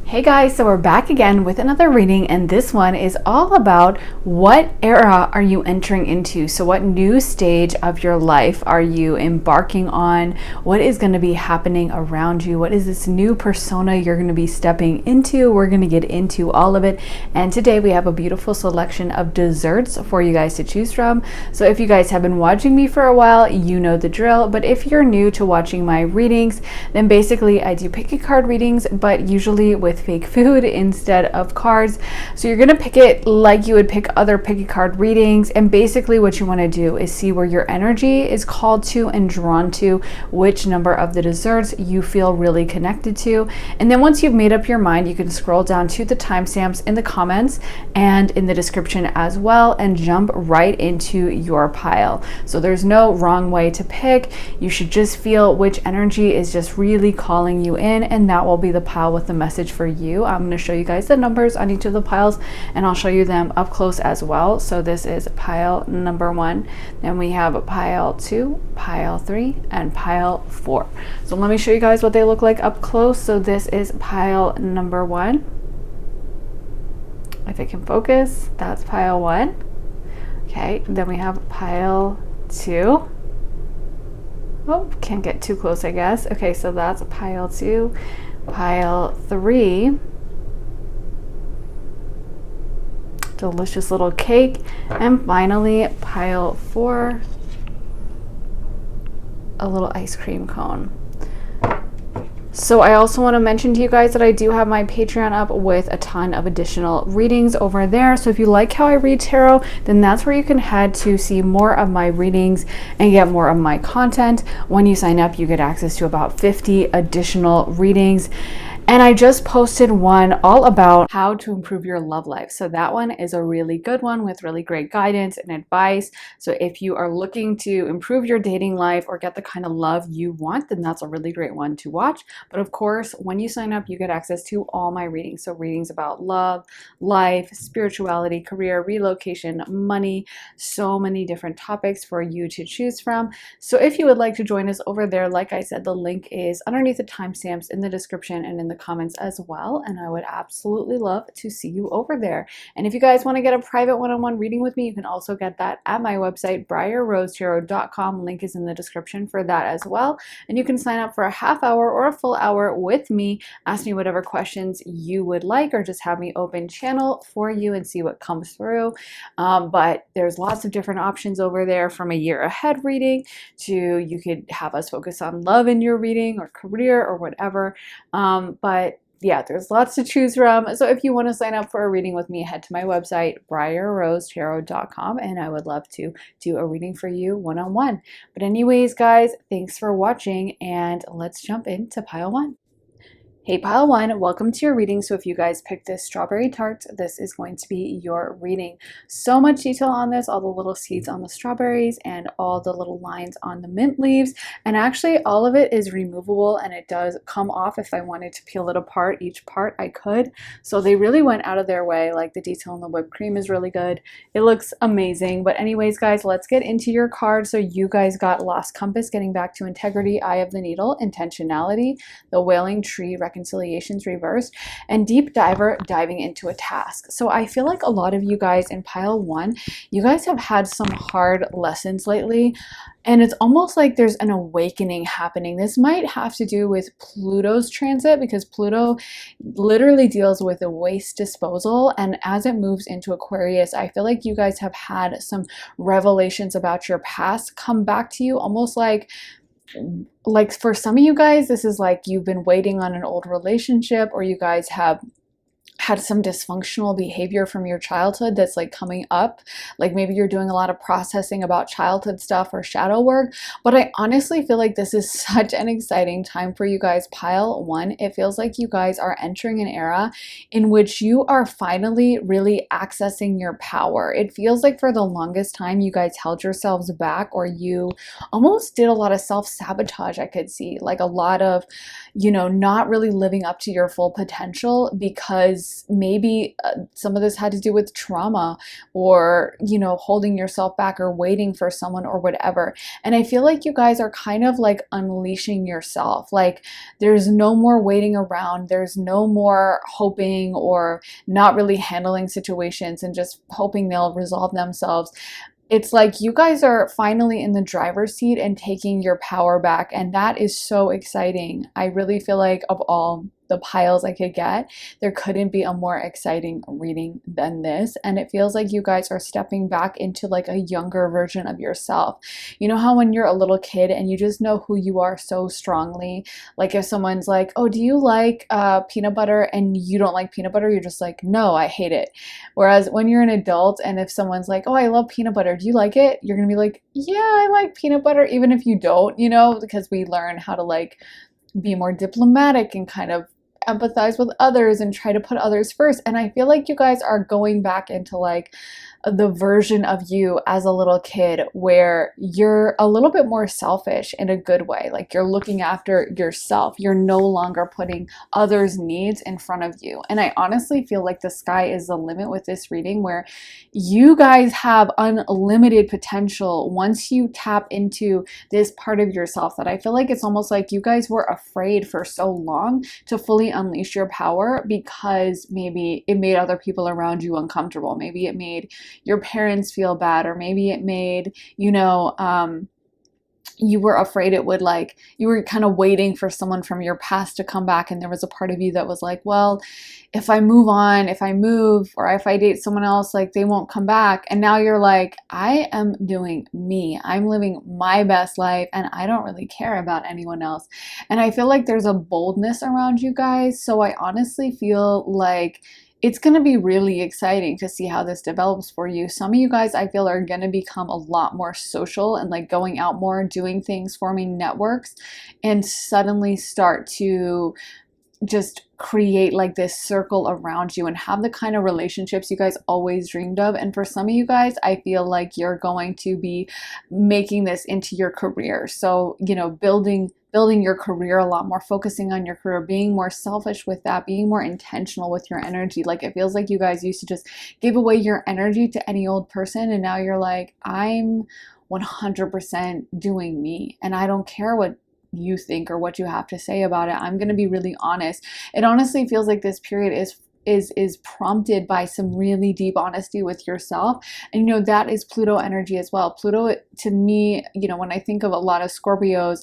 Hey guys, so we're back again with another reading, and this one is all about what era are you entering into? So what new stage of your life are you embarking on? What is going to be happening around you? What is this new persona you're going to be stepping into? We're going to get into all of it, and today we have a beautiful selection of desserts for you guys to choose from. So if you guys have been watching me for a while, you know the drill, but if you're new to watching my readings, then basically I do pick a card readings, but usually with fake food instead of cards. So you're going to pick it like you would pick other pick a card readings, and basically what you want to do is see where your energy is called to and drawn to, which number of the desserts you feel really connected to. And then once you've made up your mind, you can scroll down to the timestamps in the comments and in the description as well and jump right into your pile. So there's no wrong way to pick. You should just feel which energy is just really calling you in, and that will be the pile with the message for you. I'm going to show you guys the numbers on each of the piles, and I'll show you them up close as well. So this is pile number 1, then we have pile 2, pile 3, and pile 4. So let me show you guys what they look like up close. So this is pile number 1. If it can focus, that's pile 1. Okay, then we have pile 2. Oh, can't get too close, I guess. Okay, so that's pile 2, pile 3. Delicious little cake, and finally pile 4, a little ice cream cone. So I also want to mention to you guys that I do have my Patreon up with a ton of additional readings over there. So if you like how I read tarot, then that's where you can head to see more of my readings and get more of my content. When you sign up, you get access to about 50 additional readings. And I just posted one all about how to improve your love life. So that one is a really good one with really great guidance and advice. So if you are looking to improve your dating life or get the kind of love you want, then that's a really great one to watch. But of course, when you sign up, you get access to all my readings. So readings about love, life, spirituality, career, relocation, money, so many different topics for you to choose from. So if you would like to join us over there, like I said, the link is underneath the timestamps in the description and in the comments as well, and I would absolutely love to see you over there. And if you guys want to get a private one-on-one reading with me, you can also get that at my website, briarrosetarot.com. Link is in the description for that as well, and you can sign up for a half hour or a full hour with me. Ask me whatever questions you would like, or just have me open channel for you and see what comes through. But there's lots of different options over there, from a year ahead reading to you could have us focus on love in your reading or career or whatever. But yeah, there's lots to choose from. So if you want to sign up for a reading with me, head to my website, briarrosetarot.com, and I would love to do a reading for you one-on-one. But anyways, guys, thanks for watching, and let's jump into pile 1. Hey pile 1, welcome to your reading. So if you guys picked this strawberry tart, this is going to be your reading. So much detail on this, all the little seeds on the strawberries and all the little lines on the mint leaves. And actually all of it is removable, and it does come off. If I wanted to peel it apart, each part, I could. So they really went out of their way. Like, the detail in the whipped cream is really good. It looks amazing. But anyways, guys, let's get into your card. So you guys got Lost Compass, getting back to integrity, Eye of the Needle, intentionality, the Wailing Tree, reconciliations reversed, and Deep Diver, diving into a task. So I feel like a lot of you guys in pile 1, you guys have had some hard lessons lately, and it's almost like there's an awakening happening. This might have to do with Pluto's transit, because Pluto literally deals with a waste disposal, and as it moves into Aquarius, I feel like you guys have had some revelations about your past come back to you, almost like for some of you guys, this is like you've been waiting on an old relationship, or you guys have had some dysfunctional behavior from your childhood that's like coming up. Like maybe you're doing a lot of processing about childhood stuff or shadow work. But I honestly feel like this is such an exciting time for you guys. Pile 1, it feels like you guys are entering an era in which you are finally really accessing your power. It feels like for the longest time you guys held yourselves back, or you almost did a lot of self-sabotage. I could see like a lot of, you know, not really living up to your full potential because maybe some of this had to do with trauma, or, you know, holding yourself back or waiting for someone or whatever. And I feel like you guys are kind of like unleashing yourself. Like there's no more waiting around. There's no more hoping or not really handling situations and just hoping they'll resolve themselves. It's like you guys are finally in the driver's seat and taking your power back, and that is so exciting. I really feel like of all the piles I could get, there couldn't be a more exciting reading than this. And it feels like you guys are stepping back into like a younger version of yourself. You know how when you're a little kid and you just know who you are so strongly, like if someone's like, oh, do you like peanut butter, and you don't like peanut butter, you're just like, no, I hate it. Whereas when you're an adult and if someone's like, oh, I love peanut butter, do you like it, you're gonna be like, yeah, I like peanut butter, even if you don't, you know, because we learn how to like be more diplomatic and kind of empathize with others and try to put others first. And I feel like you guys are going back into like the version of you as a little kid where you're a little bit more selfish in a good way. Like you're looking after yourself. You're no longer putting others' needs in front of you. And I honestly feel like the sky is the limit with this reading, where you guys have unlimited potential once you tap into this part of yourself that I feel like it's almost like you guys were afraid for so long to fully unleash your power because maybe it made other people around you uncomfortable. Maybe it made your parents feel bad, or maybe it made, you know, you were afraid it would, like, you were kind of waiting for someone from your past to come back, and there was a part of you that was like, well, if I move on, if I move, or if I date someone else, like they won't come back. And now you're like, I am doing me. I'm living my best life and I don't really care about anyone else. And I feel like there's a boldness around you guys. So I honestly feel like it's going to be really exciting to see how this develops for you. Some of you guys, I feel, are going to become a lot more social and like going out more, doing things, forming networks, and suddenly start to just create like this circle around you and have the kind of relationships you guys always dreamed of. And for some of you guys, I feel like you're going to be making this into your career. So, you know, building your career a lot more, focusing on your career, being more selfish with that, being more intentional with your energy. Like it feels like you guys used to just give away your energy to any old person, and now you're like, I'm 100% doing me, and I don't care what you think or what you have to say about it. I'm going to be really honest. It honestly feels like this period is prompted by some really deep honesty with yourself. And you know, that is Pluto energy as well. Pluto, to me, you know, when I think of a lot of Scorpios,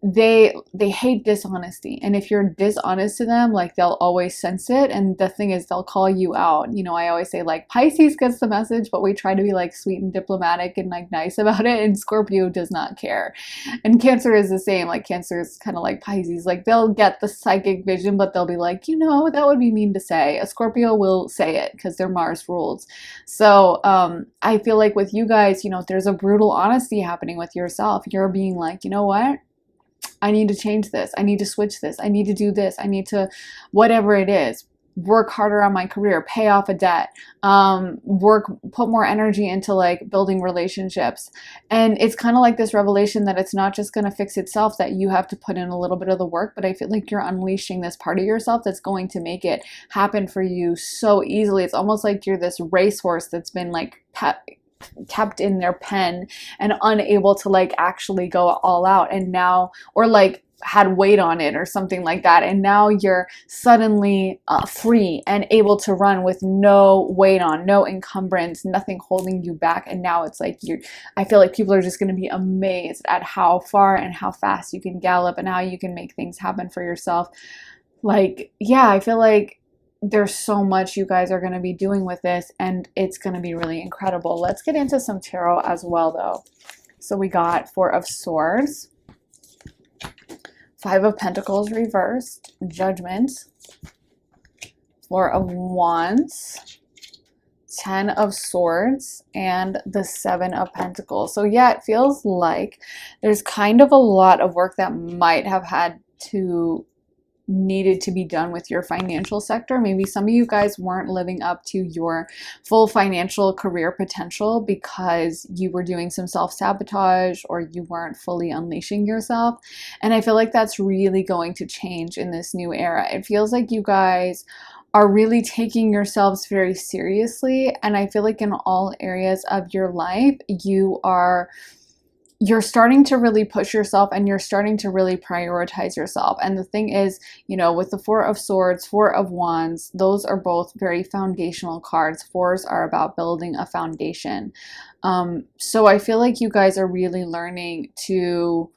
they hate dishonesty, and if you're dishonest to them, like they'll always sense it. And the thing is, they'll call you out. You know, I always say like Pisces gets the message, but we try to be like sweet and diplomatic and like nice about it, and Scorpio does not care. And Cancer is the same. Like Cancer is kind of like Pisces, like they'll get the psychic vision, but they'll be like, you know, that would be mean to say. A Scorpio will say it because they're Mars rules. So I feel like with you guys, you know, there's a brutal honesty happening with yourself. You're being like, you know what, I need to change this. I need to switch this. I need to do this. I need to, whatever it is, work harder on my career, pay off a debt, put more energy into like building relationships. And it's kind of like this revelation that it's not just going to fix itself, that you have to put in a little bit of the work, but I feel like you're unleashing this part of yourself that's going to make it happen for you so easily. It's almost like you're this racehorse that's been like kept in their pen and unable to like actually go all out, and now, or like had weight on it or something like that, and now you're suddenly free and able to run with no weight on, no encumbrance, nothing holding you back. And now it's like I feel like people are just going to be amazed at how far and how fast you can gallop and how you can make things happen for yourself. Like, yeah, I feel like there's so much you guys are going to be doing with this, and it's going to be really incredible. Let's get into some tarot as well, though. So we got Four of Swords, Five of Pentacles reversed, Judgment, Four of Wands, Ten of Swords, and the Seven of Pentacles. So yeah, it feels like there's kind of a lot of work that might have needed to be done with your financial sector. Maybe some of you guys weren't living up to your full financial career potential because you were doing some self-sabotage, or you weren't fully unleashing yourself. And I feel like that's really going to change in this new era. It feels like you guys are really taking yourselves very seriously. And I feel like in all areas of your life, you're starting to really push yourself and you're starting to really prioritize yourself. And the thing is, you know, with the Four of Swords, Four of Wands, those are both very foundational cards. Fours are about building a foundation. So I feel like you guys are really learning to,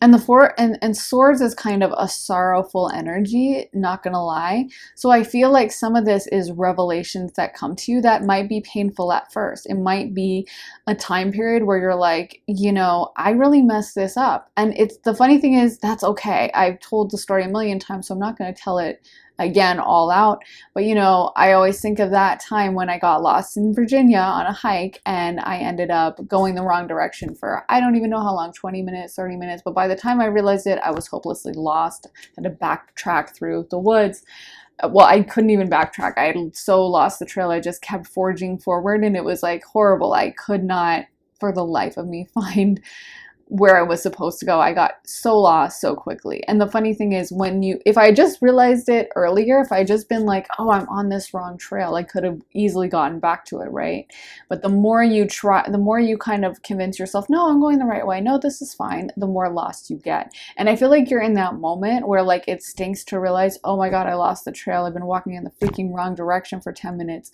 and the four and swords is kind of a sorrowful energy, not gonna lie. So I feel like some of this is revelations that come to you that might be painful at first. It might be a time period where you're like, you know, I really messed this up. And it's, the funny thing is, that's okay. I've told the story a million times, so I'm not gonna tell it again all out. But you know, I always think of that time when I got lost in Virginia on a hike and I ended up going the wrong direction for, I don't even know how long, 20 minutes, 30 minutes. But by the time I realized it, I was hopelessly lost. I had to backtrack through the woods. Well, I couldn't even backtrack. I had so lost the trail. I just kept forging forward and it was like horrible. I could not for the life of me find where I was supposed to go. I got so lost so quickly. And the funny thing is, if I just realized it earlier, if I just been like, oh, I'm on this wrong trail, I could have easily gotten back to it, right? But the more you try, the more you kind of convince yourself, no, I'm going the right way, no, this is fine, the more lost you get. And I feel like you're in that moment where like it stinks to realize, oh my God, I lost the trail. I've been walking in the freaking wrong direction for 10 minutes.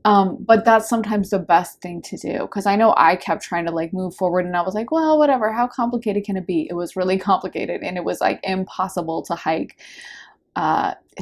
But that's sometimes the best thing to do, because I know I kept trying to like move forward and I was like, well, whatever, how complicated can it be? It was really complicated and it was like impossible to hike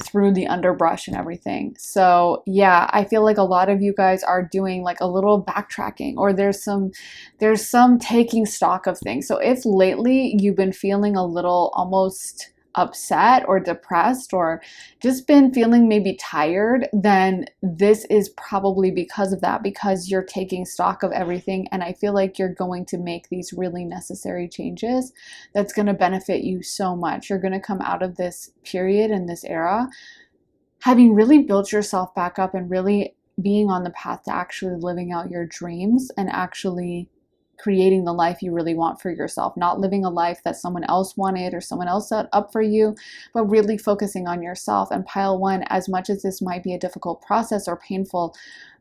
through the underbrush and everything. So yeah, I feel like a lot of you guys are doing like a little backtracking, or there's some taking stock of things. So if lately you've been feeling a little almost upset or depressed or just been feeling maybe tired, then this is probably because of that, because you're taking stock of everything. And I feel like you're going to make these really necessary changes that's going to benefit you so much. You're going to come out of this period and this era having really built yourself back up and really being on the path to actually living out your dreams and actually creating the life you really want for yourself, not living a life that someone else wanted or someone else set up for you, but really focusing on yourself. And pile one, as much as this might be a difficult process or painful,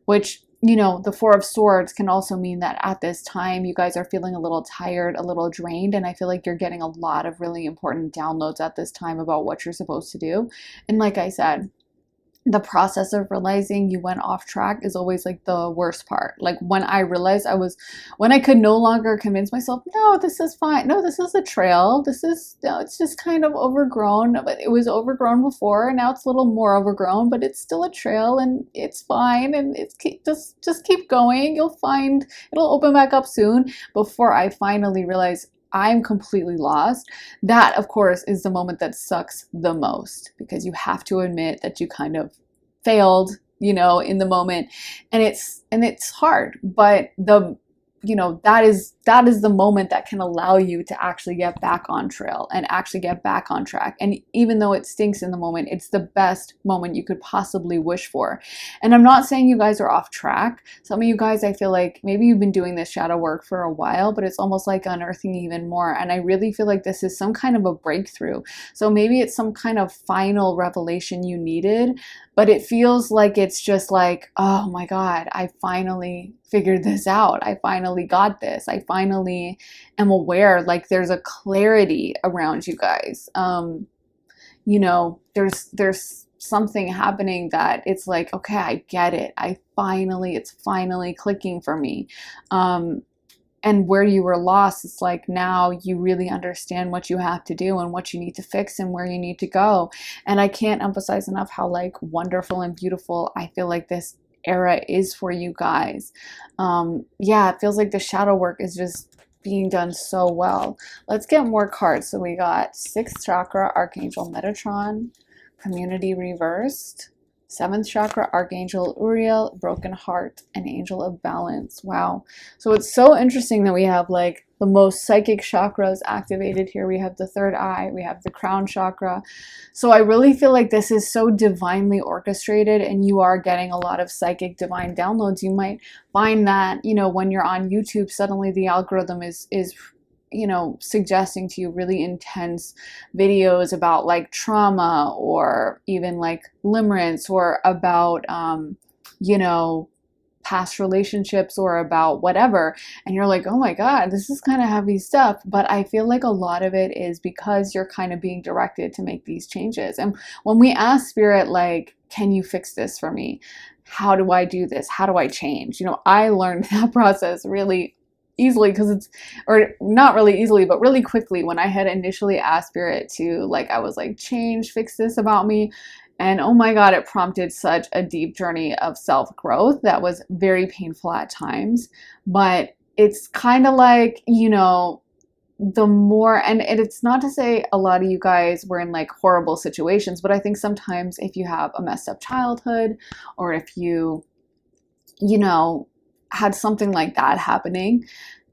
which, you know, the Four of Swords can also mean that at this time you guys are feeling a little tired, a little drained, and I feel like you're getting a lot of really important downloads at this time about what you're supposed to do. And like I said, the process of realizing you went off track is always like the worst part. Like when I realized when I could no longer convince myself, no, this is fine. No, this is a trail. It's just kind of overgrown, but it was overgrown before and now it's a little more overgrown, but it's still a trail and it's fine. And just keep going. You'll find it'll open back up soon. Before I finally realized I'm completely lost. That, of course, is the moment that sucks the most, because you have to admit that you kind of failed, you know, in the moment, and it's hard, but that is the moment that can allow you to actually get back on trail and actually get back on track. And even though it stinks in the moment, it's the best moment you could possibly wish for. And I'm not saying you guys are off track. Some of you guys, I feel like maybe you've been doing this shadow work for a while, but it's almost like unearthing even more. And I really feel like this is some kind of a breakthrough. So maybe it's some kind of final revelation you needed, but it feels like it's just like, oh my God, I finally figured this out. I finally got this. I finally am aware, like there's a clarity around you guys. There's something happening that it's like, okay, I get it. It's finally clicking for me. And where you were lost, it's like now you really understand what you have to do and what you need to fix and where you need to go. And I can't emphasize enough how like wonderful and beautiful I feel like this era is for you guys. It feels like the shadow work is just being done so well. Let's get more cards. So we got 6th chakra, Archangel Metatron, community reversed. 7th chakra, Archangel Uriel, broken heart, and angel of balance. Wow. So it's so interesting that we have like the most psychic chakras activated here. We have the third eye, we have the crown chakra. So I really feel like this is so divinely orchestrated and you are getting a lot of psychic divine downloads. You might find that, when you're on YouTube, suddenly the algorithm is suggesting to you really intense videos about like trauma, or even like limerence, or about, you know, past relationships, or about whatever, and you're like, oh my God, this is kind of heavy stuff. But I feel like a lot of it is because you're kind of being directed to make these changes. And when we ask spirit, like, can you fix this for me? How do I do this? How do I change? I learned that process really easily, or not really easily, but really quickly, when I had initially asked spirit to, like, I was like, change, fix this about me. And oh my God, it prompted such a deep journey of self-growth that was very painful at times. But it's kind of like, the more, and it's not to say a lot of you guys were in like horrible situations, but I think sometimes if you have a messed up childhood, or if you had something like that happening,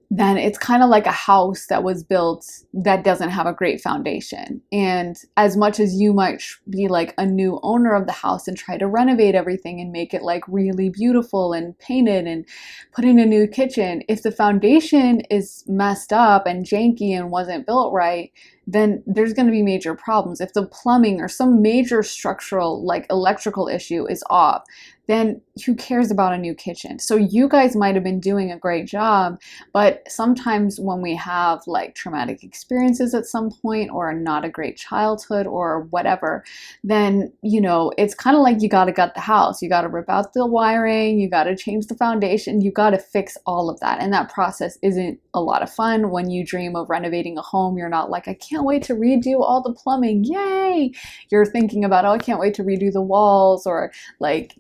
then it's kind of like a house that was built that doesn't have a great foundation. And as much as you might be like a new owner of the house and try to renovate everything and make it like really beautiful and painted and put in a new kitchen, if the foundation is messed up and janky and wasn't built right, then there's going to be major problems. If the plumbing or some major structural, like electrical issue is off, then who cares about a new kitchen? So you guys might have been doing a great job, but sometimes when we have like traumatic experiences at some point, or not a great childhood or whatever, then, it's kind of like you got to gut the house. You got to rip out the wiring, you got to change the foundation, you got to fix all of that. And that process isn't a lot of fun. When you dream of renovating a home, you're not like, I can't wait to redo all the plumbing, yay! You're thinking about, oh, I can't wait to redo the walls, or like,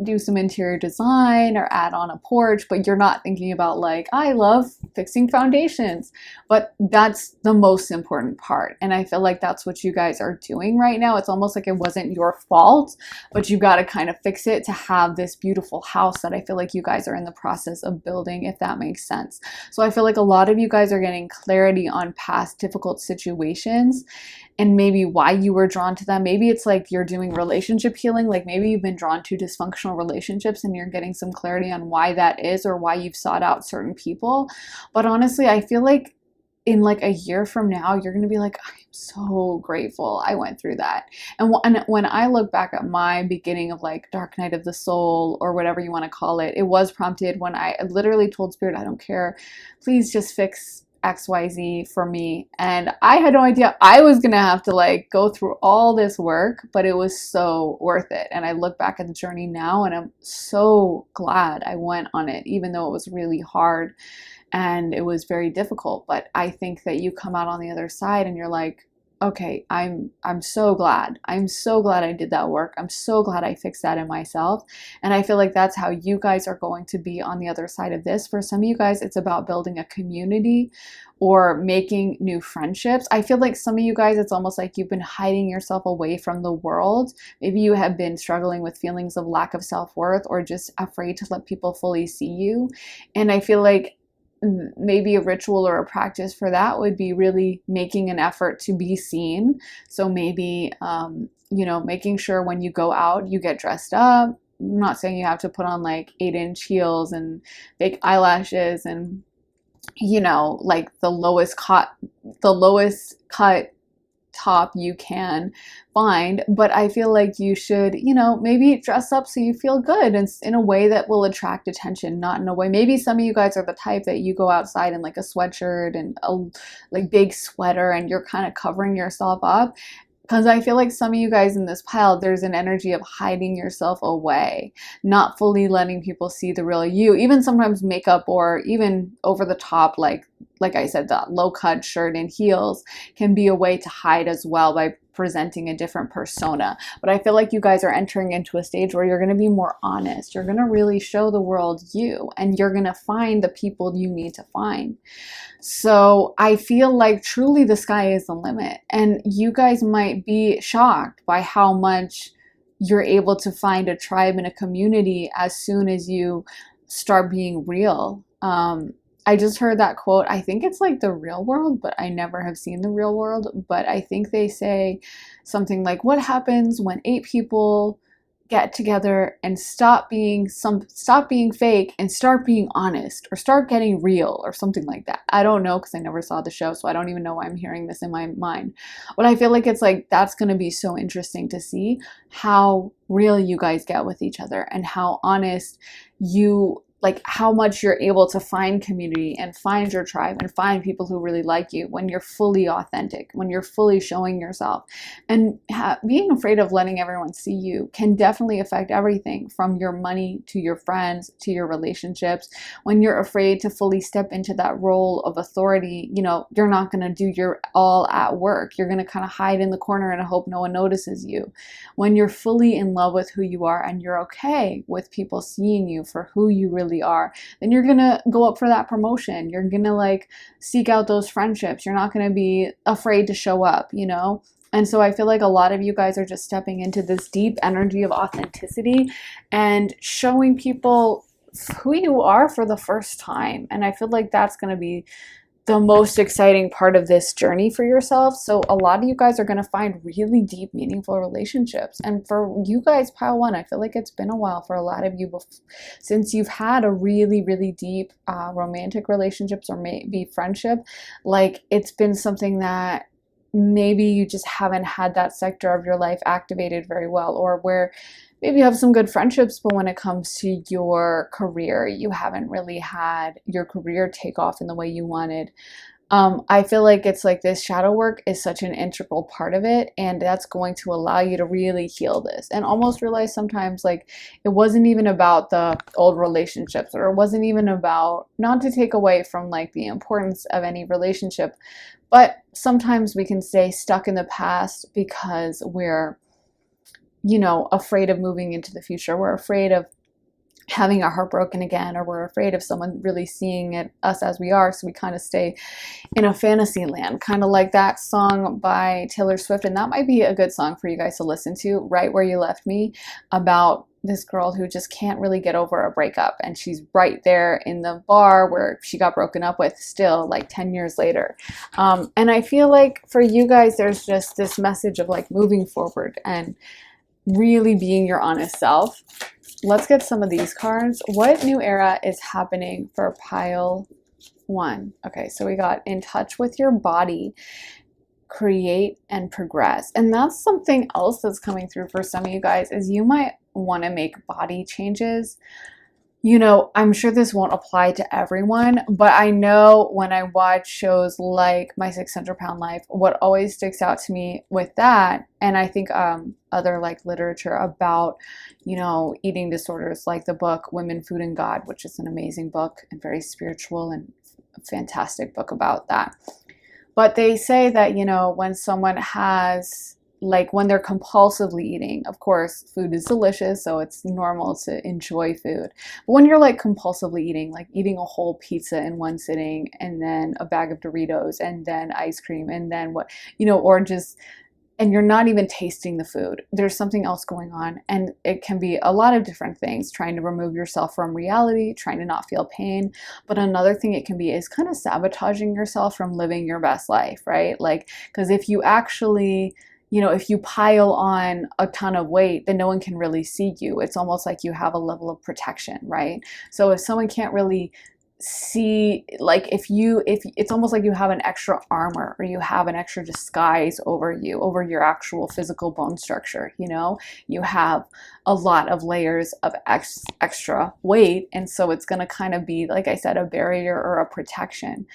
do some interior design or add on a porch, but you're not thinking about like, I love fixing foundations. But that's the most important part. And I feel like that's what you guys are doing right now. It's almost like it wasn't your fault, but you got to kind of fix it to have this beautiful house that I feel like you guys are in the process of building, if that makes sense. So I feel like a lot of you guys are getting clarity on past difficult situations, and maybe why you were drawn to them. Maybe it's like you're doing relationship healing, like maybe you've been drawn to dysfunctional relationships and you're getting some clarity on why that is, or why you've sought out certain people. But honestly, I feel like in like a year from now, you're going to be like, I'm so grateful I went through that. And when I look back at my beginning of like dark night of the soul, or whatever you want to call it, it was prompted when I literally told spirit, I don't care, please just fix XYZ for me. And I had no idea I was gonna have to like go through all this work, but it was so worth it. And I look back at the journey now and I'm so glad I went on it, even though it was really hard and it was very difficult. But I think that you come out on the other side and you're like, okay, I'm so glad. I'm so glad I did that work. I'm so glad I fixed that in myself. And I feel like that's how you guys are going to be on the other side of this. For some of you guys, it's about building a community or making new friendships. I feel like some of you guys, it's almost like you've been hiding yourself away from the world. Maybe you have been struggling with feelings of lack of self-worth, or just afraid to let people fully see you. And I feel like maybe a ritual or a practice for that would be really making an effort to be seen. So maybe, making sure when you go out, you get dressed up. I'm not saying you have to put on like 8-inch heels and fake eyelashes and, like the lowest cut top you can find, but I feel like you should, maybe dress up so you feel good, and in a way that will attract attention, not in a way. Maybe some of you guys are the type that you go outside in like a sweatshirt and a like big sweater and you're kind of covering yourself up. Because I feel like some of you guys in this pile, there's an energy of hiding yourself away, not fully letting people see the real you. Even sometimes makeup, or even over the top, like I said, the low cut shirt and heels can be a way to hide as well, by presenting a different persona. But I feel like you guys are entering into a stage where you're going to be more honest. You're going to really show the world you, and you're going to find the people you need to find. So I feel like truly the sky is the limit, and you guys might be shocked by how much you're able to find a tribe and a community as soon as you start being real. I just heard that quote. I think it's like the real world, but I never have seen the real world. But I think they say something like, what happens when 8 people get together and stop being fake and start being honest, or start getting real, or something like that. I don't know, because I never saw the show, so I don't even know why I'm hearing this in my mind. But I feel like it's like that's going to be so interesting to see how real you guys get with each other, and how honest you, like how much you're able to find community and find your tribe and find people who really like you when you're fully authentic, when you're fully showing yourself. And being afraid of letting everyone see you can definitely affect everything from your money to your friends to your relationships. When you're afraid to fully step into that role of authority, you know, you're not going to do your all at work. You're going to kind of hide in the corner and hope no one notices you. When you're fully in love with who you are and you're okay with people seeing you for who you really are, then you're gonna go up for that promotion. You're gonna like seek out those friendships. You're not gonna be afraid to show up, you know? And so I feel like a lot of you guys are just stepping into this deep energy of authenticity and showing people who you are for the first time. And I feel like that's gonna be the most exciting part of this journey for yourself. So a lot of you guys are going to find really deep, meaningful relationships. And for you guys, pile one, I feel like it's been a while for a lot of you since you've had a really, really deep romantic relationships, or maybe friendship. Like, it's been something that maybe you just haven't had that sector of your life activated very well, or where maybe you have some good friendships, but when it comes to your career, you haven't really had your career take off in the way you wanted. I feel like it's like this shadow work is such an integral part of it, and that's going to allow you to really heal this and almost realize sometimes like it wasn't even about the old relationships, or it wasn't even about, not to take away from like the importance of any relationship, but sometimes we can stay stuck in the past because we're, you know, afraid of moving into the future. We're afraid of having our heart broken again, or we're afraid of someone really seeing us as we are. So we kind of stay in a fantasy land, kind of like that song by Taylor Swift. And that might be a good song for you guys to listen to, Right Where You Left Me, about this girl who just can't really get over a breakup. And she's right there in the bar where she got broken up with, still like 10 years later. And I feel like for you guys, there's just this message of like moving forward and really being your honest self. Let's get some of these cards. What new era is happening for pile one? Okay, so we got in touch with your body, create and progress. And that's something else that's coming through for some of you guys, is you might want to make body changes. You know, I'm sure this won't apply to everyone, but I know when I watch shows like My 600 Pound Life, what always sticks out to me with that, and I think other like literature about, you know, eating disorders, like the book Women, Food, and God, which is an amazing book and very spiritual and a fantastic book about that. But they say that, you know, when someone has, like when they're compulsively eating, of course, food is delicious, so it's normal to enjoy food. But when you're like compulsively eating, like eating a whole pizza in one sitting, and then a bag of Doritos, and then ice cream, and then what, you know, or just, and you're not even tasting the food, there's something else going on. And it can be a lot of different things, trying to remove yourself from reality, trying to not feel pain. But another thing it can be is kind of sabotaging yourself from living your best life, right? Like, because if you actually, you know, if you pile on a ton of weight, then no one can really see you. It's almost like you have a level of protection, right? So if someone can't really see, like if it's almost like you have an extra armor, or you have an extra disguise over you, over your actual physical bone structure, you know, you have a lot of layers of extra weight. And so it's going to kind of be, like I said, a barrier or a protection.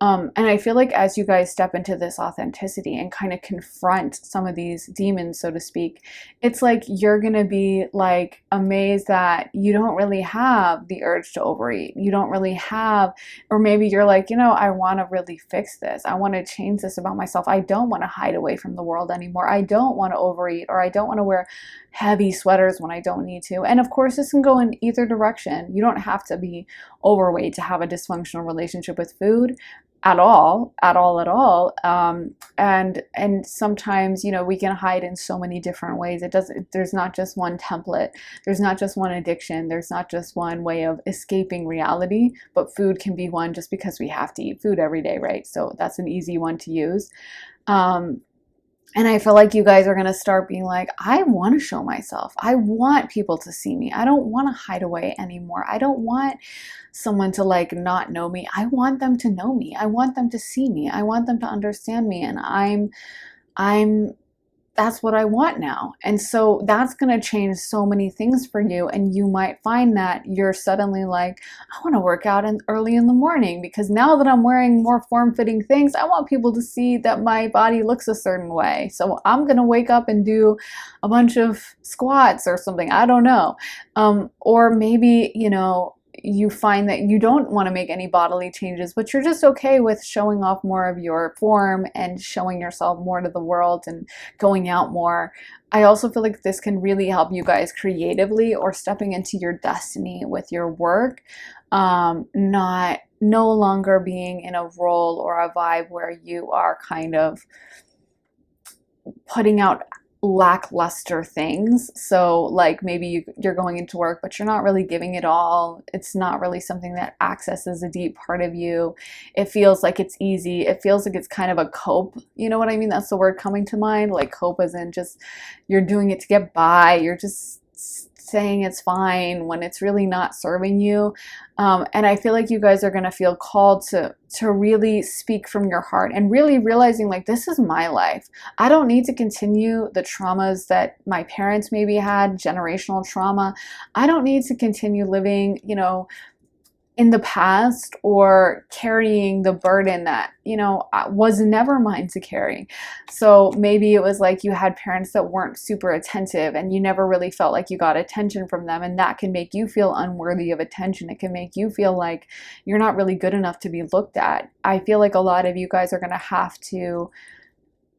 And I feel like as you guys step into this authenticity and kind of confront some of these demons, so to speak, it's like you're going to be like amazed that you don't really have the urge to overeat. You don't really have, or maybe you're like, you know, I want to really fix this. I want to change this about myself. I don't want to hide away from the world anymore. I don't want to overeat, or I don't want to wear heavy sweaters when I don't need to. And of course, this can go in either direction. You don't have to be overweight to have a dysfunctional relationship with food at all. And sometimes, you know, we can hide in so many different ways. There's not just one template. There's not just one addiction. There's not just one way of escaping reality, but food can be one, just because we have to eat food every day, right? So that's an easy one to use. And I feel like you guys are going to start being like, I want to show myself. I want people to see me. I don't want to hide away anymore. I don't want someone to like not know me. I want them to know me. I want them to see me. I want them to understand me. And I'm that's what I want now. And so that's going to change so many things for you. And you might find that you're suddenly like, I want to work out early in the morning because now that I'm wearing more form-fitting things, I want people to see that my body looks a certain way. So I'm going to wake up and do a bunch of squats or something. I don't know. Or maybe, you know, you find that you don't want to make any bodily changes, but you're just okay with showing off more of your form and showing yourself more to the world and going out more. I also feel like this can really help you guys creatively or stepping into your destiny with your work, not no longer being in a role or a vibe where you are kind of putting out lackluster things. So like maybe you're going into work, but you're not really giving it all. It's not really something that accesses a deep part of you. It feels like it's easy. It feels like it's kind of a cope. You know what I mean? That's the word coming to mind. Like cope as in just you're doing it to get by. You're just saying it's fine when it's really not serving you. And I feel like you guys are going to feel called to really speak from your heart and really realizing like, this is my life. I don't need to continue the traumas that my parents maybe had, generational trauma. I don't need to continue living, you know, in the past or carrying the burden that, you know, was never mine to carry. So maybe it was like you had parents that weren't super attentive and you never really felt like you got attention from them, and that can make you feel unworthy of attention. It can make you feel like you're not really good enough to be looked at. I feel like a lot of you guys are going to have to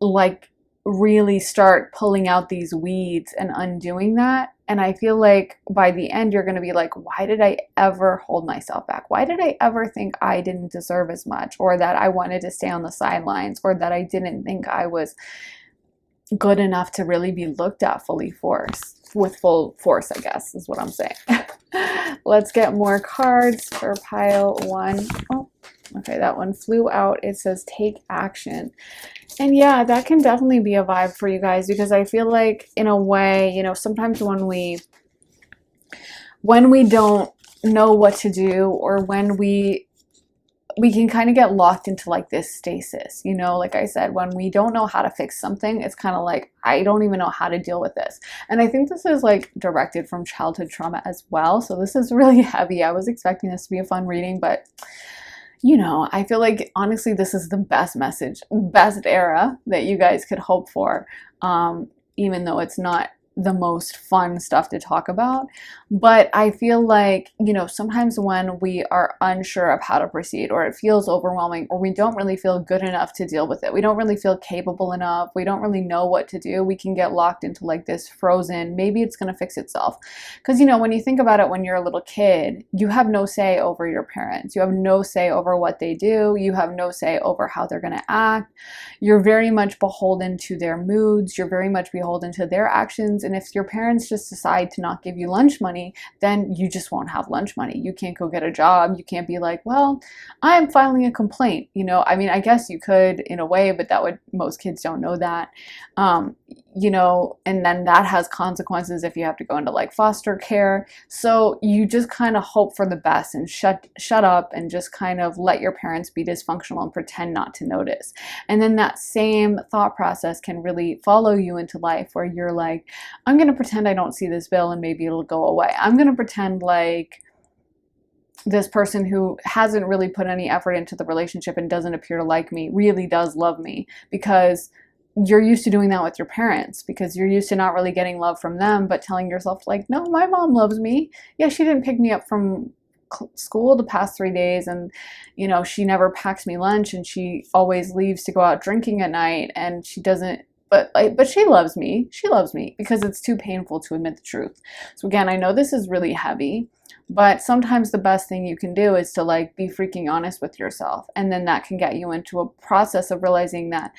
like really start pulling out these weeds and undoing that. And I feel like by the end, you're going to be like, why did I ever hold myself back? Why did I ever think I didn't deserve as much, or that I wanted to stay on the sidelines, or that I didn't think I was good enough to really be looked at with full force, I guess is what I'm saying. Let's get more cards for pile 1. Oh, okay, that one flew out. It says take action. And yeah, that can definitely be a vibe for you guys, because I feel like in a way, you know, sometimes when we don't know what to do, or when we can kind of get locked into like this stasis, you know, like I said, when we don't know how to fix something, it's kind of like, I don't even know how to deal with this. And I think this is like directed from childhood trauma as well. So this is really heavy. I was expecting this to be a fun reading, but you know, I feel like honestly, this is the best message, best era that you guys could hope for, even though it's not the most fun stuff to talk about. But I feel like, you know, sometimes when we are unsure of how to proceed, or it feels overwhelming, or we don't really feel good enough to deal with it, we don't really feel capable enough, we don't really know what to do, we can get locked into like this frozen, maybe it's going to fix itself. Because, you know, when you think about it, when you're a little kid, you have no say over your parents. You have no say over what they do. You have no say over how they're going to act. You're very much beholden to their moods. You're very much beholden to their actions. And if your parents just decide to not give you lunch money, then you just won't have lunch money. You can't go get a job. You can't be like, well, I'm filing a complaint. You know, I mean, I guess you could in a way, but most kids don't know that. You know, and then that has consequences if you have to go into like foster care. So you just kind of hope for the best and shut up and just kind of let your parents be dysfunctional and pretend not to notice. And then that same thought process can really follow you into life, where you're like, I'm going to pretend I don't see this bill and maybe it'll go away. I'm going to pretend like this person who hasn't really put any effort into the relationship and doesn't appear to like me really does love me, because you're used to doing that with your parents, because you're used to not really getting love from them, but telling yourself like, no, my mom loves me. Yeah, she didn't pick me up from school the past 3 days, and you know, she never packs me lunch, and she always leaves to go out drinking at night, and she doesn't, but she loves me. She loves me, because it's too painful to admit the truth. So again, I know this is really heavy, but sometimes the best thing you can do is to like be freaking honest with yourself, and then that can get you into a process of realizing that,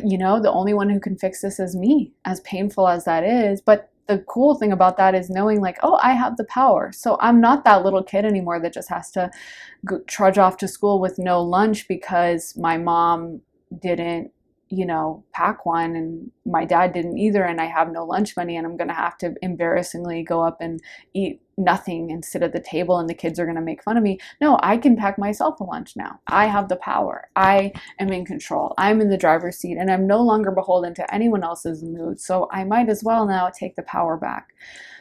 you know, the only one who can fix this is me, as painful as that is. But the cool thing about that is knowing like, oh, I have the power. So I'm not that little kid anymore that just has to trudge off to school with no lunch because my mom didn't you know, pack one, and my dad didn't either, and I have no lunch money, and I'm going to have to embarrassingly go up and eat nothing and sit at the table, and the kids are going to make fun of me. No, I can pack myself a lunch now. I have the power. I am in control. I'm in the driver's seat, and I'm no longer beholden to anyone else's mood. So I might as well now take the power back.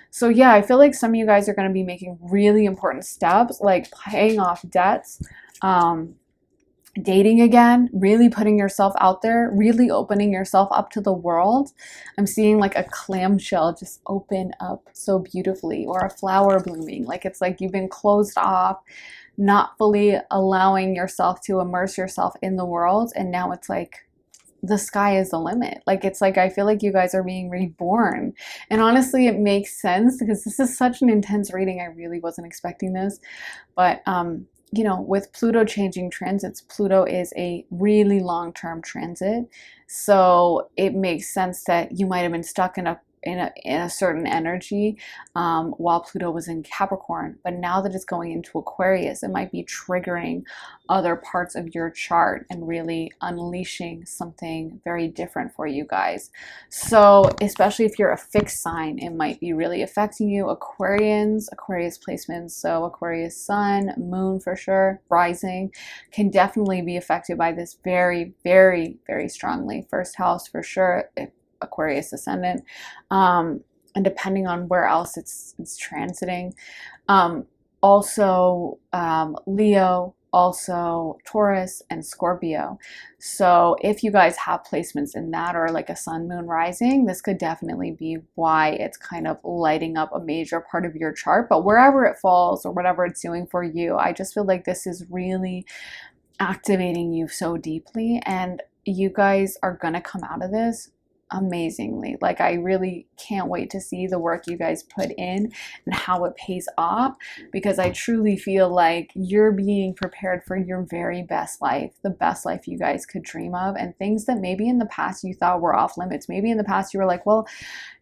So yeah, I feel like some of you guys are going to be making really important steps, like paying off debts, dating again, really putting yourself out there, really opening yourself up to the world. I'm seeing like a clamshell just open up so beautifully, or a flower blooming. Like it's like you've been closed off, not fully allowing yourself to immerse yourself in the world. And now it's like the sky is the limit. Like it's like I feel like you guys are being reborn. And honestly, it makes sense because this is such an intense reading. I really wasn't expecting this. But you know, with Pluto changing transits, Pluto is a really long-term transit. So it makes sense that you might have been stuck in a certain energy while Pluto was in Capricorn. But now that it's going into Aquarius, it might be triggering other parts of your chart and really unleashing something very different for you guys. So especially if you're a fixed sign, it might be really affecting you. Aquarians, Aquarius placements, so Aquarius sun, moon for sure, rising, can definitely be affected by this very, very, very strongly. First house for sure, Aquarius ascendant, and depending on where else it's transiting. Also Leo, also Taurus and Scorpio. So if you guys have placements in that, or like a sun, moon, rising, this could definitely be why it's kind of lighting up a major part of your chart. But wherever it falls or whatever it's doing for you, I just feel like this is really activating you so deeply, and you guys are gonna come out of this amazingly. Like I really can't wait to see the work you guys put in and how it pays off, because I truly feel like you're being prepared for your very best life, the best life you guys could dream of, and things that maybe in the past you thought were off limits. Maybe in the past you were like, well,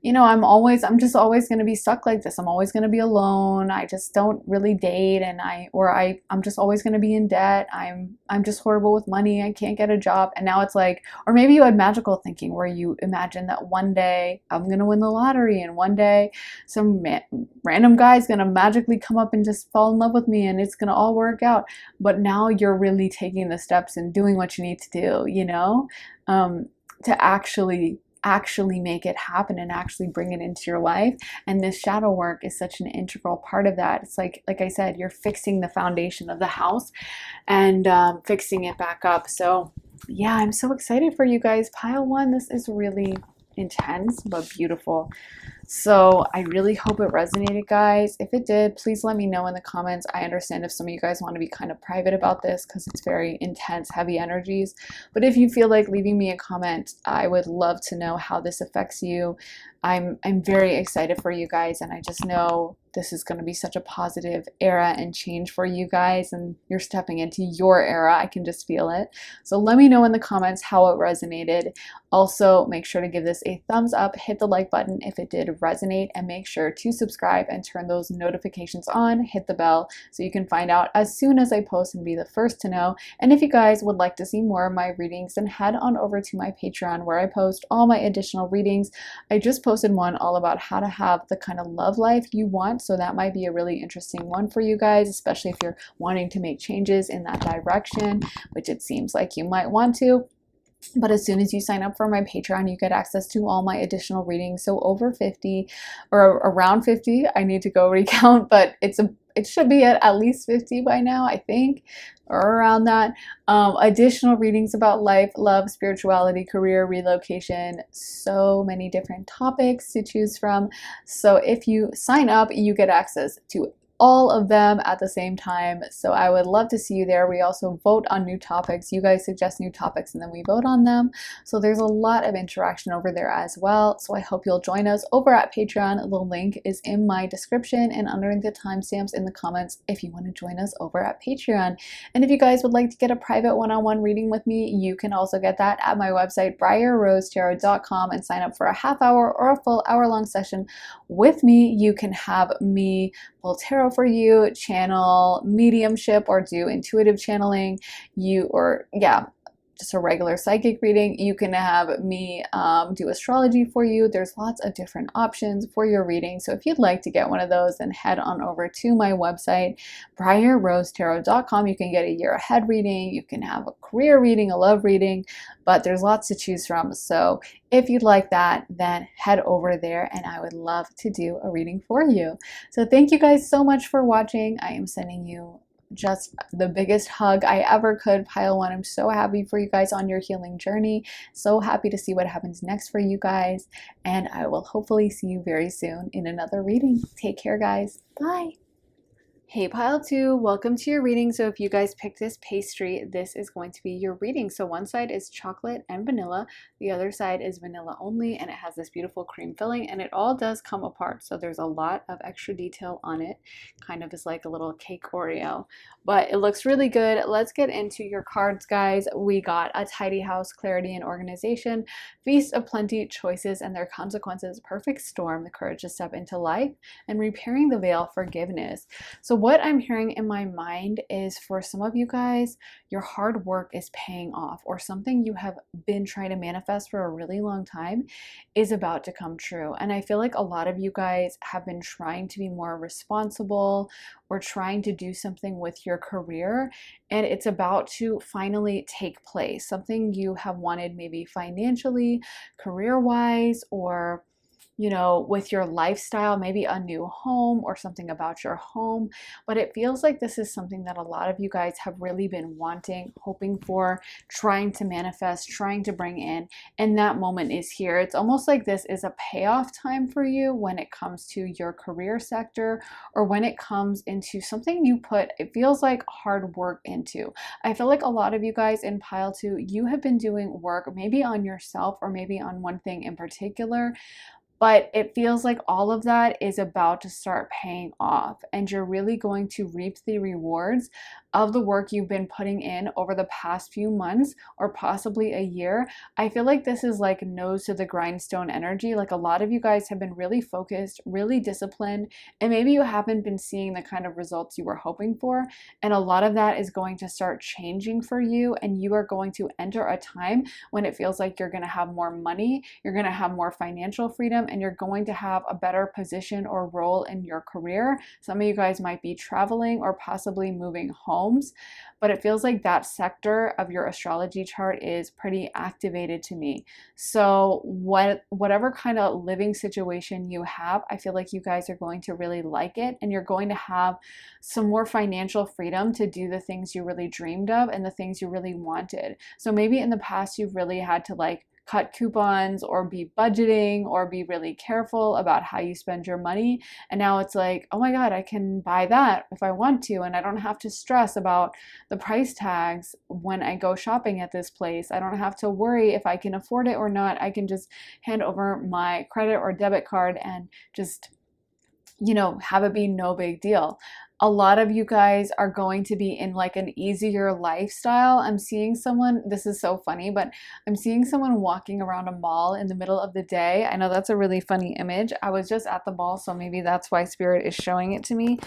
you know, I'm just always going to be stuck like this. I'm always going to be alone. I just don't really date, and I'm just always going to be in debt. I'm just horrible with money. I can't get a job. And now it's like, or maybe you had magical thinking where you imagine that one day I'm going to win the lottery, and one day some random guy's going to magically come up and just fall in love with me, and it's going to all work out. But now you're really taking the steps and doing what you need to do, you know, to actually make it happen and actually bring it into your life. And this shadow work is such an integral part of that. It's like I said, you're fixing the foundation of the house and fixing it back up. So yeah, I'm so excited for you guys. Pile one, this is really intense but beautiful. So I really hope it resonated, guys. If it did, please let me know in the comments. I understand if some of you guys want to be kind of private about this because it's very intense, heavy energies. But if you feel like leaving me a comment, I would love to know how this affects you. I'm very excited for you guys, and I just know this is going to be such a positive era and change for you guys, and you're stepping into your era. I can just feel it. So let me know in the comments how it resonated. Also, make sure to give this a thumbs up, hit the like button if it did resonate, and make sure to subscribe and turn those notifications on, hit the bell so you can find out as soon as I post and be the first to know. And if you guys would like to see more of my readings, then head on over to my Patreon where I post all my additional readings. I just posted one all about how to have the kind of love life you want, so that might be a really interesting one for you guys, especially if you're wanting to make changes in that direction, which it seems like you might want to. But as soon as you sign up for my Patreon, you get access to all my additional readings. So over 50 or around 50, I need to go recount, but it should be at least 50 by now, I think, or around that. Additional readings about life, love, spirituality, career, relocation, so many different topics to choose from. So if you sign up, you get access to all of them at the same time. So I would love to see you there. We also vote on new topics. You guys suggest new topics and then we vote on them. So there's a lot of interaction over there as well. So I hope you'll join us over at Patreon. The link is in my description and underneath the timestamps in the comments if you want to join us over at Patreon. And if you guys would like to get a private one-on-one reading with me, you can also get that at my website, briarrosetarot.com, and sign up for a half hour or a full hour-long session with me. You can have me pull tarot for you, channel mediumship, or do intuitive channeling. just a regular psychic reading. You can have me do astrology for you. There's lots of different options for your reading. So if you'd like to get one of those, then head on over to my website, briarrosetarot.com. You can get a year ahead reading. You can have a career reading, a love reading, but there's lots to choose from. So if you'd like that, then head over there and I would love to do a reading for you. So thank you guys so much for watching. I am sending you just the biggest hug I ever could. Pile 1, I'm so happy for you guys on your healing journey. So happy to see what happens next for you guys. And I will hopefully see you very soon in another reading. Take care, guys. Bye. Hey Pile 2, welcome to your reading. So if you guys picked this pastry, this is going to be your reading. So one side is chocolate and vanilla, the other side is vanilla only, and it has this beautiful cream filling, and it all does come apart. So there's a lot of extra detail on it, kind of is like a little cake Oreo, but it looks really good. Let's get into your cards, guys. We got a tidy house, clarity and organization, feast of plenty, choices and their consequences, perfect storm, the courage to step into life, and repairing the veil, forgiveness. So what I'm hearing in my mind is, for some of you guys, your hard work is paying off, or something you have been trying to manifest for a really long time is about to come true. And I feel like a lot of you guys have been trying to be more responsible or trying to do something with your career, and it's about to finally take place. Something you have wanted, maybe financially, career-wise, or with your lifestyle, maybe a new home or something about your home. But it feels like this is something that a lot of you guys have really been wanting, hoping for, trying to manifest, trying to bring in, and that moment is here. It's almost like this is a payoff time for you when it comes to your career sector, or when it comes into something you put, it feels like, hard work into. I feel like a lot of you guys in Pile 2, you have been doing work maybe on yourself or maybe on one thing in particular, but it feels like all of that is about to start paying off, and you're really going to reap the rewards of the work you've been putting in over the past few months or possibly a year. I feel like this is like nose to the grindstone energy. Like a lot of you guys have been really focused, really disciplined, and maybe you haven't been seeing the kind of results you were hoping for. And a lot of that is going to start changing for you, and you are going to enter a time when it feels like you're going to have more money, you're going to have more financial freedom, and you're going to have a better position or role in your career. Some of you guys might be traveling or possibly moving homes, but it feels like that sector of your astrology chart is pretty activated to me. So whatever kind of living situation you have, I feel like you guys are going to really like it, and you're going to have some more financial freedom to do the things you really dreamed of and the things you really wanted. So maybe in the past you've really had to cut coupons or be budgeting or be really careful about how you spend your money. And now it's like, oh my God, I can buy that if I want to, and I don't have to stress about the price tags when I go shopping at this place. I don't have to worry if I can afford it or not. I can just hand over my credit or debit card and just, have it be no big deal. A lot of you guys are going to be in like an easier lifestyle. I'm seeing someone, this is so funny, but I'm seeing someone walking around a mall in the middle of the day. I know that's a really funny image. I was just at the mall, so maybe that's why Spirit is showing it to me.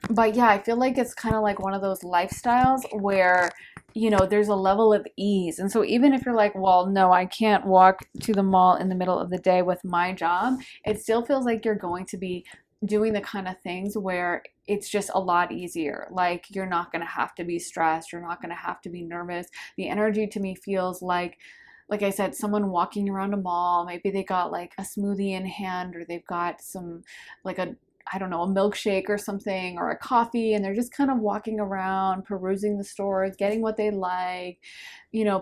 But yeah, I feel like it's kind of like one of those lifestyles where there's a level of ease. And so even if you're like, well, no, I can't walk to the mall in the middle of the day with my job, it still feels like you're going to be doing the kind of things where it's just a lot easier. Like you're not going to have to be stressed. You're not going to have to be nervous. The energy to me feels like I said, someone walking around a mall. Maybe they got like a smoothie in hand, or they've got some a milkshake or something, or a coffee, and they're just kind of walking around, perusing the stores, getting what they like,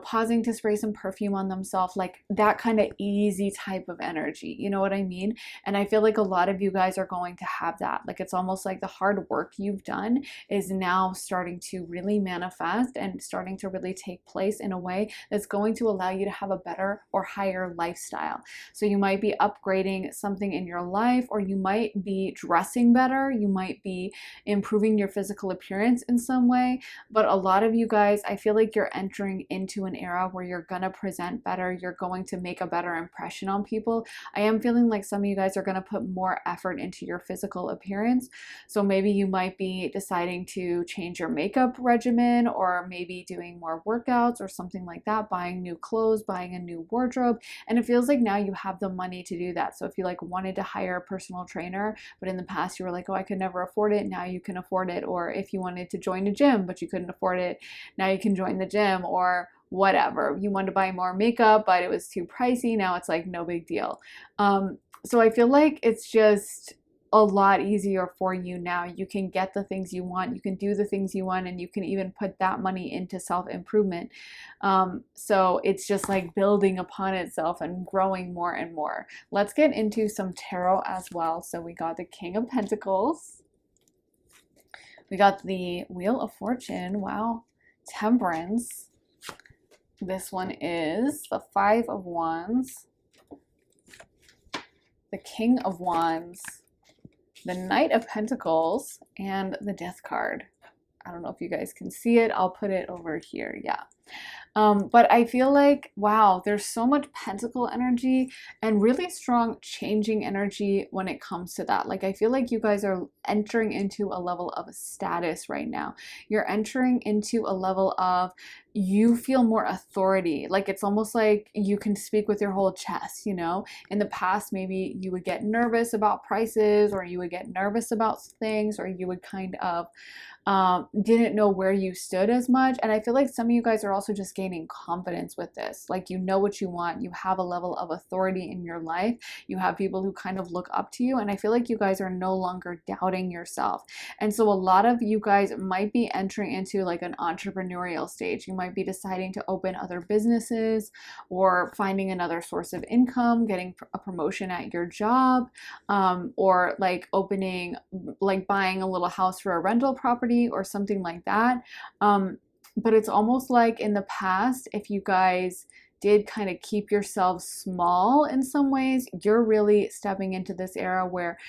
pausing to spray some perfume on themselves, like that kind of easy type of energy. You know what I mean? And I feel like a lot of you guys are going to have that. Like it's almost like the hard work you've done is now starting to really manifest and starting to really take place in a way that's going to allow you to have a better or higher lifestyle. So you might be upgrading something in your life, or you might be dressing better, you might be improving your physical appearance in some way. But a lot of you guys, I feel like you're entering into an era where you're gonna present better, you're going to make a better impression on people. I am feeling like some of you guys are gonna put more effort into your physical appearance. So maybe you might be deciding to change your makeup regimen, or maybe doing more workouts or something like that, buying new clothes, buying a new wardrobe. And it feels like now you have the money to do that. So if you like wanted to hire a personal trainer, but in the past you were like, oh, I could never afford it, now you can afford it. Or if you wanted to join a gym but you couldn't afford it, now you can join the gym. Or whatever, you wanted to buy more makeup but it was too pricey, now it's like no big deal. So I feel like it's just a lot easier for you now. You can get the things you want, you can do the things you want, and you can even put that money into self-improvement. So it's just like building upon itself and growing more and more. Let's get into some tarot as well. So we got the King of Pentacles, we got the Wheel of Fortune, wow, Temperance, this one is the Five of Wands, the King of Wands, the Knight of Pentacles, and the Death card. I don't know if you guys can see it. I'll put it over here. Yeah. But I feel like, wow, there's so much pentacle energy and really strong changing energy when it comes to that. Like, I feel like you guys are entering into a level of status right now. You're entering into a level of, you feel more authority. Like, it's almost like you can speak with your whole chest, you know? In the past, maybe you would get nervous about prices, or you would get nervous about things, or you would kind of didn't know where you stood as much. And I feel like some of you guys are also just gaining confidence with this. Like, you know what you want, you have a level of authority in your life, you have people who kind of look up to you, and I feel like you guys are no longer doubting yourself. And so a lot of you guys might be entering into like an entrepreneurial stage. You might be deciding to open other businesses, or finding another source of income, getting a promotion at your job, or like opening, like buying a little house for a rental property or something like that. But it's almost like in the past, if you guys did kind of keep yourselves small in some ways, you're really stepping into this era where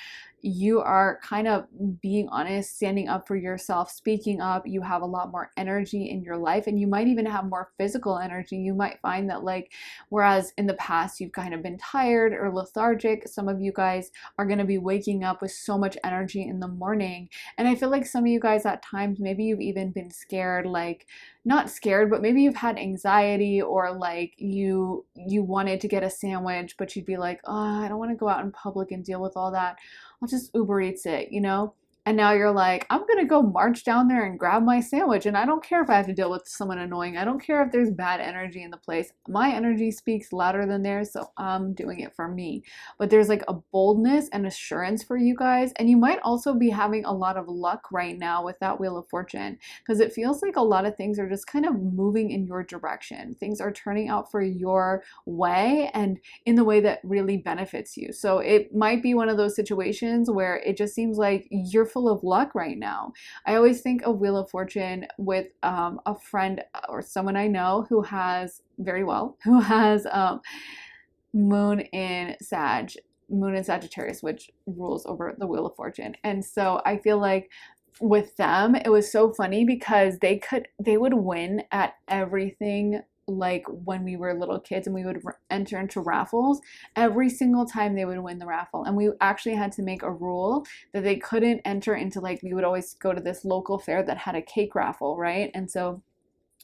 you are kind of being honest, standing up for yourself, speaking up. You have a lot more energy in your life, and you might even have more physical energy. You might find that, like, whereas in the past you've kind of been tired or lethargic, some of you guys are going to be waking up with so much energy in the morning. And I feel like some of you guys at times, maybe you've even been scared, like, not scared, but maybe you've had anxiety, or like you wanted to get a sandwich, but you'd be like, oh, I don't want to go out in public and deal with all that, I'll just Uber Eats it, you know? And now you're like, I'm gonna go march down there and grab my sandwich, and I don't care if I have to deal with someone annoying. I don't care if there's bad energy in the place. My energy speaks louder than theirs, so I'm doing it for me. But there's like a boldness and assurance for you guys, and you might also be having a lot of luck right now with that Wheel of Fortune, because it feels like a lot of things are just kind of moving in your direction. Things are turning out for your way, and in the way that really benefits you. So it might be one of those situations where it just seems like you're full of luck right now. I always think of Wheel of Fortune with a friend or someone I know who has moon in Sagittarius, which rules over the Wheel of Fortune. And so I feel like with them, it was so funny because they would win at everything. Like when we were little kids and we would enter into raffles, every single time they would win the raffle. And we actually had to make a rule that they couldn't enter into, like, we would always go to this local fair that had a cake raffle, right? And so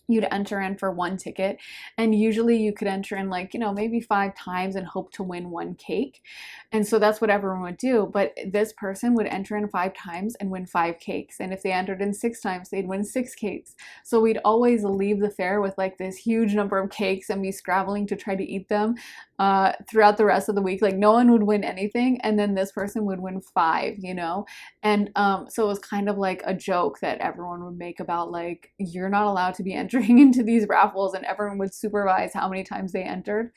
you'd enter in for one ticket, and usually you could enter in, like, you know, maybe 5 times and hope to win 1 cake. And so that's what everyone would do. But this person would enter in 5 times and win 5 cakes. And if they entered in 6 times, they'd win 6 cakes. So we'd always leave the fair with like this huge number of cakes and be scrabbling to try to eat them throughout the rest of the week. Like, no one would win anything, and then this person would win 5, you know? And so it was kind of like a joke that everyone would make about, like, you're not allowed to be entering entering into these raffles and everyone would supervise how many times they entered.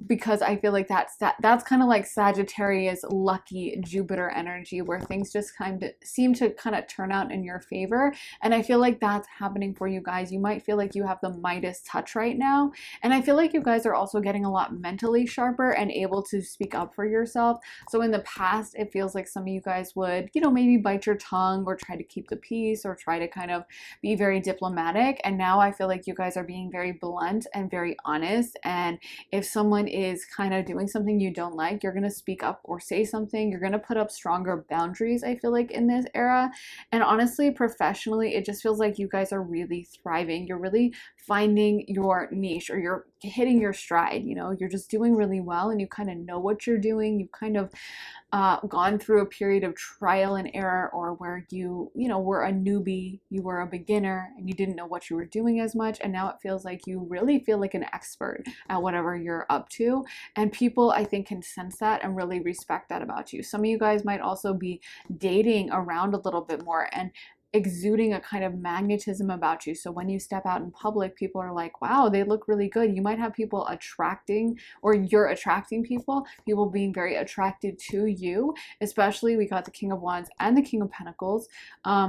Because I feel like that's kind of like Sagittarius lucky Jupiter energy, where things just kind of seem to kind of turn out in your favor. And I feel like that's happening for you guys. You might feel like you have the Midas touch right now. And I feel like you guys are also getting a lot mentally sharper and able to speak up for yourself. So in the past, it feels like some of you guys would, you know, maybe bite your tongue or try to keep the peace or try to kind of be very diplomatic. And now I feel like you guys are being very blunt and very honest. And if someone is kind of doing something you don't like, you're going to speak up or say something. You're going to put up stronger boundaries, I feel like, in this era. And honestly, professionally, it just feels like you guys are really thriving. You're really finding your niche, or you're hitting your stride. You know, you're just doing really well and you kind of know what you're doing. You've kind of gone through a period of trial and error, or where you know, were a newbie, you were a beginner and you didn't know what you were doing as much. And now it feels like you really feel like an expert at whatever you're up to. And people, I think, can sense that and really respect that about you. Some of you guys might also be dating around a little bit more and exuding a kind of magnetism about you. So when you step out in public, people are like, wow, they look really good. You might have people attracting, or you're attracting people being very attracted to you. Especially, we got the King of Wands and the King of Pentacles.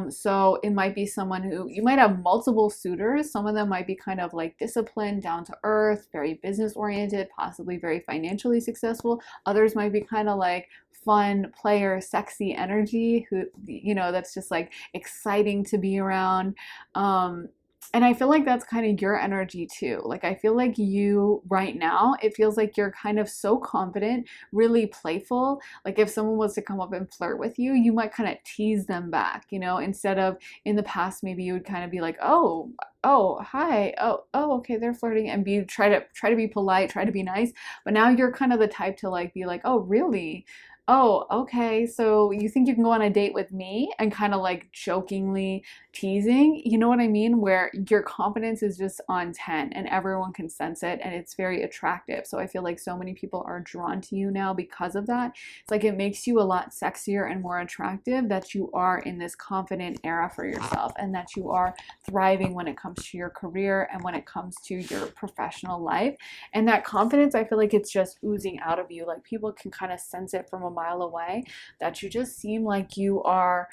So it might be someone who, you might have multiple suitors. Some of them might be kind of like disciplined, down to earth, very business oriented, possibly very financially successful. Others might be kind of like fun player, sexy energy, who, you know, that's just like exciting to be around. And I feel like that's kind of your energy too. Like, I feel like you right now, it feels like you're kind of so confident, really playful. Like if someone was to come up and flirt with you, you might kind of tease them back, you know, instead of in the past, maybe you would kind of be like, oh, hi, okay, they're flirting, and try to be polite, try to be nice. But now you're kind of the type to like be like, oh, really? Oh, okay, so you think you can go on a date with me, and kind of like jokingly teasing, you know what I mean? Where your confidence is just on 10 and everyone can sense it, and it's very attractive. So I feel like so many people are drawn to you now because of that. It's like it makes you a lot sexier and more attractive that you are in this confident era for yourself, and that you are thriving when it comes to your career and when it comes to your professional life. And that confidence, I feel like it's just oozing out of you. Like people can kind of sense it from a mile away, that you just seem like you are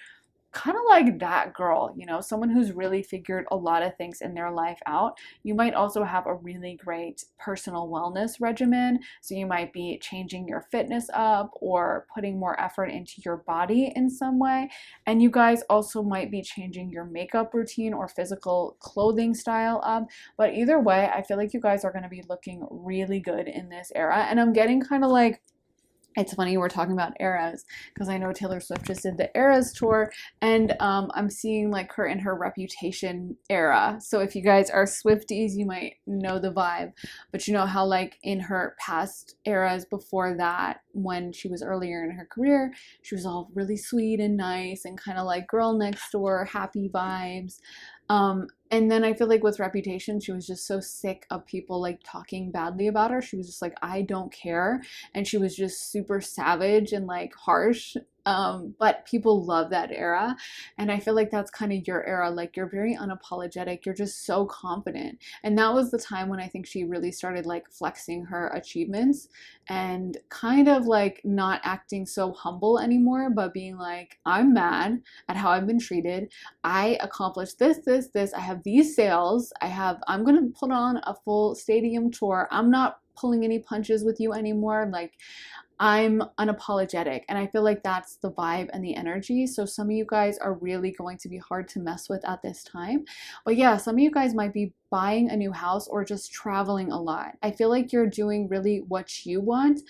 kind of like that girl, you know, someone who's really figured a lot of things in their life out. You might also have a really great personal wellness regimen. So you might be changing your fitness up or putting more effort into your body in some way. And you guys also might be changing your makeup routine or physical clothing style up. But either way, I feel like you guys are going to be looking really good in this era. And I'm getting kind of like, it's funny we're talking about eras, because I know Taylor Swift just did the Eras tour, and I'm seeing like her in her Reputation era. So if you guys are Swifties, you might know the vibe. But you know how like in her past eras before that, when she was earlier in her career, she was all really sweet and nice and kind of like girl next door, happy vibes. And then I feel like with Reputation, she was just so sick of people like talking badly about her. She was just like, I don't care. And she was just super savage and like harsh. But people love that era. And I feel like that's kind of your era. Like you're very unapologetic. You're just so confident. And that was the time when I think she really started like flexing her achievements and kind of like not acting so humble anymore, but being like, I'm mad at how I've been treated. I accomplished this. I have these sales. I'm going to put on a full stadium tour. I'm not pulling any punches with you anymore. Like, I'm unapologetic. And I feel like that's the vibe and the energy. So some of you guys are really going to be hard to mess with at this time. But yeah, some of you guys might be buying a new house or just traveling a lot. I feel like you're doing really what you want.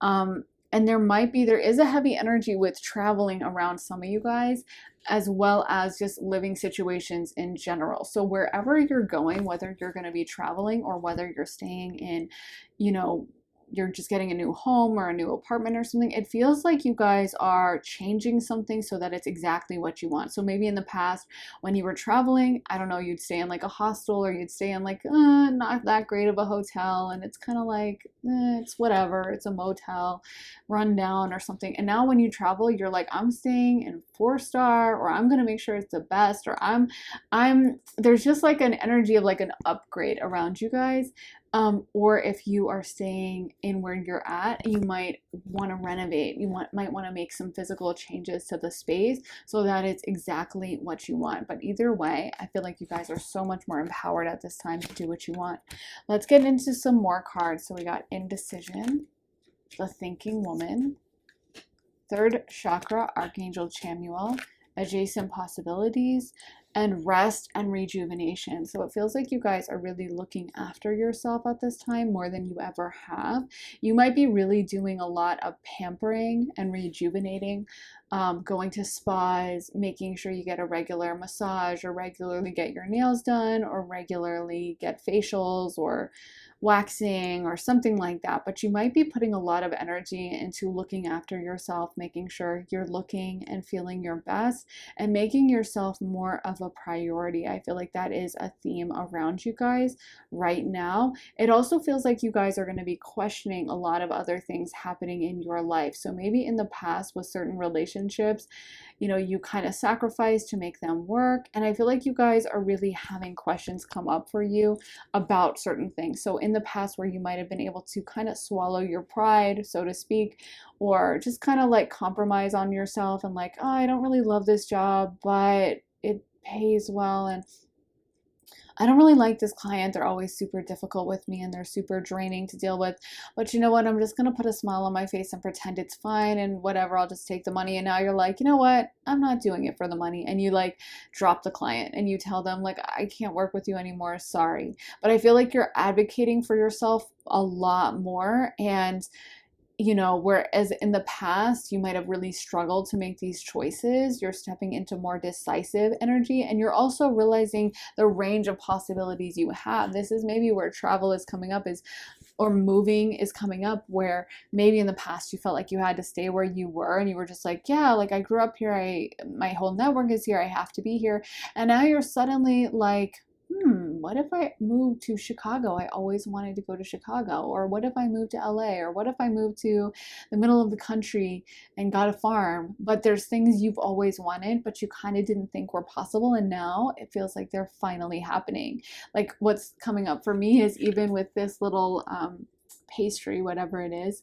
And there is a heavy energy with traveling around some of you guys, as well as just living situations in general. So wherever you're going, whether you're going to be traveling or whether you're staying in, you know, you're just getting a new home or a new apartment or something. It feels like you guys are changing something so that it's exactly what you want. So maybe in the past when you were traveling, I don't know, you'd stay in like a hostel, or you'd stay in like not that great of a hotel, and it's kind of like it's whatever, it's a motel run down or something. And now when you travel, you're like, I'm staying in 4-star, or I'm gonna make sure it's the best, or I'm there's just like an energy of like an upgrade around you guys. Or if you are staying in where you're at, you might want to renovate. Might want to make some physical changes to the space so that it's exactly what you want. But either way, I feel like you guys are so much more empowered at this time to do what you want. Let's get into some more cards. So we got indecision, the thinking woman, third chakra, Archangel Chamuel, adjacent possibilities, and rest and rejuvenation. So it feels like you guys are really looking after yourself at this time more than you ever have. You might be really doing a lot of pampering and rejuvenating, going to spas, making sure you get a regular massage, or regularly get your nails done, or regularly get facials or waxing or something like that. But you might be putting a lot of energy into looking after yourself, making sure you're looking and feeling your best, and making yourself more of a priority. I feel like that is a theme around you guys right now. It also feels like you guys are going to be questioning a lot of other things happening in your life. So maybe in the past with certain relationships, you know, you kind of sacrificed to make them work. And I feel like you guys are really having questions come up for you about certain things. So in the past, where you might have been able to kind of swallow your pride, so to speak, or just kind of like compromise on yourself and like, oh, I don't really love this job, but it pays well, and I don't really like this client. They're always super difficult with me and they're super draining to deal with. But you know what? I'm just going to put a smile on my face and pretend it's fine and whatever. I'll just take the money. And now you're like, you know what? I'm not doing it for the money. And you like drop the client and you tell them like, I can't work with you anymore. Sorry. But I feel like you're advocating for yourself a lot more. And you know, whereas in the past, you might have really struggled to make these choices, you're stepping into more decisive energy, and you're also realizing the range of possibilities you have. This is maybe where travel is coming up, or moving is coming up, where maybe in the past you felt like you had to stay where you were and you were just like, yeah, like I grew up here, my whole network is here, I have to be here. And now you're suddenly like, what if I moved to Chicago? I always wanted to go to Chicago. Or what if I moved to LA? Or what if I moved to the middle of the country and got a farm? But there's things you've always wanted, but you kind of didn't think were possible. And now it feels like they're finally happening. Like what's coming up for me is, even with this little pastry, whatever it is,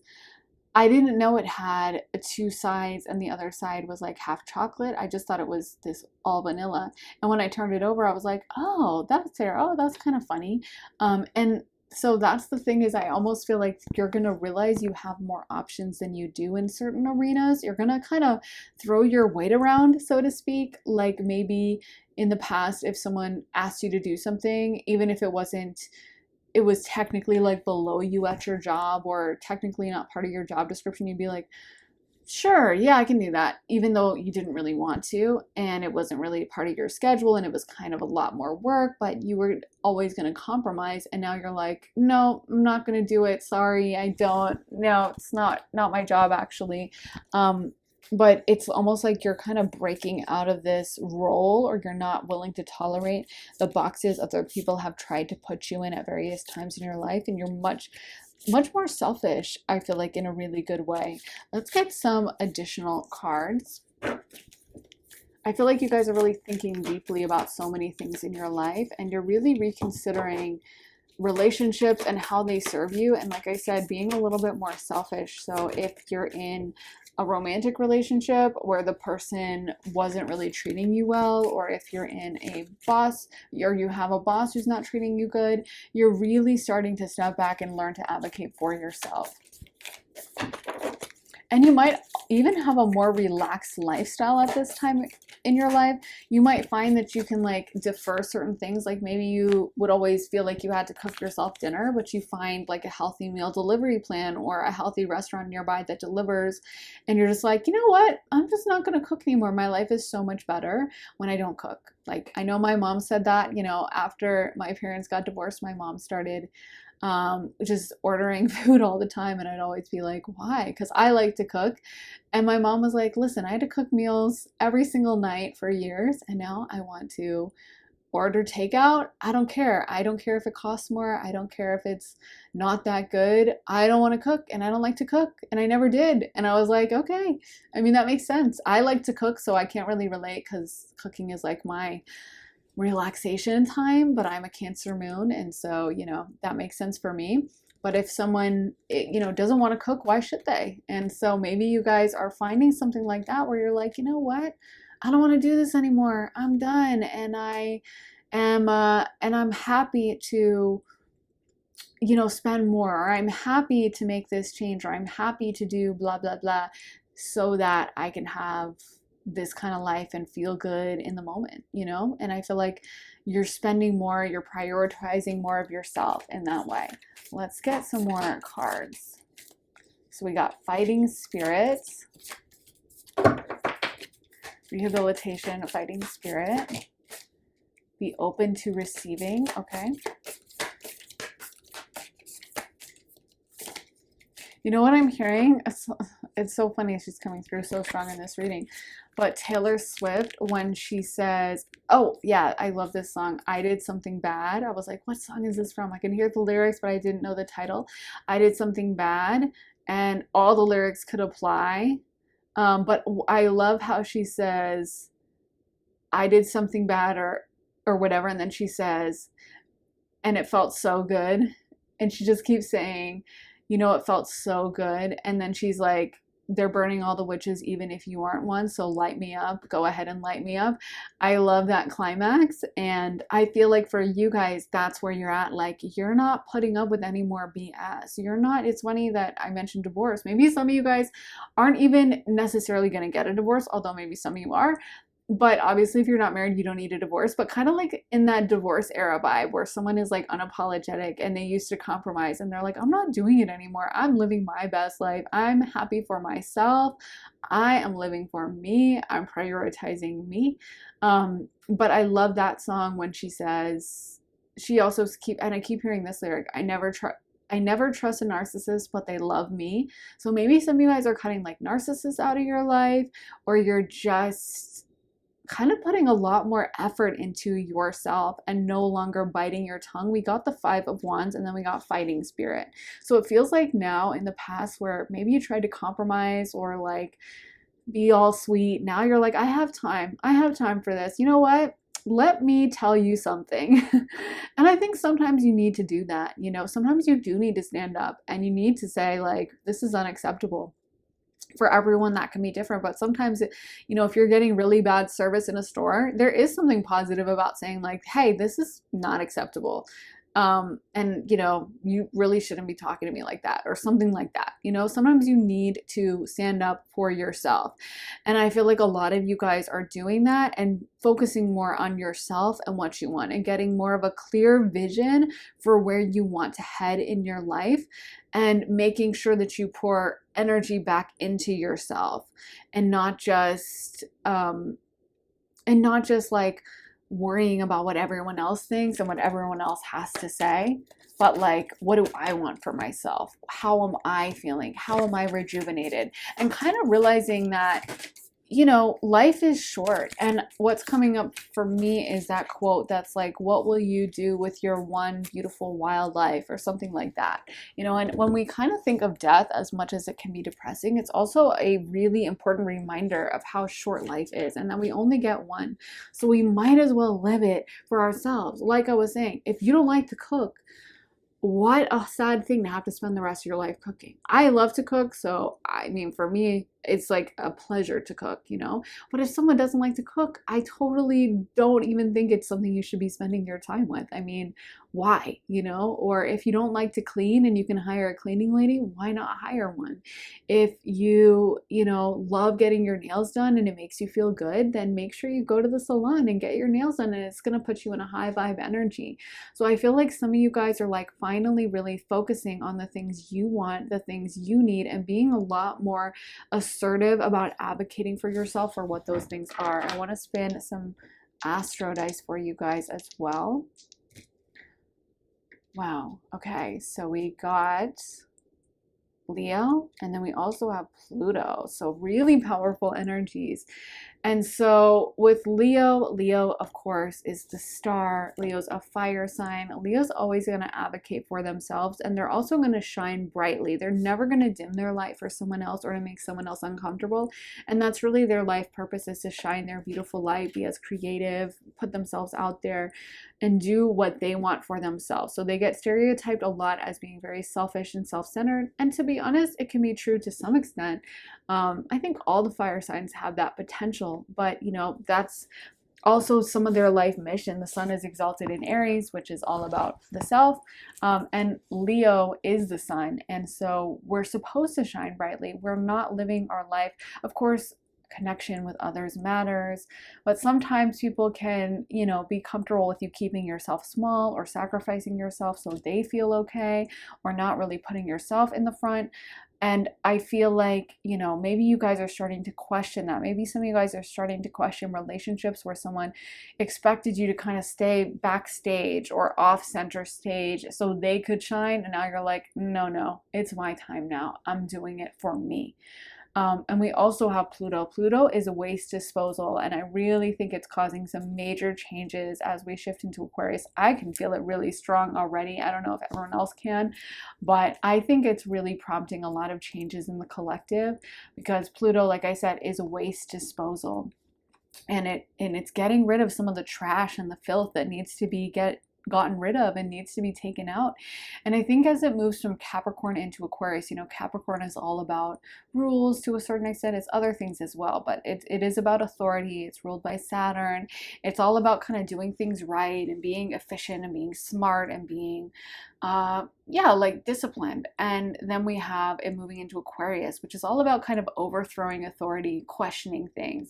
I didn't know it had 2 sides and the other side was like half chocolate. I just thought it was this all vanilla. And when I turned it over, I was like, oh, that's there. Oh, that's kind of funny. And so that's the thing, is I almost feel like you're going to realize you have more options than you do in certain arenas. You're going to kind of throw your weight around, so to speak. Like maybe in the past, if someone asked you to do something, even if it was technically like below you at your job, or technically not part of your job description, you'd be like, sure, yeah, I can do that, even though you didn't really want to, and it wasn't really part of your schedule, and it was kind of a lot more work, but you were always going to compromise. And now you're like, no, I'm not going to do it. Sorry, no, it's not my job actually. But it's almost like you're kind of breaking out of this role, or you're not willing to tolerate the boxes other people have tried to put you in at various times in your life, and you're much more selfish, I feel like, in a really good way. Let's get some additional cards. I feel like you guys are really thinking deeply about so many things in your life, and you're really reconsidering relationships and how they serve you. And like I said, being a little bit more selfish. So if you're in a romantic relationship where the person wasn't really treating you well, or if you're in a boss, or you have a boss who's not treating you good, you're really starting to step back and learn to advocate for yourself. And you might even have a more relaxed lifestyle at this time in your life. You might find that you can like defer certain things. Like maybe you would always feel like you had to cook yourself dinner, but you find like a healthy meal delivery plan or a healthy restaurant nearby that delivers. And you're just like, you know what? I'm just not going to cook anymore. My life is so much better when I don't cook. Like I know my mom said that, you know, after my parents got divorced, my mom started just ordering food all the time. And I'd always be like, why? Because I like to cook. And my mom was like, listen, I had to cook meals every single night for years, and now I want to order takeout. I don't care. I don't care if it costs more. I don't care if it's not that good. I don't want to cook, and I don't like to cook, and I never did. And I was like, okay. I mean, that makes sense. I like to cook, so I can't really relate because cooking is like my relaxation time, but I'm a Cancer moon, and so, that makes sense for me. But if someone, doesn't want to cook, why should they? And so maybe you guys are finding something like that where you're like, you know what? I don't want to do this anymore. I'm done, and I'm happy to, spend more, or I'm happy to make this change, or I'm happy to do blah blah blah, so that I can have this kind of life and feel good in the moment, And I feel like you're spending more, you're prioritizing more of yourself in that way. Let's get some more cards. So we got fighting spirits, rehabilitation, fighting spirit, be open to receiving. Okay. You know what I'm hearing? It's so funny. She's coming through so strong in this reading. But Taylor Swift, when she says, oh, yeah, I love this song, I Did Something Bad. I was like, what song is this from? I can hear the lyrics, but I didn't know the title. I Did Something Bad. And all the lyrics could apply. But I love how she says, I did something bad or whatever. And then she says, and it felt so good. And she just keeps saying, it felt so good. And then she's like, they're burning all the witches, even if you aren't one. So light me up. Go ahead and light me up. I love that climax. And I feel like for you guys, that's where you're at. Like, you're not putting up with any more BS. It's funny that I mentioned divorce. Maybe some of you guys aren't even necessarily going to get a divorce, although maybe some of you are. But obviously, if you're not married, you don't need a divorce. But kind of like in that divorce era vibe where someone is like unapologetic and they used to compromise and they're like, I'm not doing it anymore. I'm living my best life. I'm happy for myself. I am living for me. I'm prioritizing me. But I love that song when she says, and I keep hearing this lyric, I never trust a narcissist, but they love me. So maybe some of you guys are cutting like narcissists out of your life, or you're just kind of putting a lot more effort into yourself and no longer biting your tongue. We got the 5 of Wands, and then we got fighting spirit. So it feels like now in the past where maybe you tried to compromise or like be all sweet, now you're like, I have time for this. You know what? Let me tell you something. And I think sometimes you need to do that. Sometimes you do need to stand up and you need to say like, this is unacceptable. For everyone that can be different, but sometimes if you're getting really bad service in a store, there is something positive about saying like, hey, this is not acceptable, and you really shouldn't be talking to me like that, or something like that. Sometimes you need to stand up for yourself, and I feel like a lot of you guys are doing that and focusing more on yourself and what you want, and getting more of a clear vision for where you want to head in your life, and making sure that you pour energy back into yourself, and not just like worrying about what everyone else thinks and what everyone else has to say, but like, what do I want for myself? How am I feeling? How am I rejuvenated? And kind of realizing that life is short. And what's coming up for me is that quote that's like, what will you do with your one beautiful wild life, or something like that. And when we kind of think of death, as much as it can be depressing, it's also a really important reminder of how short life is, and that we only get one. So we might as well live it for ourselves. Like I was saying, if you don't like to cook, what a sad thing to have to spend the rest of your life cooking. I love to cook, so I mean, for me, it's like a pleasure to cook, But if someone doesn't like to cook, I totally don't even think it's something you should be spending your time with. I mean, why, Or if you don't like to clean and you can hire a cleaning lady, why not hire one? If you, love getting your nails done and it makes you feel good, then make sure you go to the salon and get your nails done, and it's going to put you in a high vibe energy. So I feel like some of you guys are like finally really focusing on the things you want, the things you need, and being a lot more assertive about advocating for yourself for what those things are. I want to spin some astro dice for you guys as well. Wow. Okay. So we got Leo, and then we also have Pluto. So really powerful energies. And so with Leo, Leo, of course, is the star. Leo's a fire sign. Leo's always going to advocate for themselves, and they're also going to shine brightly. They're never going to dim their light for someone else or to make someone else uncomfortable. And that's really their life purpose, is to shine their beautiful light, be as creative, put themselves out there, and do what they want for themselves. So they get stereotyped a lot as being very selfish and self-centered. And to be honest, it can be true to some extent. I think all the fire signs have that potential, but that's also some of their life mission. The sun is exalted in Aries, which is all about the self, and Leo is the sun. And so we're supposed to shine brightly. We're not living our life. Of course, connection with others matters, but sometimes people can, be comfortable with you keeping yourself small or sacrificing yourself so they feel okay, or not really putting yourself in the front. And I feel like, maybe you guys are starting to question that. Maybe some of you guys are starting to question relationships where someone expected you to kind of stay backstage or off center stage so they could shine. And now you're like, no, it's my time now. I'm doing it for me. And we also have Pluto. Pluto is a waste disposal, and I really think it's causing some major changes as we shift into Aquarius. I can feel it really strong already. I don't know if everyone else can, but I think it's really prompting a lot of changes in the collective, because Pluto, like I said, is a waste disposal. And it's getting rid of some of the trash and the filth that needs to be gotten rid of and needs to be taken out. And I think as it moves from Capricorn into Aquarius, Capricorn is all about rules to a certain extent. It's other things as well, but it is about authority. It's ruled by Saturn. It's all about kind of doing things right and being efficient and being smart and being like disciplined. And then we have it moving into Aquarius, which is all about kind of overthrowing authority, questioning things,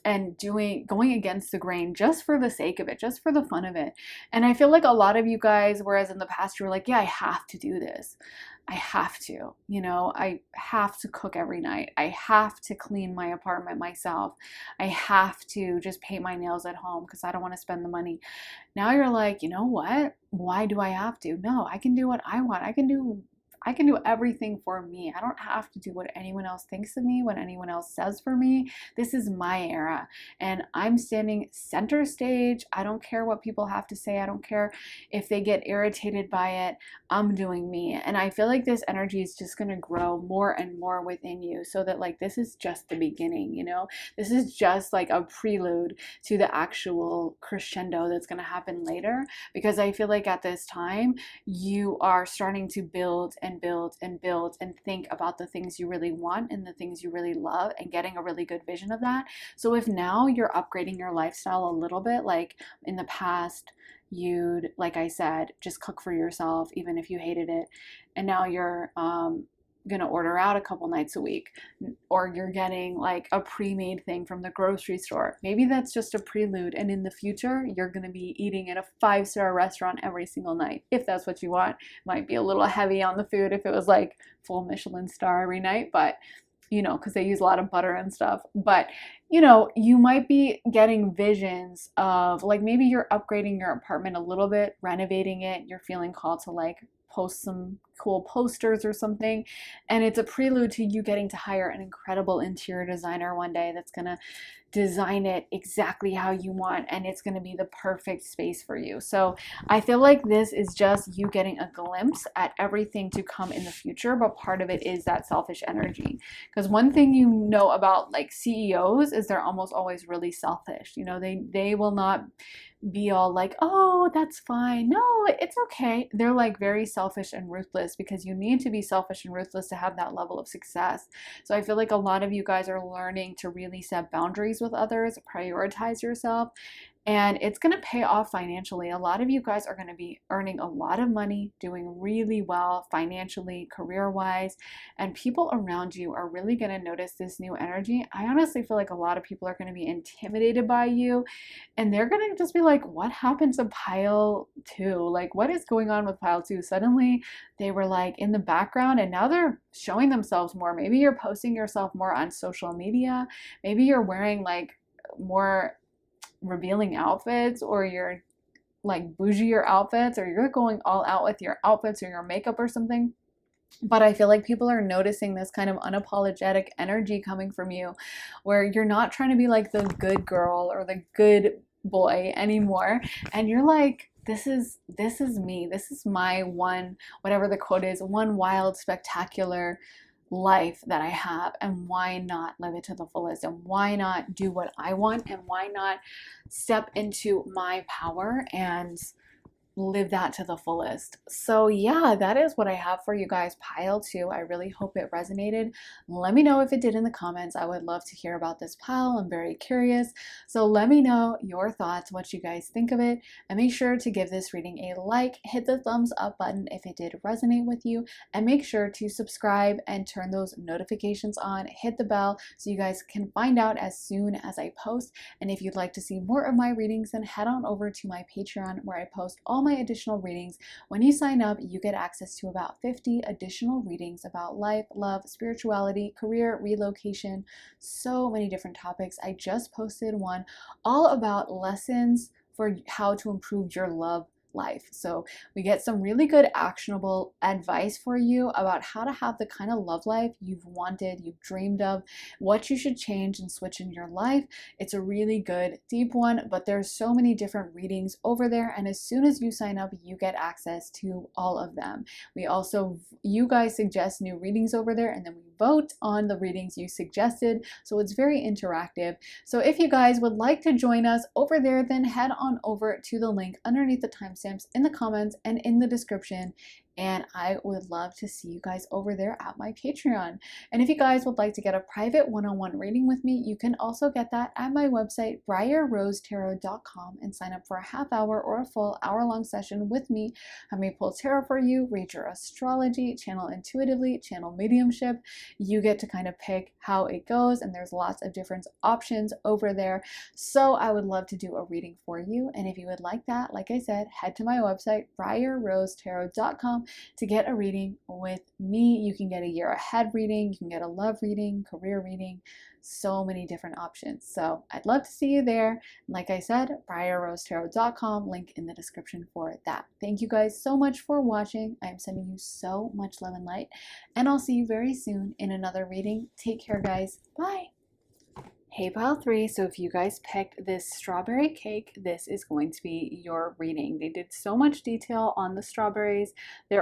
and going against the grain just for the sake of it, just for the fun of it. And I feel like a lot of you guys, whereas in the past you were like, yeah, I have to do this. I have to, I have to cook every night. I have to clean my apartment myself. I have to just paint my nails at home because I don't want to spend the money. Now you're like, you know what? Why do I have to? No, I can do what I want. I can do everything for me. I don't have to do what anyone else thinks of me, what anyone else says for me. This is my era, and I'm standing center stage. I don't care what people have to say. I don't care if they get irritated by it. I'm doing me. And I feel like this energy is just going to grow more and more within you, so that like this is just the beginning, This is just like a prelude to the actual crescendo that's going to happen later, because I feel like at this time you are starting to build and build and build and think about the things you really want and the things you really love, and getting a really good vision of that. So if now you're upgrading your lifestyle a little bit, like in the past you'd, like I said, just cook for yourself even if you hated it, and now you're gonna order out a couple nights a week, or you're getting like a pre-made thing from the grocery store. Maybe that's just a prelude, and in the future you're gonna be eating at a 5-star restaurant every single night, if that's what you want. Might be a little heavy on the food if it was like full Michelin star every night, but because they use a lot of butter and stuff. But you might be getting visions of like, maybe you're upgrading your apartment a little bit, renovating it, you're feeling called to like post some cool posters or something, and it's a prelude to you getting to hire an incredible interior designer one day that's gonna design it exactly how you want, and it's gonna be the perfect space for you. So I feel like this is just you getting a glimpse at everything to come in the future, but part of it is that selfish energy. Because one thing about like CEOs is they're almost always really selfish. They will not be all like, oh, that's fine, no, it's okay. They're like very selfish and ruthless, because you need to be selfish and ruthless to have that level of success. So I feel like a lot of you guys are learning to really set boundaries with others, prioritize yourself, and it's going to pay off financially. A lot of you guys are going to be earning a lot of money, doing really well financially, career-wise, and people around you are really going to notice this new energy. I honestly feel like a lot of people are going to be intimidated by you, and they're going to just be like, what happened to pile 2? Like, what is going on with pile 2? Suddenly they were like in the background, and now they're showing themselves more. Maybe you're posting yourself more on social media. Maybe you're wearing like more revealing outfits, or you're like bougier outfits, or you're going all out with your outfits or your makeup or something. But I feel like people are noticing this kind of unapologetic energy coming from you, where you're not trying to be like the good girl or the good boy anymore. And you're like, this is me. This is my one, whatever the quote is, one wild, spectacular life that I have, and why not live it to the fullest, and why not do what I want, and why not step into my power and live that to the fullest. So yeah, that is what I have for you guys, pile 2. I really hope it resonated. Let me know if it did in the comments. I would love to hear about this pile. I'm very curious. So let me know your thoughts, what you guys think of it, and make sure to give this reading a like, hit the thumbs up button if it did resonate with you, and make sure to subscribe and turn those notifications on, hit the bell so you guys can find out as soon as I post. And if you'd like to see more of my readings, then head on over to my Patreon, where I post all my additional readings. When you sign up, you get access to about 50 additional readings about life, love, spirituality, career, relocation, so many different topics. I just posted one all about lessons for how to improve your love life. So we get some really good actionable advice for you about how to have the kind of love life you've wanted, you've dreamed of, what you should change and switch in your life. It's a really good deep one, but there's so many different readings over there, and as soon as you sign up, you get access to all of them. We also, you guys suggest new readings over there, and then we vote on the readings you suggested, so it's very interactive. So if you guys would like to join us over there, then head on over to the link underneath the timestamps in the comments and in the description, and I would love to see you guys over there at my Patreon. And if you guys would like to get a private one-on-one reading with me, you can also get that at my website, briarrosetarot.com, and sign up for a half hour or a full hour-long session with me. Have me pull tarot for you, read your astrology, channel intuitively, channel mediumship. You get to kind of pick how it goes, and there's lots of different options over there. So I would love to do a reading for you. And if you would like that, like I said, head to my website, briarrosetarot.com, to get a reading with me. You can get a year ahead reading, you can get a love reading, career reading, so many different options. So I'd love to see you there. Like I said, briarrosetarot.com, link in the description for that. Thank you guys so much for watching. I am sending you so much love and light, and I'll see you very soon in another reading. Take care, guys. Bye. Hey pile 3, so if you guys picked this strawberry cake, this is going to be your reading. They did so much detail on the strawberries. They've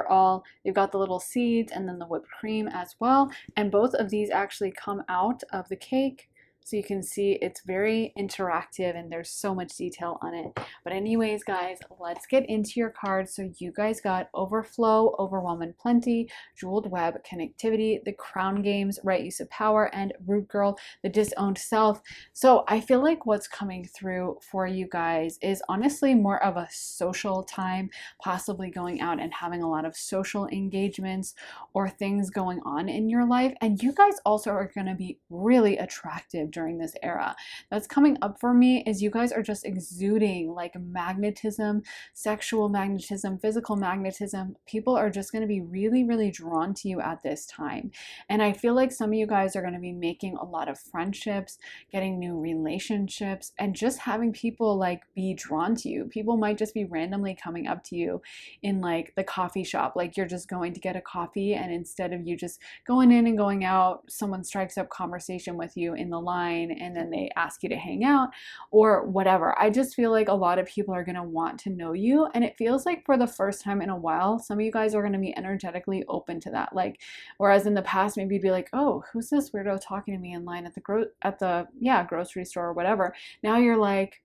got the little seeds and then the whipped cream as well. And both of these actually come out of the cake. So you can see it's very interactive and there's so much detail on it. But anyways, guys, let's get into your cards. So you guys got overflow, overwhelm and plenty, jeweled web, connectivity, the crown games, right use of power, and root girl, the disowned self. So I feel like what's coming through for you guys is honestly more of a social time, possibly going out and having a lot of social engagements or things going on in your life. And you guys also are going to be really attractive during this era. That's coming up for me is you guys are just exuding like magnetism, sexual magnetism, physical magnetism. People are just going to be really, really drawn to you at this time. And I feel like some of you guys are going to be making a lot of friendships, getting new relationships, and just having people like be drawn to you. People might just be randomly coming up to you in like the coffee shop. Like you're just going to get a coffee, and instead of you just going in and going out, someone strikes up conversation with you in the line, and then they ask you to hang out or whatever. I just feel like a lot of people are going to want to know you, and it feels like for the first time in a while, some of you guys are going to be energetically open to that. Like, whereas in the past, maybe you'd be like, oh, who's this weirdo talking to me in line at the grocery store or whatever. Now you're like,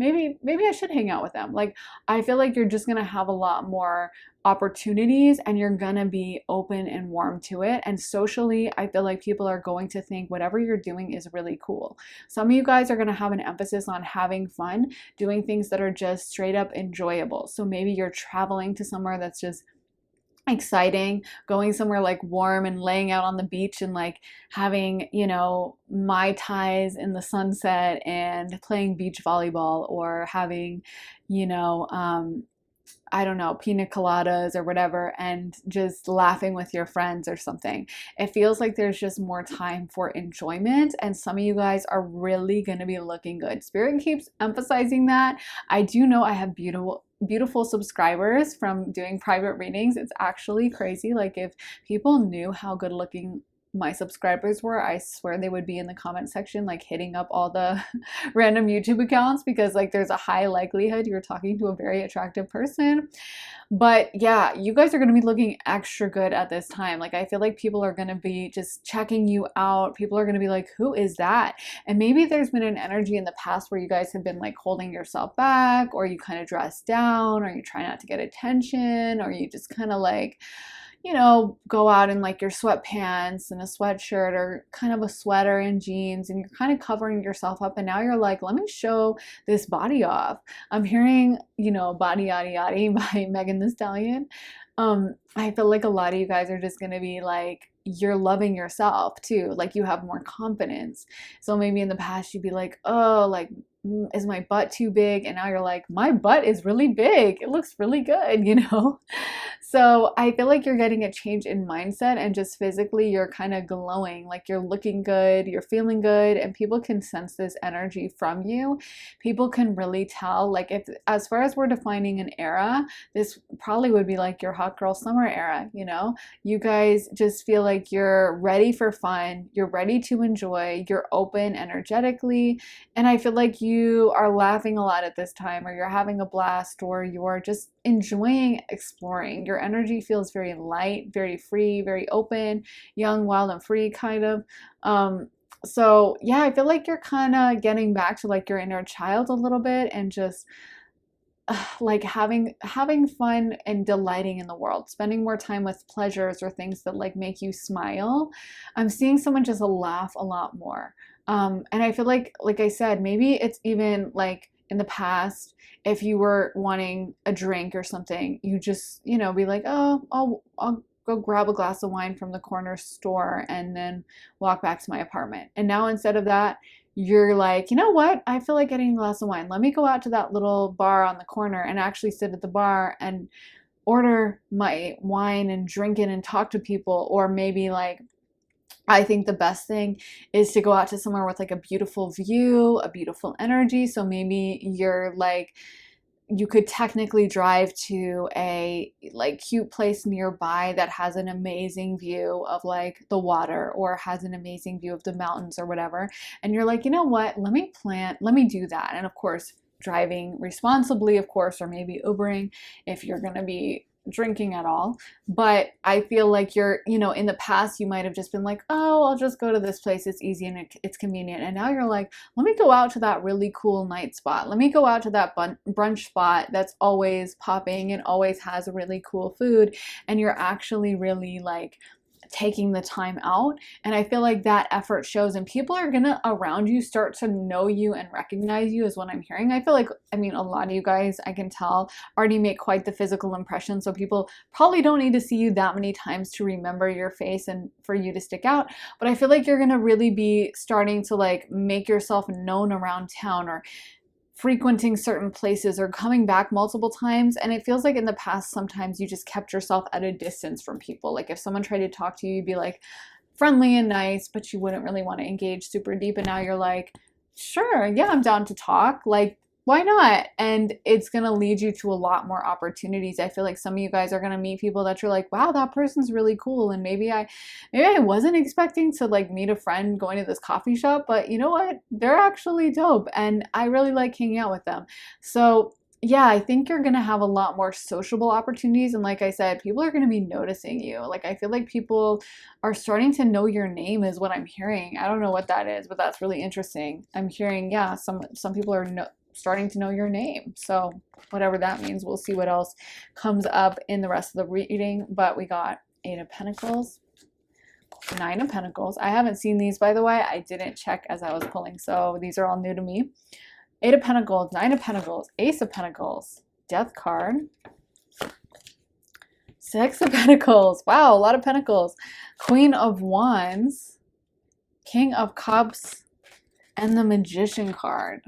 maybe I should hang out with them. Like, I feel like you're just going to have a lot more opportunities, and you're going to be open and warm to it. And socially, I feel like people are going to think whatever you're doing is really cool. Some of you guys are going to have an emphasis on having fun, doing things that are just straight up enjoyable. So maybe you're traveling to somewhere that's just exciting, going somewhere like warm and laying out on the beach and like having, Mai Tais in the sunset and playing beach volleyball, or having, I don't know, pina coladas or whatever, and just laughing with your friends or something. It feels like there's just more time for enjoyment, and some of you guys are really going to be looking good. Spirit keeps emphasizing that. I do know I have beautiful subscribers from doing private readings. It's actually crazy. Like, if people knew how good looking my subscribers were, I swear they would be in the comment section like hitting up all the random YouTube accounts, because like there's a high likelihood you're talking to a very attractive person. But yeah, you guys are going to be looking extra good at this time. Like, I feel like people are going to be just checking you out. People are going to be like, who is that? And maybe there's been an energy in the past where you guys have been like holding yourself back, or you kind of dress down, or you try not to get attention, or you just kind of like, you know, go out in like your sweatpants and a sweatshirt, or kind of a sweater and jeans, and you're kind of covering yourself up. And now you're like, let me show this body off. I'm hearing, you know, Body Yaddy Yaddy by Megan Thee Stallion. I feel like a lot of you guys are just going to be like, you're loving yourself too. Like, you have more confidence. So maybe in the past you'd be like, oh, like, is my butt too big? And now you're like, my butt is really big. It looks really good, you know? So I feel like you're getting a change in mindset, and just physically you're kind of glowing, like you're looking good, you're feeling good, and people can sense this energy from you. People can really tell, like, if, as far as we're defining an era, this probably would be like your hot girl summer era, you know? You guys just feel like you're ready for fun, you're ready to enjoy, you're open energetically, and I feel like you are laughing a lot at this time, or you're having a blast, or you're just enjoying exploring. Your energy feels very light, very free, very open, young, wild, and free, kind of. So yeah, I feel like you're kind of getting back to like your inner child a little bit, and just like having fun and delighting in the world, spending more time with pleasures or things that like make you smile. I'm seeing someone just laugh a lot more. And I feel like I said, maybe it's even like in the past, if you were wanting a drink or something, you just, you know, be like, oh, I'll go grab a glass of wine from the corner store and then walk back to my apartment. And now instead of that, you're like, you know what? I feel like getting a glass of wine. Let me go out to that little bar on the corner and actually sit at the bar and order my wine and drink it and talk to people. Or maybe like, I think the best thing is to go out to somewhere with like a beautiful view, a beautiful energy. So maybe you're like, you could technically drive to a like cute place nearby that has an amazing view of like the water, or has an amazing view of the mountains or whatever. And you're like, you know what? Let me do that. And of course, driving responsibly, of course, or maybe Ubering if you're going to be drinking at all. But I feel like you're, you know, in the past you might have just been like, oh, I'll just go to this place, it's easy and it's convenient. And now you're like, let me go out to that really cool night spot, let me go out to that brunch spot that's always popping and always has really cool food. And you're actually really like taking the time out. And I feel like that effort shows, and people are gonna around you start to know you and recognize you, is what I'm hearing. I feel like, I mean, a lot of you guys, I can tell, already make quite the physical impression, so people probably don't need to see you that many times to remember your face and for you to stick out. But I feel like you're gonna really be starting to like make yourself known around town, or frequenting certain places, or coming back multiple times. And it feels like in the past, sometimes you just kept yourself at a distance from people. Like if someone tried to talk to you, you'd be like friendly and nice, but you wouldn't really want to engage super deep. And now you're like, sure, yeah, I'm down to talk. Like, why not? And it's going to lead you to a lot more opportunities. I feel like some of you guys are going to meet people that you're like, wow, that person's really cool. And maybe I wasn't expecting to like meet a friend going to this coffee shop, but you know what? They're actually dope. And I really like hanging out with them. So yeah, I think you're going to have a lot more sociable opportunities. And like I said, people are going to be noticing you. Like, I feel like people are starting to know your name is what I'm hearing. I don't know what that is, but that's really interesting. I'm hearing, yeah, some people are starting to know your name. So whatever that means, we'll see what else comes up in the rest of the reading. But we got 8 of Pentacles, 9 of Pentacles. I haven't seen these, by the way. I didn't check as I was pulling, so these are all new to me. 8 of Pentacles, 9 of Pentacles, Ace of Pentacles, Death card, 6 of Pentacles. Wow, a lot of Pentacles. Queen of Wands, King of Cups, and the Magician card.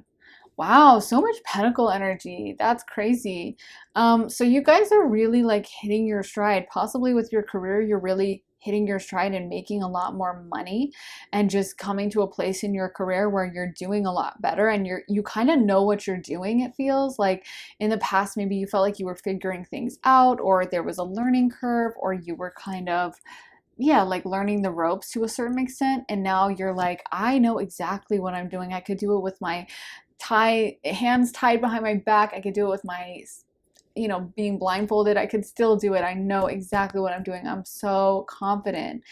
Wow, so much pentacle energy. That's crazy. So you guys are really like hitting your stride. Possibly with your career, you're really hitting your stride and making a lot more money and just coming to a place in your career where you're doing a lot better and you kind of know what you're doing, it feels. Like in the past, maybe you felt like you were figuring things out or there was a learning curve or you were kind of yeah, like learning the ropes to a certain extent. And now you're like, I know exactly what I'm doing. I could do it with my hands tied behind my back. I could do it with my, being blindfolded. I could still do it. I know exactly what I'm doing. I'm so confident.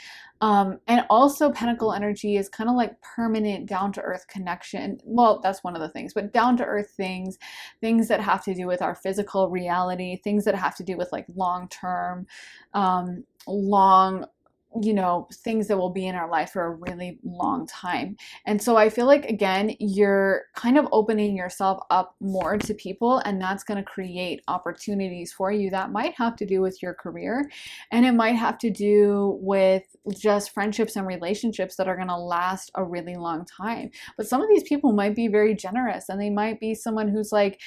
And also, Pentacle energy is kind of like permanent down to earth connection. Well, that's one of the things, but down to earth things, things that have to do with our physical reality, things that have to do with like long term, long things that will be in our life for a really long time. And so I feel like, again, you're kind of opening yourself up more to people, and that's going to create opportunities for you that might have to do with your career, and it might have to do with just friendships and relationships that are going to last a really long time. But some of these people might be very generous, and they might be someone who's like,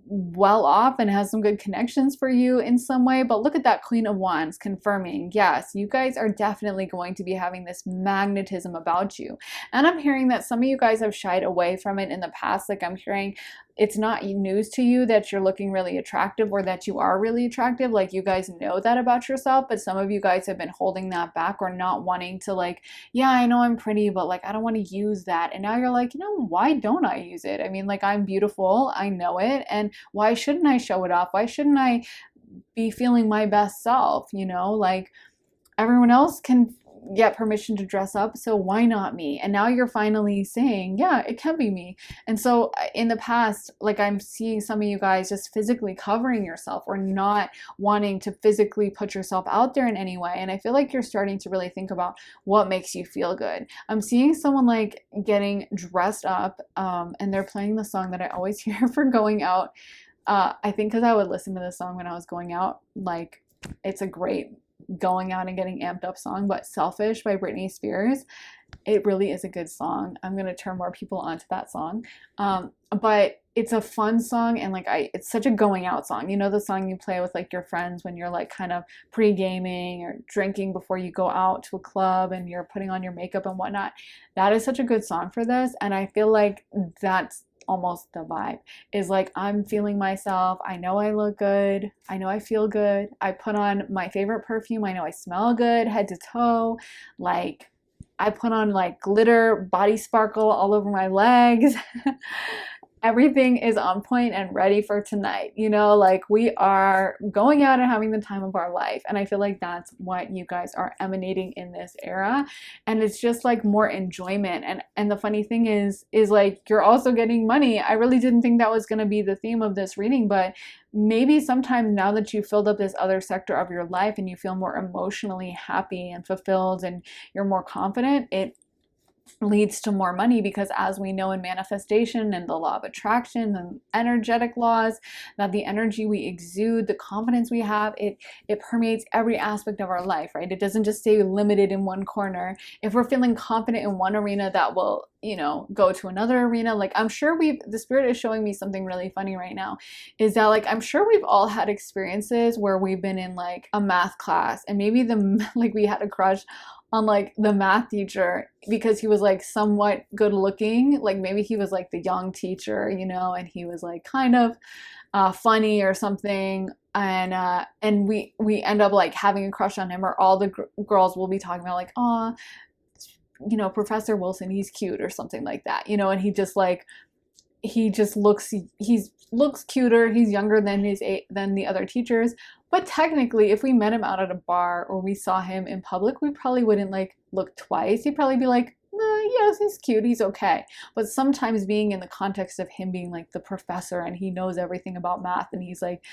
well off and has some good connections for you in some way. But look at that Queen of Wands confirming, yes, you guys are definitely going to be having this magnetism about you. And I'm hearing that some of you guys have shied away from it in the past. Like I'm hearing it's not news to you that you're looking really attractive or that you are really attractive. Like you guys know that about yourself, but some of you guys have been holding that back or not wanting to, like, yeah, I know I'm pretty, but like I don't want to use that. And now you're like, why don't I use it? I mean, like I'm beautiful, I know it, and why shouldn't I show it off? Why shouldn't I be feeling my best self? Like everyone else can get permission to dress up, so why not me? And now you're finally saying, yeah, it can be me. And so in the past, like I'm seeing some of you guys just physically covering yourself or not wanting to physically put yourself out there in any way. And I feel like you're starting to really think about what makes you feel good. I'm seeing someone like getting dressed up, and they're playing the song that I always hear for going out. I think because I would listen to this song when I was going out. Like it's a great going out and getting amped up song, but Selfish by Britney Spears, it really is a good song. I'm going to turn more people onto that song. But it's a fun song, and like it's such a going out song. The song you play with like your friends when you're like kind of pre-gaming or drinking before you go out to a club and you're putting on your makeup and whatnot. That is such a good song for this, and I feel like that's almost the vibe is like I'm feeling myself. I know I look good. I know I feel good. I put on my favorite perfume. I know I smell good head to toe. Like I put on like glitter, body sparkle all over my legs. Everything is on point and ready for tonight. Like we are going out and having the time of our life. And I feel like that's what you guys are emanating in this era. And it's just like more enjoyment. And the funny thing is like you're also getting money. I really didn't think that was going to be the theme of this reading, but maybe sometimes now that you filled up this other sector of your life and you feel more emotionally happy and fulfilled and you're more confident, it leads to more money, because as we know in manifestation and the law of attraction and energetic laws, that the energy we exude, the confidence we have, it permeates every aspect of our life, right? It doesn't just stay limited in one corner. If we're feeling confident in one arena, that will go to another arena. Like I'm sure the spirit is showing me something really funny right now, is that like I'm sure we've all had experiences where we've been in like a math class and maybe like we had a crush on like the math teacher because he was like somewhat good looking. Like maybe he was like the young teacher, and he was like kind of funny or something. And we end up like having a crush on him, or all the girls will be talking about like, oh, Professor Wilson, he's cute or something like that, and he just looks cuter. He's younger than than the other teachers. But technically, if we met him out at a bar or we saw him in public, we probably wouldn't like look twice. He'd probably be like, yes, he's cute, he's okay. But sometimes being in the context of him being like the professor and he knows everything about math and he's like,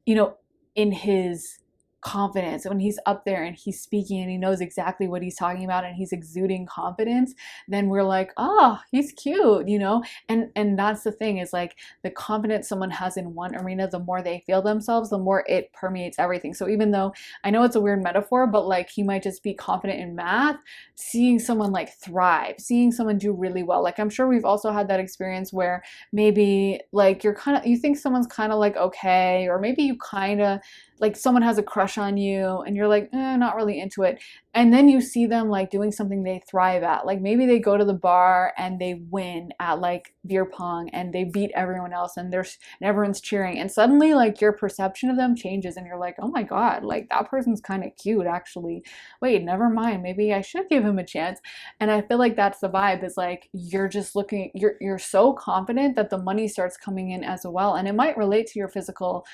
in his confidence. When he's up there and he's speaking and he knows exactly what he's talking about and he's exuding confidence, then we're like, oh, he's cute, you know? And that's the thing, is like the confidence someone has in one arena, the more they feel themselves, the more it permeates everything. So even though I know it's a weird metaphor, but like he might just be confident in math, seeing someone like thrive, seeing someone do really well. Like I'm sure we've also had that experience where maybe like you think someone's kind of like okay, or maybe you kind of like someone has a crush on you and you're like, not really into it. And then you see them like doing something they thrive at. Like maybe they go to the bar and they win at like beer pong and they beat everyone else and everyone's cheering. And suddenly like your perception of them changes and you're like, oh my God, like that person's kind of cute actually. Wait, never mind. Maybe I should give him a chance. And I feel like that's the vibe, is like you're just looking, you're so confident that the money starts coming in as well. And it might relate to your physical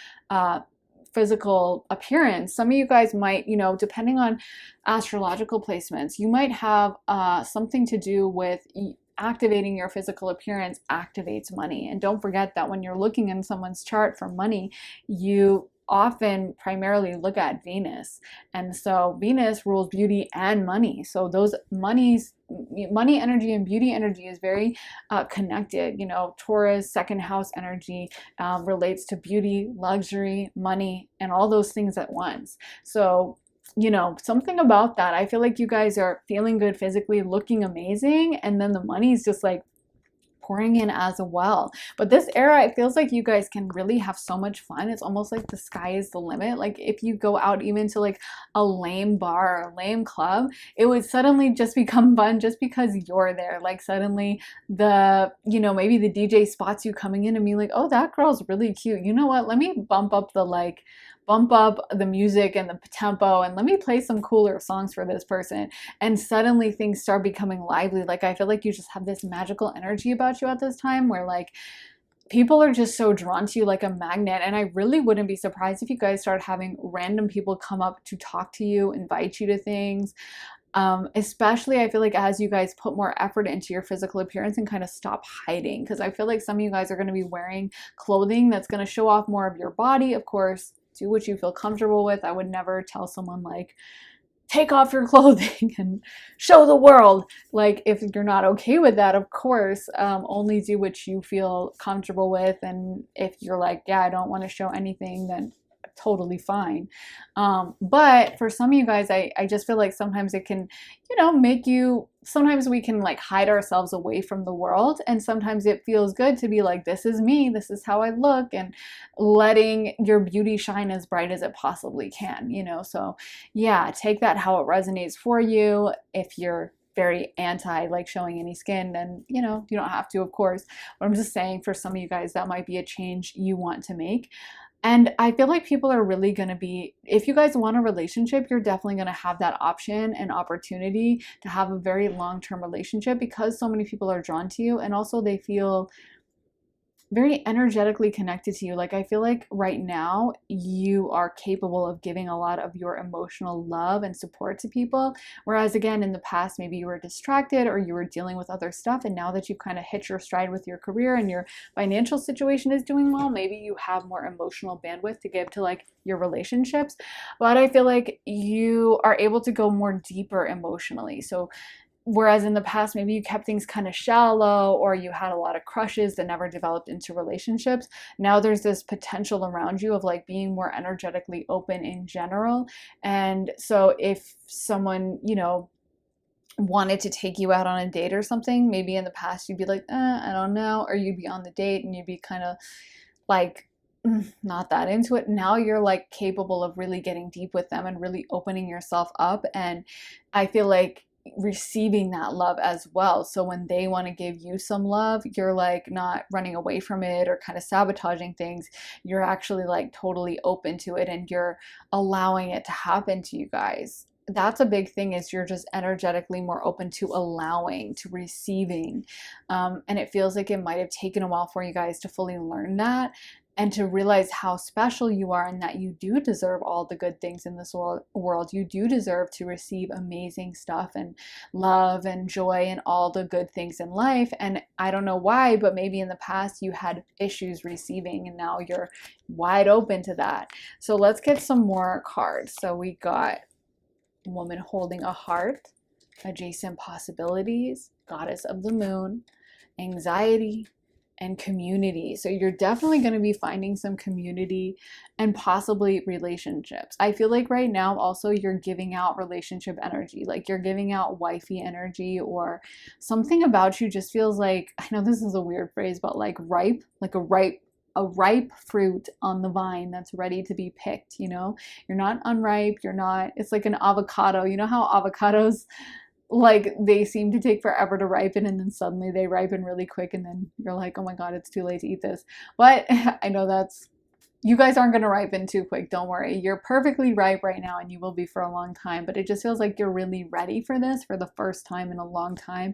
appearance. Some of you guys might, you know, depending on astrological placements, you might have something to do with activating your physical appearance activates money. And don't forget that when you're looking in someone's chart for money, you often primarily look at Venus. And so Venus rules beauty and money. So those money energy and beauty energy is very connected. You know, Taurus second house energy relates to beauty, luxury, money, and all those things at once. So, you know, something about that. I feel like you guys are feeling good physically, looking amazing, and then the money's just like pouring in as well. But this era, it feels like you guys can really have so much fun. It's almost like the sky is the limit. Like if you go out even to like a lame bar or a lame club, it would suddenly just become fun just because you're there. Like suddenly you know, maybe the DJ spots you coming in and be like, oh, that girl's really cute. You know what? Let me bump up the music and the tempo and let me play some cooler songs for this person. And suddenly things start becoming lively. Like I feel like you just have this magical energy about you at this time where like people are just so drawn to you like a magnet. And I really wouldn't be surprised if you guys start having random people come up to talk to you, invite you to things. Especially I feel like as you guys put more effort into your physical appearance and kind of stop hiding, because I feel like some of you guys are going to be wearing clothing that's going to show off more of your body. Of course, do what you feel comfortable with. I would never tell someone like, take off your clothing and show the world. Like if you're not okay with that, of course, only do what you feel comfortable with. And if you're like, yeah, I don't want to show anything, then totally fine. But for some of you guys, I just feel like sometimes it can, you know, make you, sometimes we can like hide ourselves away from the world. And sometimes it feels good to be like, this is me, this is how I look, and letting your beauty shine as bright as it possibly can, you know? So yeah, take that how it resonates for you. If you're very anti like showing any skin, then you know, you don't have to, of course. But I'm just saying for some of you guys, that might be a change you want to make. And I feel like people are really going to be, if you guys want a relationship, you're definitely going to have that option and opportunity to have a very long-term relationship because so many people are drawn to you, and also they feel very energetically connected to you. Like I feel like right now you are capable of giving a lot of your emotional love and support to people, whereas again in the past maybe you were distracted or you were dealing with other stuff, and now that you've kind of hit your stride with your career and your financial situation is doing well, maybe you have more emotional bandwidth to give to like your relationships. But I feel like you are able to go more deeper emotionally. So whereas in the past, maybe you kept things kind of shallow or you had a lot of crushes that never developed into relationships. Now there's this potential around you of like being more energetically open in general. And so if someone, you know, wanted to take you out on a date or something, maybe in the past you'd be like, I don't know. Or you'd be on the date and you'd be kind of like, not that into it. Now you're like capable of really getting deep with them and really opening yourself up. And I feel like receiving that love as well. So when they want to give you some love, you're like not running away from it or kind of sabotaging things. You're actually like totally open to it and you're allowing it to happen to you guys. That's a big thing, is you're just energetically more open to allowing, to receiving. And it feels like it might have taken a while for you guys to fully learn that. and to realize how special you are and that you do deserve all the good things in this world. You do deserve to receive amazing stuff and love and joy and all the good things in life. And I don't know why, but maybe in the past you had issues receiving and now you're wide open to that. So let's get some more cards. So we got woman holding a heart, adjacent possibilities, goddess of the moon, anxiety, and community. So you're definitely going to be finding some community and possibly relationships. I feel like right now also you're giving out relationship energy, like you're giving out wifey energy, or something about you just feels like, I know this is a weird phrase, but like ripe, like a ripe fruit on the vine that's ready to be picked, you know? You're not unripe, you're not, it's like an avocado. You know how avocados, like, they seem to take forever to ripen and then suddenly they ripen really quick and then you're like, oh my god, it's too late to eat this. But I know that's, you guys aren't going to ripen too quick, don't worry. You're perfectly ripe right now and you will be for a long time, but it just feels like you're really ready for this for the first time in a long time.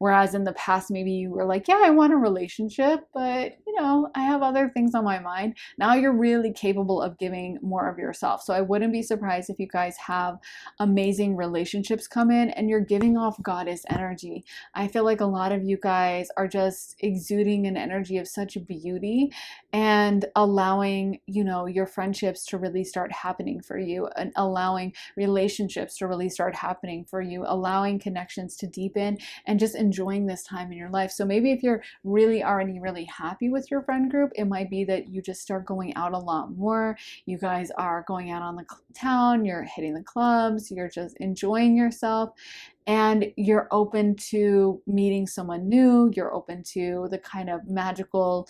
Whereas in the past, maybe you were like, yeah, I want a relationship, but you know, I have other things on my mind. Now you're really capable of giving more of yourself. So I wouldn't be surprised if you guys have amazing relationships come in and you're giving off goddess energy. I feel like a lot of you guys are just exuding an energy of such beauty and allowing, you know, your friendships to really start happening for you, and allowing relationships to really start happening for you, allowing connections to deepen, and just enjoying this time in your life. So maybe if you're really already really happy with your friend group, it might be that you just start going out a lot more. You guys are going out on the town, you're hitting the clubs, you're just enjoying yourself, and you're open to meeting someone new. You're open to the kind of magical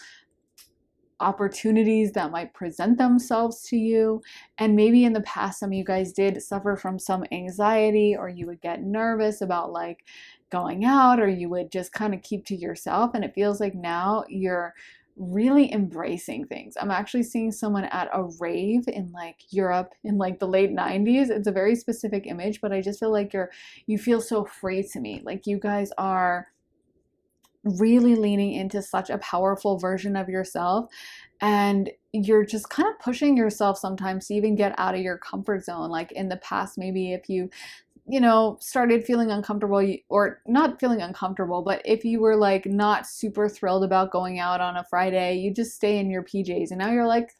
opportunities that might present themselves to you. And maybe in the past, some of you guys did suffer from some anxiety, or you would get nervous about like going out, or you would just kind of keep to yourself. And it feels like now you're really embracing things. I'm actually seeing someone at a rave in like Europe in like the late 90s. It's a very specific image, but I just feel like you feel so free to me. Like you guys are really leaning into such a powerful version of yourself, and you're just kind of pushing yourself sometimes to even get out of your comfort zone. Like in the past, maybe if you know, started feeling uncomfortable, or not feeling uncomfortable, but if you were like not super thrilled about going out on a Friday, you just stay in your PJs, and now you're like,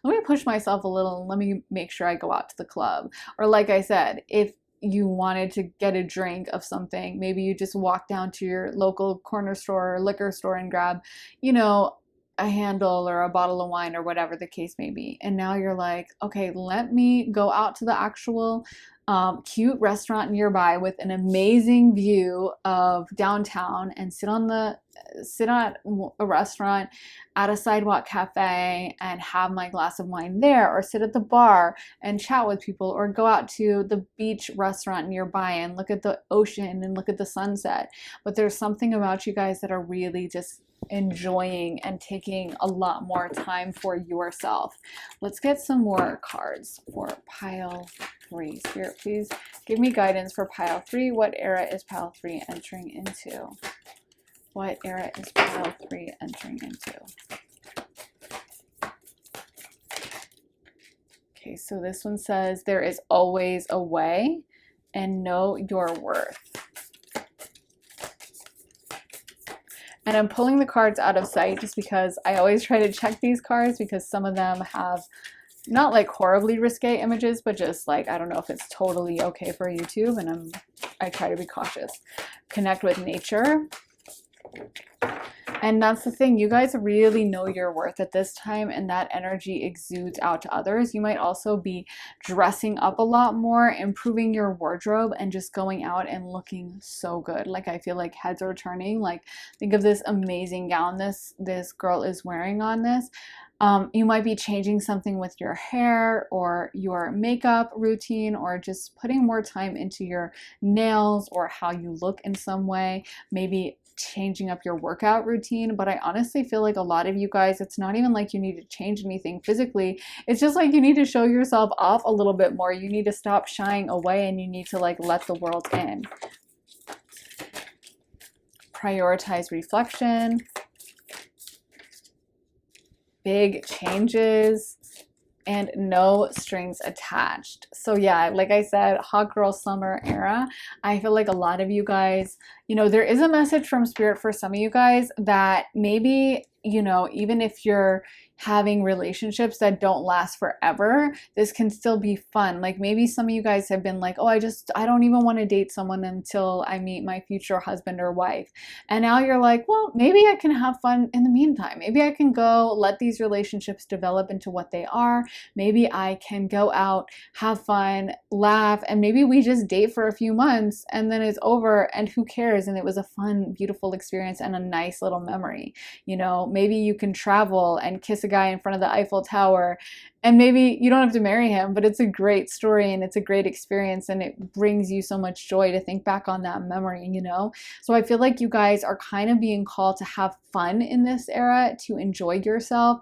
let me push myself a little and let me make sure I go out to the club. Or like I said, if you wanted to get a drink of something, maybe you just walk down to your local corner store or liquor store and grab, you know, a handle or a bottle of wine or whatever the case may be. And now you're like, okay, let me go out to the actual cute restaurant nearby with an amazing view of downtown and sit at a restaurant at a sidewalk cafe and have my glass of wine there, or sit at the bar and chat with people, or go out to the beach restaurant nearby and look at the ocean and look at the sunset. But there's something about you guys that are really just enjoying and taking a lot more time for yourself. Let's get some more cards for pile 3. Spirit, please give me guidance for pile 3. What era is pile 3 entering into? What era is pile 3 entering into? Okay, so this one says, there is always a way, and know your worth. And I'm pulling the cards out of sight just because I always try to check these cards, because some of them have not like horribly risque images, but just like, I don't know if it's totally okay for YouTube, and I try to be cautious. Connect with nature. And that's the thing, you guys really know your worth at this time, and that energy exudes out to others. You might also be dressing up a lot more, improving your wardrobe, and just going out and looking so good. Like, I feel like heads are turning. Like, think of this amazing gown this girl is wearing on this. You might be changing something with your hair or your makeup routine, or just putting more time into your nails or how you look in some way. Maybe changing up your workout routine. But I honestly feel like a lot of you guys, it's not even like you need to change anything physically. It's just like you need to show yourself off a little bit more. You need to stop shying away, and you need to like let the world in. Prioritize reflection. big changes and no strings attached. So yeah, like I said, hot girl summer era. I feel like a lot of you guys, you know, there is a message from spirit for some of you guys that maybe, you know, even if you're having relationships that don't last forever, this can still be fun. Like maybe some of you guys have been like, oh, I don't even want to date someone until I meet my future husband or wife. And now you're like, well, maybe I can have fun in the meantime. Maybe I can go let these relationships develop into what they are. Maybe I can go out, have fun, laugh, and maybe we just date for a few months and then it's over and who cares? And it was a fun, beautiful experience and a nice little memory. You know, maybe you can travel and kiss a guy in front of the Eiffel Tower, and maybe you don't have to marry him, but it's a great story and it's a great experience and it brings you so much joy to think back on that memory, you know? So I feel like you guys are kind of being called to have fun in this era, to enjoy yourself,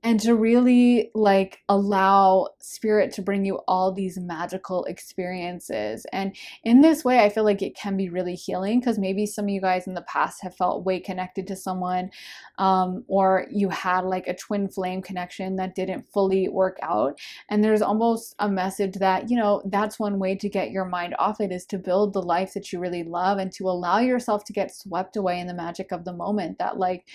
and to really like allow spirit to bring you all these magical experiences. And in this way, I feel like it can be really healing, because maybe some of you guys in the past have felt way connected to someone, or you had like a twin flame connection that didn't fully work out. And there's almost a message that, you know, that's one way to get your mind off it, is to build the life that you really love and to allow yourself to get swept away in the magic of the moment. That like,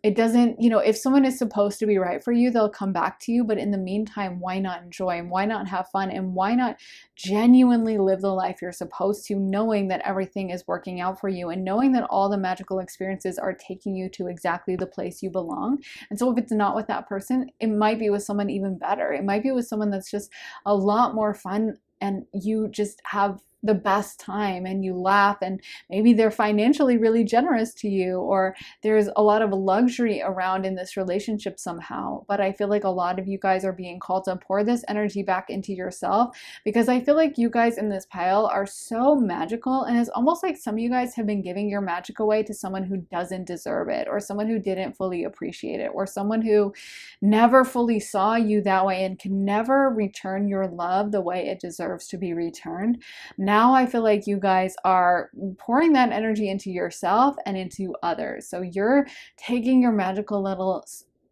it doesn't, you know, if someone is supposed to be right for you, they'll come back to you. But in the meantime, why not enjoy, and why not have fun, and why not genuinely live the life you're supposed to, knowing that everything is working out for you and knowing that all the magical experiences are taking you to exactly the place you belong. And so if it's not with that person, it might be with someone even better. It might be with someone that's just a lot more fun, and you just have the best time and you laugh, and maybe they're financially really generous to you, or there's a lot of luxury around in this relationship somehow. But I feel like a lot of you guys are being called to pour this energy back into yourself, because I feel like you guys in this pile are so magical, and it's almost like some of you guys have been giving your magic away to someone who doesn't deserve it, or someone who didn't fully appreciate it, or someone who never fully saw you that way and can never return your love the way it deserves to be returned. Now I feel like you guys are pouring that energy into yourself and into others. So you're taking your magical little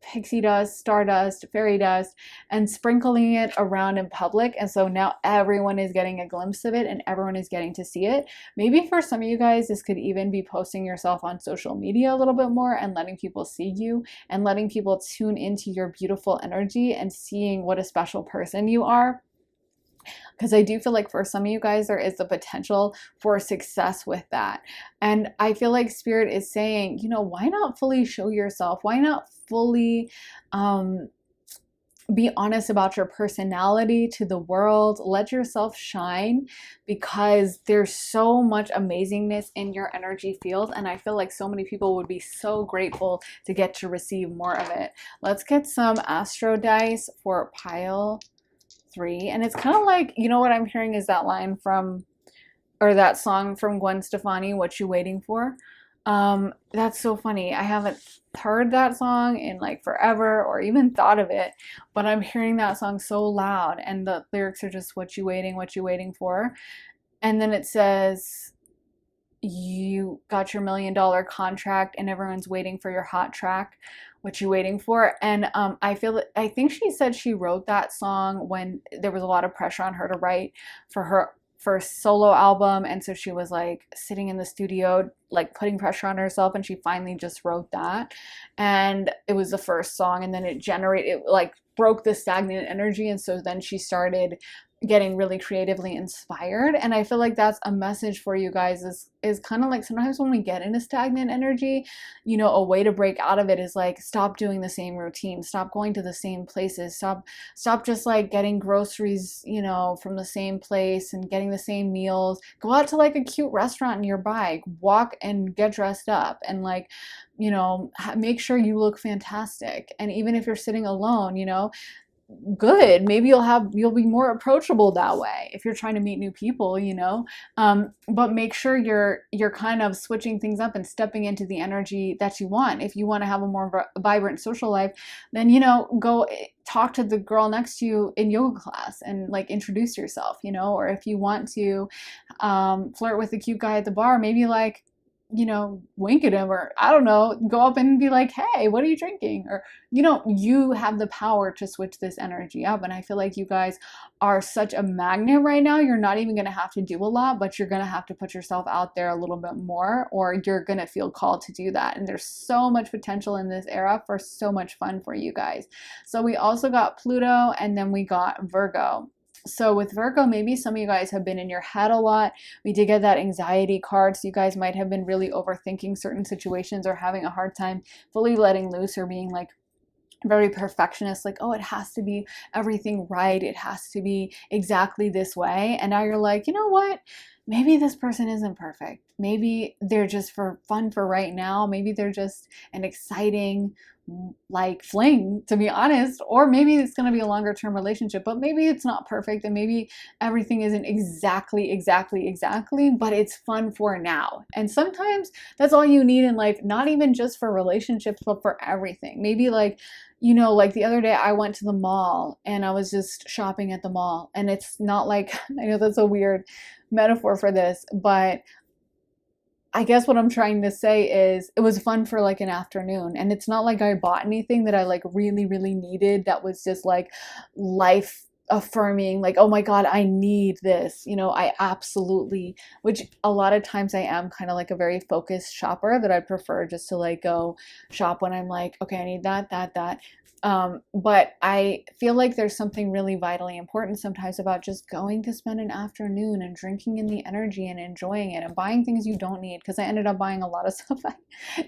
pixie dust, stardust, fairy dust, and sprinkling it around in public. And so now everyone is getting a glimpse of it and everyone is getting to see it. Maybe for some of you guys, this could even be posting yourself on social media a little bit more and letting people see you and letting people tune into your beautiful energy and seeing what a special person you are. Because I do feel like for some of you guys, there is the potential for success with that. And I feel like spirit is saying, you know, why not fully show yourself? Why not fully be honest about your personality to the world? Let yourself shine, because there's so much amazingness in your energy field. And I feel like so many people would be so grateful to get to receive more of it. Let's get some astro dice for pile 3. And it's kind of like, you know what I'm hearing is that line from, or that song from Gwen Stefani, What You Waiting For? That's so funny. I haven't heard that song in like forever or even thought of it, but I'm hearing that song so loud, and the lyrics are just what you waiting for. And then it says, you got your $1 million contract and everyone's waiting for your hot track. What you waiting for? And I think she said she wrote that song when there was a lot of pressure on her to write for her first solo album, and so she was like sitting in the studio like putting pressure on herself, and she finally just wrote that, and it was the first song, and then it like broke the stagnant energy, and so then she started getting really creatively inspired. And I feel like that's a message for you guys, is kind of like sometimes when we get into stagnant energy, you know, a way to break out of it is like stop doing the same routine, stop going to the same places, stop just like getting groceries, you know, from the same place and getting the same meals. Go out to like a cute restaurant nearby, walk and get dressed up, and like, you know, make sure you look fantastic. And even if you're sitting alone, you know, good, maybe you'll be more approachable that way if you're trying to meet new people, you know. But make sure you're kind of switching things up and stepping into the energy that you want. If you want to have a more vibrant social life, then, you know, go talk to the girl next to you in yoga class and like introduce yourself, you know. Or if you want to flirt with the cute guy at the bar, maybe like you know, wink at him, or I don't know, go up and be like, hey, what are you drinking? Or, you know, you have the power to switch this energy up. And I feel like you guys are such a magnet right now. You're not even going to have to do a lot, but you're going to have to put yourself out there a little bit more, or you're going to feel called to do that. And there's so much potential in this era for so much fun for you guys. So we also got Pluto, and then we got Virgo. So with Virgo, maybe some of you guys have been in your head a lot. We did get that anxiety card, so you guys might have been really overthinking certain situations or having a hard time fully letting loose, or being like very perfectionist, like, oh, it has to be everything right, it has to be exactly this way. And now you're like, you know what, maybe this person isn't perfect, maybe they're just for fun for right now, maybe they're just an exciting like fling, to be honest, or maybe it's going to be a longer term relationship, but maybe it's not perfect, and maybe everything isn't exactly, but it's fun for now. And sometimes that's all you need in life, not even just for relationships, but for everything. Maybe like, you know, like the other day I went to the mall and I was just shopping at the mall, and it's not like, I know that's a weird metaphor for this, but I guess what I'm trying to say is it was fun for like an afternoon, and it's not like I bought anything that I like really needed that was just like life affirming, like, oh my God, I need this. You know, I absolutely, which a lot of times I am kind of like a very focused shopper, that I prefer just to like go shop when I'm like, okay, I need that. But I feel like there's something really vitally important sometimes about just going to spend an afternoon and drinking in the energy and enjoying it and buying things you don't need. Because I ended up buying a lot of stuff I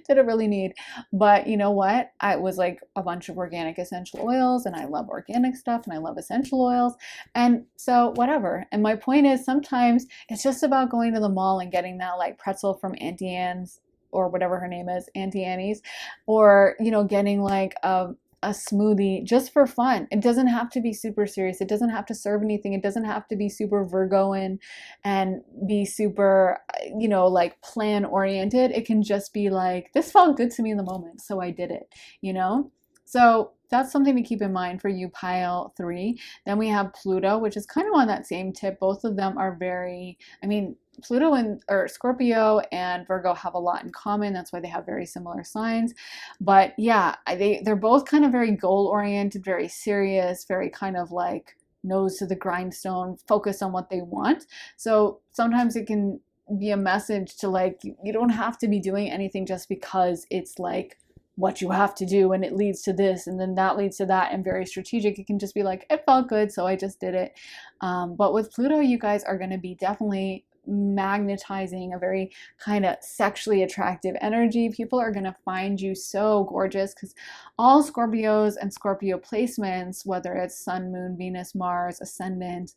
didn't really need. But you know what? I was like a bunch of organic essential oils, and I love organic stuff and I love essential oils. And so whatever. And my point is, sometimes it's just about going to the mall and getting that like pretzel from Auntie Anne's, or whatever her name is, Auntie Annie's, or, you know, getting like a smoothie just for fun. It doesn't have to be super serious. It doesn't have to serve anything. It doesn't have to be super Virgoan and be super, you know, like plan oriented. It can just be like, this felt good to me in the moment, so I did it, you know? So that's something to keep in mind for you, pile 3. Then we have Pluto, which is kind of on that same tip. Both of them are very, I mean, Pluto or Scorpio and Virgo have a lot in common. That's why they have very similar signs. But yeah, they're both kind of very goal oriented, very serious, very kind of like nose to the grindstone, focus on what they want. So sometimes it can be a message to like, you don't have to be doing anything just because it's like what you have to do and it leads to this and then that leads to that, and very strategic. It can just be like, it felt good, so I just did it. But with Pluto, you guys are going to be definitely magnetizing a very kind of sexually attractive energy. People are going to find you so gorgeous, because all Scorpios and Scorpio placements, whether it's Sun, Moon, Venus, Mars, Ascendant,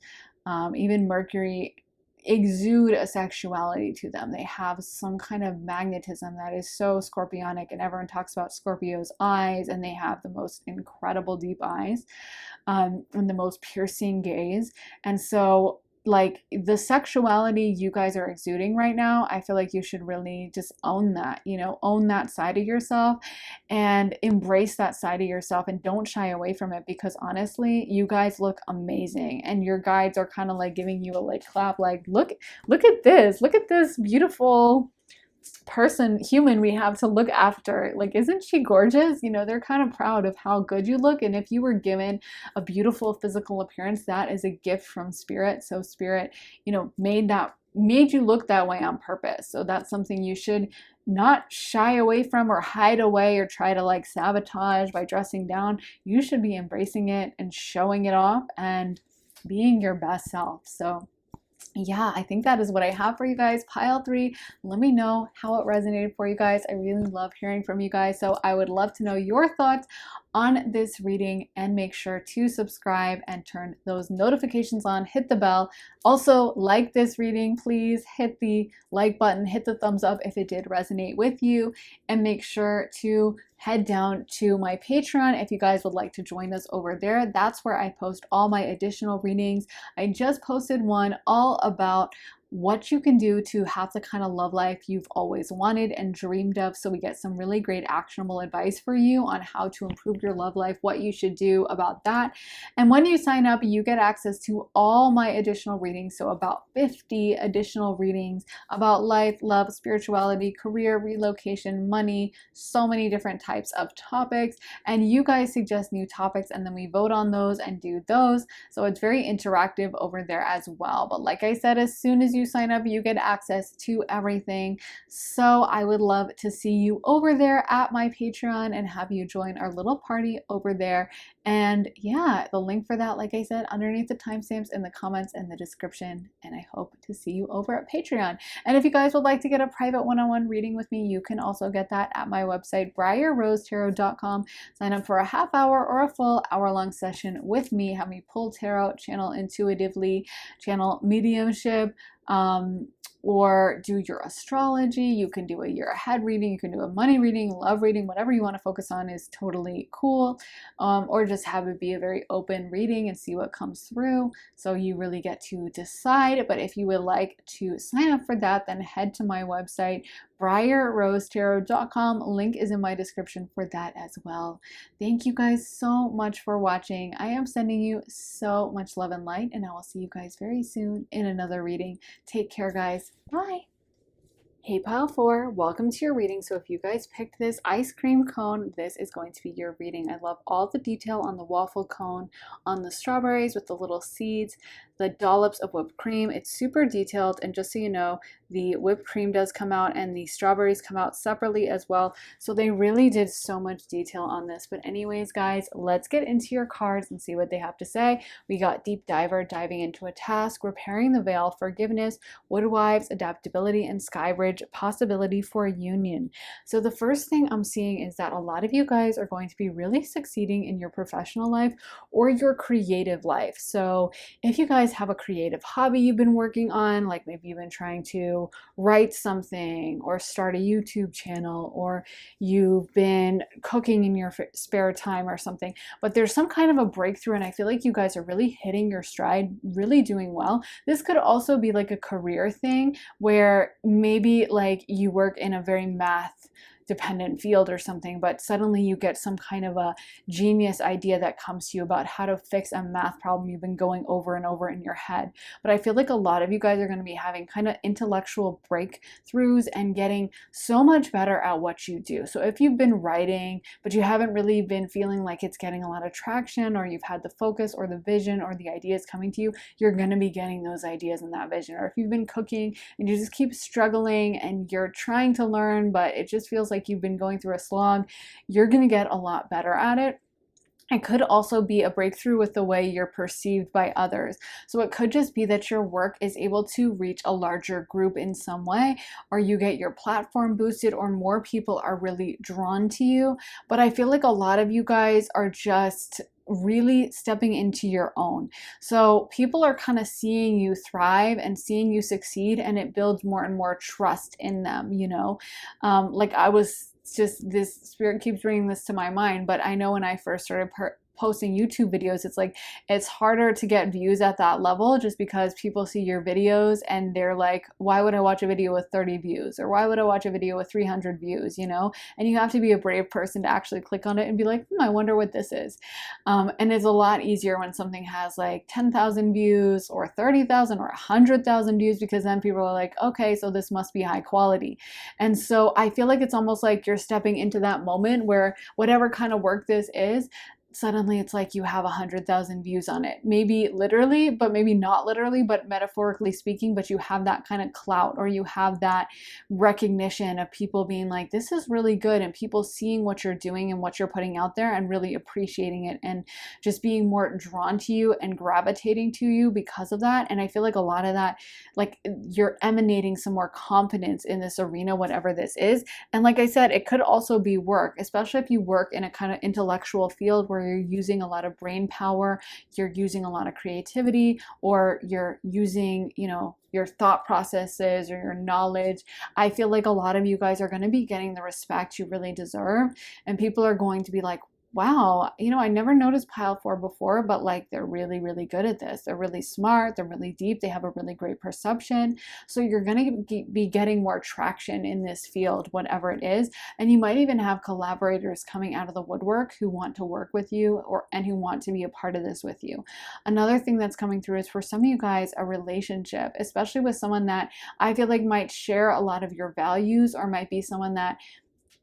even Mercury, exude a sexuality to them. They have some kind of magnetism that is so scorpionic, and everyone talks about Scorpio's eyes, and they have the most incredible deep eyes, and the most piercing gaze. And so like the sexuality you guys are exuding right now, I feel like you should really just own that, you know, own that side of yourself and embrace that side of yourself, and don't shy away from it, because honestly, you guys look amazing, and your guides are kind of like giving you a like clap, like look at this beautiful human we have to look after. Like, isn't she gorgeous? You know, they're kind of proud of how good you look. And if you were given a beautiful physical appearance, that is a gift from spirit. So spirit, you know, made you look that way on purpose. So that's something you should not shy away from or hide away or try to like sabotage by dressing down. You should be embracing it and showing it off and being your best self. So yeah, I think that is what I have for you guys. Pile 3, let me know how it resonated for you guys. I really love hearing from you guys. So I would love to know your thoughts on this reading, and make sure to subscribe and turn those notifications on, hit the bell. Also, like this reading, please hit the like button, hit the thumbs up if it did resonate with you, and make sure to head down to my Patreon if you guys would like to join us over there. That's where I post all my additional readings. I just posted one all about what you can do to have the kind of love life you've always wanted and dreamed of. So we get some really great actionable advice for you on how to improve your love life, what you should do about that. And when you sign up, you get access to all my additional readings. So about 50 additional readings about life, love, spirituality, career, relocation, money, so many different types of topics. And you guys suggest new topics and then we vote on those and do those. So it's very interactive over there as well. But like I said, as soon as you sign up, you get access to everything. So I would love to see you over there at my Patreon and have you join our little party over there. And yeah, the link for that, like I said, underneath the timestamps in the comments and the description. And I hope to see you over at Patreon. And if you guys would like to get a private one-on-one reading with me, you can also get that at my website, briarrosetarot.com. Sign up for a half hour or a full hour-long session with me. Have me pull tarot, channel intuitively, channel mediumship, or do your astrology. You can do a year ahead reading, you can do a money reading, love reading, whatever you want to focus on is totally cool. Or just have it be a very open reading and see what comes through. So you really get to decide. But if you would like to sign up for that, then head to my website, briarrosetarot.com. Link is in my description for that as well. Thank you guys so much for watching. I am sending you so much love and light, and I will see you guys very soon in another reading. Take care, guys. Bye. Hey Pile 4, welcome to your reading. So if you guys picked this ice cream cone, this is going to be your reading. I love all the detail on the waffle cone, on the strawberries with the little seeds, the dollops of whipped cream. It's super detailed, and just so you know, the whipped cream does come out and the strawberries come out separately as well. So they really did so much detail on this. But anyways, guys, let's get into your cards and see what they have to say. We got Deep Diver, diving into a task, repairing the veil, forgiveness, woodwives, adaptability, and Skybridge, possibility for a union. So the first thing I'm seeing is that a lot of you guys are going to be really succeeding in your professional life or your creative life. So if you guys have a creative hobby you've been working on, like maybe you've been trying to write something or start a YouTube channel, or you've been cooking in your spare time or something, but there's some kind of a breakthrough and I feel like you guys are really hitting your stride, really doing well. This could also be like a career thing where maybe like you work in a very math dependent field or something, but suddenly you get some kind of a genius idea that comes to you about how to fix a math problem you've been going over and over in your head. But I feel like a lot of you guys are going to be having kind of intellectual breakthroughs and getting so much better at what you do. So if you've been writing, but you haven't really been feeling like it's getting a lot of traction, or you've had the focus or the vision or the ideas coming to you, you're going to be getting those ideas and that vision. Or if you've been cooking and you just keep struggling and you're trying to learn, but it just feels like you've been going through a slog, you're going to get a lot better at it. It could also be a breakthrough with the way you're perceived by others. So it could just be that your work is able to reach a larger group in some way, or you get your platform boosted, or more people are really drawn to you. But I feel like a lot of you guys are just really stepping into your own. So people are kind of seeing you thrive and seeing you succeed, and it builds more and more trust in them, you know? Like I was just, this spirit keeps bringing this to my mind, but I know when I first started posting YouTube videos, it's like it's harder to get views at that level just because people see your videos and they're like, why would I watch a video with 30 views, or why would I watch a video with 300 views, you know? And you have to be a brave person to actually click on it and be like, I wonder what this is. And it's a lot easier when something has like 10,000 views or 30,000 or 100,000 views, because then people are like, okay, so this must be high quality. And so I feel like it's almost like you're stepping into that moment where whatever kind of work this is, suddenly it's like you have 100,000 views on it. Maybe literally, but maybe not literally, but metaphorically speaking, but you have that kind of clout, or you have that recognition of people being like, this is really good, and people seeing what you're doing and what you're putting out there and really appreciating it and just being more drawn to you and gravitating to you because of that. And I feel like a lot of that, like you're emanating some more confidence in this arena, whatever this is. And like I said, it could also be work, especially if you work in a kind of intellectual field where you're using a lot of brain power, you're using a lot of creativity, or you're using, you know, your thought processes or your knowledge. I feel like a lot of you guys are going to be getting the respect you really deserve, and people are going to be like, wow, you know, I never noticed pile 4 before, but like they're really, really good at this. They're really smart, they're really deep, they have a really great perception. So you're going to be getting more traction in this field, whatever it is. And you might even have collaborators coming out of the woodwork who want to work with you and who want to be a part of this with you. Another thing that's coming through is for some of you guys, a relationship, especially with someone that I feel like might share a lot of your values or might be someone that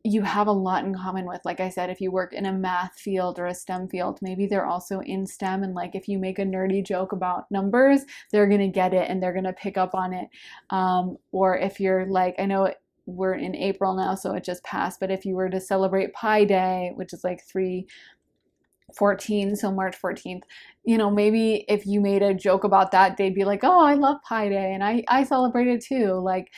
you have a lot in common with. Like I said, if you work in a math field or a STEM field, maybe they're also in STEM. And like if you make a nerdy joke about numbers, they're going to get it and they're going to pick up on it. Or if you're like, I know we're in April now, so it just passed, but if you were to celebrate Pi Day, which is like 3/14, so March 14th, you know, maybe if you made a joke about that, they'd be like, oh, I love Pi Day and I celebrate it too. Like,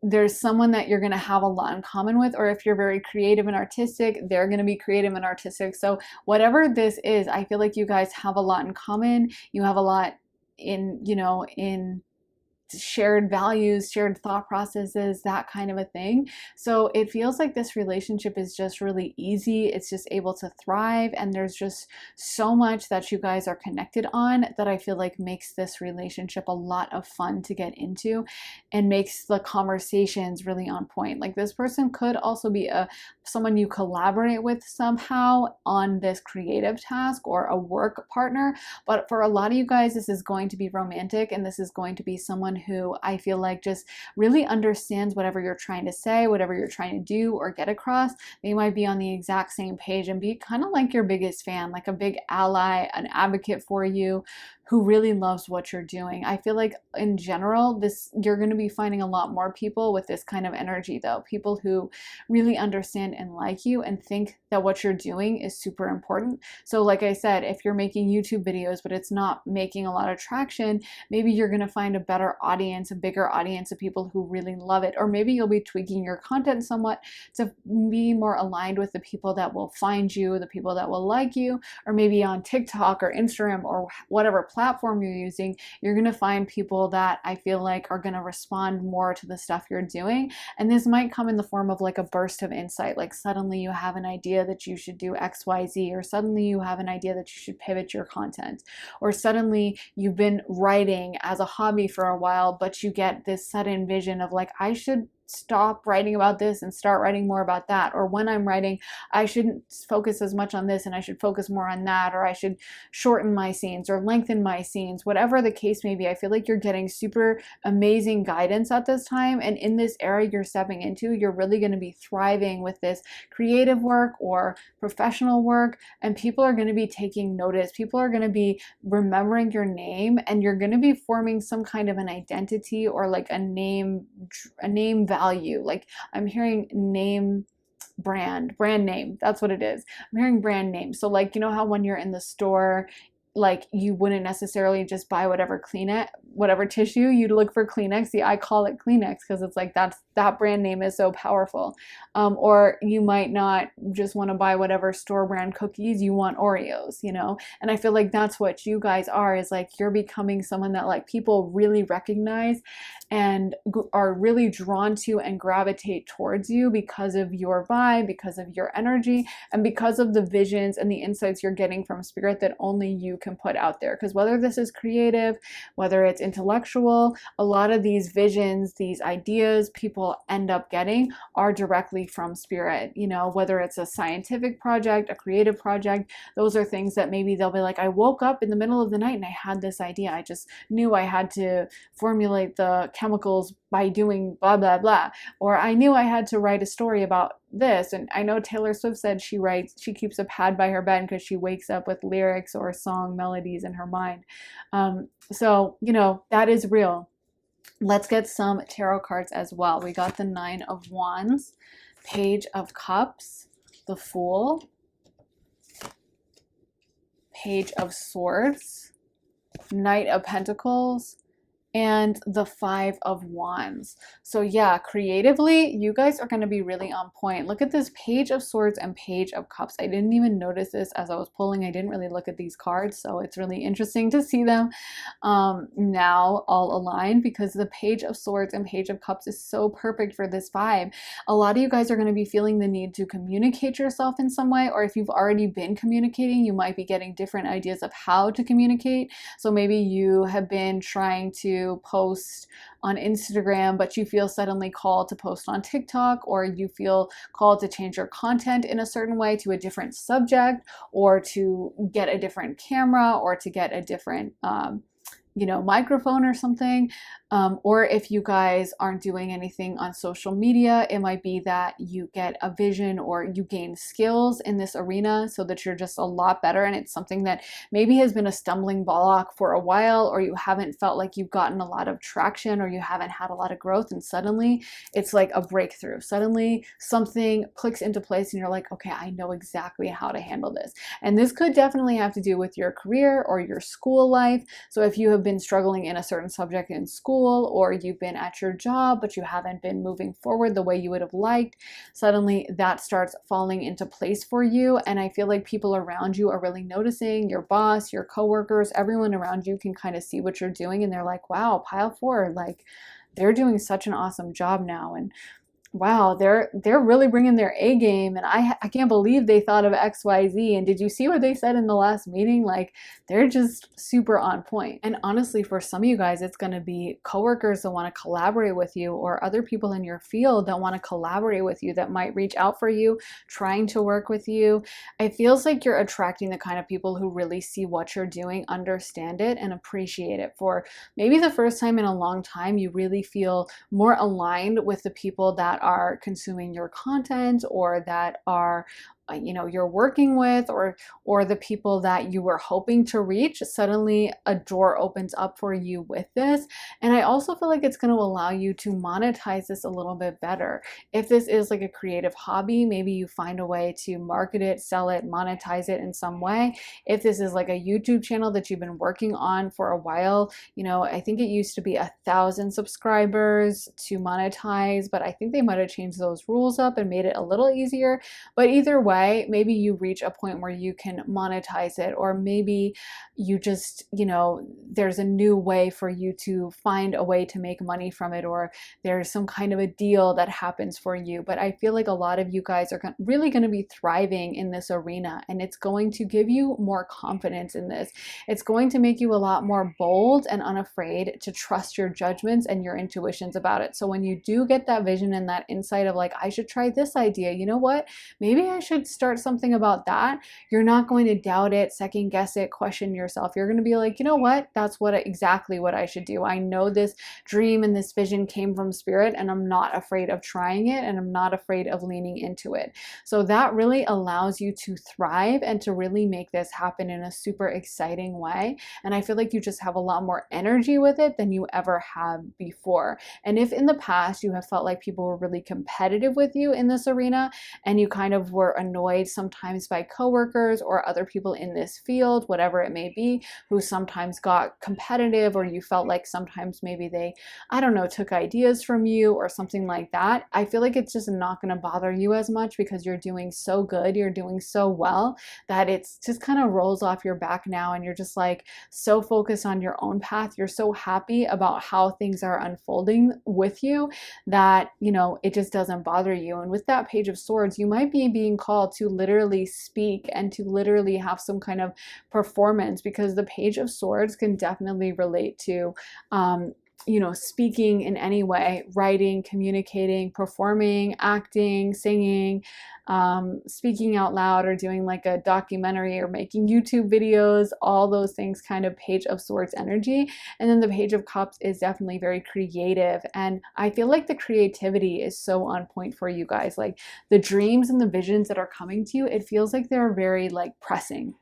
there's someone that you're going to have a lot in common with, or if you're very creative and artistic, they're going to be creative and artistic. So whatever this is, I feel like you guys have a lot in common. You have a lot in, you know, in shared values, shared thought processes, that kind of a thing. So it feels like this relationship is just really easy. It's just able to thrive. And there's just so much that you guys are connected on that I feel like makes this relationship a lot of fun to get into and makes the conversations really on point. Like this person could also be someone you collaborate with somehow on this creative task or a work partner. But for a lot of you guys, this is going to be romantic and this is going to be someone who I feel like just really understands whatever you're trying to say, whatever you're trying to do or get across. They might be on the exact same page and be kind of like your biggest fan, like a big ally, an advocate for you, who really loves what you're doing. I feel like in general, you're going to be finding a lot more people with this kind of energy though. People who really understand and like you and think that what you're doing is super important. So like I said, if you're making YouTube videos, but it's not making a lot of traction, maybe you're going to find a better audience, a bigger audience of people who really love it. Or maybe you'll be tweaking your content somewhat to be more aligned with the people that will find you, the people that will like you, or maybe on TikTok or Instagram or whatever platform you're using, you're going to find people that I feel like are going to respond more to the stuff you're doing. And this might come in the form of like a burst of insight, like suddenly you have an idea that you should do XYZ, or suddenly you have an idea that you should pivot your content, or suddenly you've been writing as a hobby for a while, but you get this sudden vision of like, I should stop writing about this and start writing more about that. Or when I'm writing, I shouldn't focus as much on this and I should focus more on that, or I should shorten my scenes or lengthen my scenes, whatever the case may be. I feel like you're getting super amazing guidance at this time. And in this era you're stepping into, you're really going to be thriving with this creative work or professional work. And people are going to be taking notice. People are going to be remembering your name, and you're going to be forming some kind of an identity or like a name value. Like I'm hearing name, brand name. That's what it is. I'm hearing brand name. So like, you know how when you're in the store, like you wouldn't necessarily just buy whatever Kleenex, whatever tissue, you'd look for Kleenex. See, I call it Kleenex because it's like that brand name is so powerful. Or you might not just want to buy whatever store brand cookies, you want Oreos, you know? And I feel like that's what you guys are, is like you're becoming someone that like people really recognize and are really drawn to and gravitate towards you because of your vibe, because of your energy, and because of the visions and the insights you're getting from spirit that only you can put out there. Because whether this is creative, whether it's intellectual, a lot of these visions, these ideas people end up getting are directly from spirit. You know, whether it's a scientific project, a creative project, those are things that maybe they'll be like, I woke up in the middle of the night and I had this idea. I just knew I had to formulate the chemicals by doing blah, blah, blah. Or I knew I had to write a story about this. And I know Taylor Swift said she keeps a pad by her bed because she wakes up with lyrics or song melodies in her mind. So, you know, that is real. Let's get some tarot cards as well. We got the 9 of Wands, Page of Cups, the Fool, Page of Swords, Knight of Pentacles, and the Five of Wands. So yeah, creatively, you guys are going to be really on point. Look at this Page of Swords and Page of Cups. I didn't even notice this as I was pulling. I didn't really look at these cards, so it's really interesting to see them now all aligned, because the Page of Swords and Page of Cups is so perfect for this vibe. A lot of you guys are going to be feeling the need to communicate yourself in some way, or if you've already been communicating, you might be getting different ideas of how to communicate. So maybe you have been trying to post on Instagram, but you feel suddenly called to post on TikTok, or you feel called to change your content in a certain way to a different subject, or to get a different camera, or to get a different microphone or something. Or if you guys aren't doing anything on social media, it might be that you get a vision or you gain skills in this arena so that you're just a lot better. And it's something that maybe has been a stumbling block for a while, or you haven't felt like you've gotten a lot of traction, or you haven't had a lot of growth, and suddenly it's like a breakthrough. Suddenly something clicks into place and you're like, okay, I know exactly how to handle this. And this could definitely have to do with your career or your school life. So if you have been struggling in a certain subject in school, or you've been at your job but you haven't been moving forward the way you would have liked, suddenly that starts falling into place for you. And I feel like people around you are really noticing. Your boss, your coworkers, everyone around you can kind of see what you're doing, and they're like, wow, pile four, like they're doing such an awesome job now, and wow, they're really bringing their A game, and I can't believe they thought of XYZ. And did you see what they said in the last meeting? Like, they're just super on point. And honestly, for some of you guys, it's going to be coworkers that want to collaborate with you, or other people in your field that want to collaborate with you, that might reach out for you, trying to work with you. It feels like you're attracting the kind of people who really see what you're doing, understand it, and appreciate it. For maybe the first time in a long time, you really feel more aligned with the people that are consuming your content, or that are you're working with, or the people that you were hoping to reach. Suddenly a door opens up for you with this. And I also feel like it's going to allow you to monetize this a little bit better. If this is like a creative hobby, maybe you find a way to market it, sell it, monetize it in some way. If this is like a YouTube channel that you've been working on for a while, I think it used to be 1,000 subscribers to monetize, but I think they might have changed those rules up and made it a little easier. But either way, maybe you reach a point where you can monetize it, or maybe you just, there's a new way for you to find a way to make money from it, or there's some kind of a deal that happens for you. But I feel like a lot of you guys are really going to be thriving in this arena, and it's going to give you more confidence in this. It's going to make you a lot more bold and unafraid to trust your judgments and your intuitions about it. So when you do get that vision and that insight of like, I should try this idea, you know what? Maybe I should start something about that. You're not going to doubt it, second guess it, question yourself. You're going to be like, you know what? That's exactly what I should do. I know this dream and this vision came from spirit, and I'm not afraid of trying it, and I'm not afraid of leaning into it. So that really allows you to thrive and to really make this happen in a super exciting way. And I feel like you just have a lot more energy with it than you ever have before. And if in the past you have felt like people were really competitive with you in this arena, and you kind of were annoyed sometimes by coworkers or other people in this field, whatever it may be, who sometimes got competitive, or you felt like sometimes maybe they, took ideas from you or something like that, I feel like it's just not going to bother you as much, because you're doing so good, you're doing so well, that it's just kind of rolls off your back now, and you're just like so focused on your own path. You're so happy about how things are unfolding with you that, it just doesn't bother you. And with that Page of Swords, you might be being called to literally speak and to literally have some kind of performance, because the Page of Swords can definitely relate to speaking in any way, writing, communicating, performing, acting, singing, speaking out loud, or doing like a documentary, or making YouTube videos, all those things, kind of Page of Swords energy. And then the Page of Cups is definitely very creative. And I feel like the creativity is so on point for you guys. Like the dreams and the visions that are coming to you, it feels like they're very like pressing.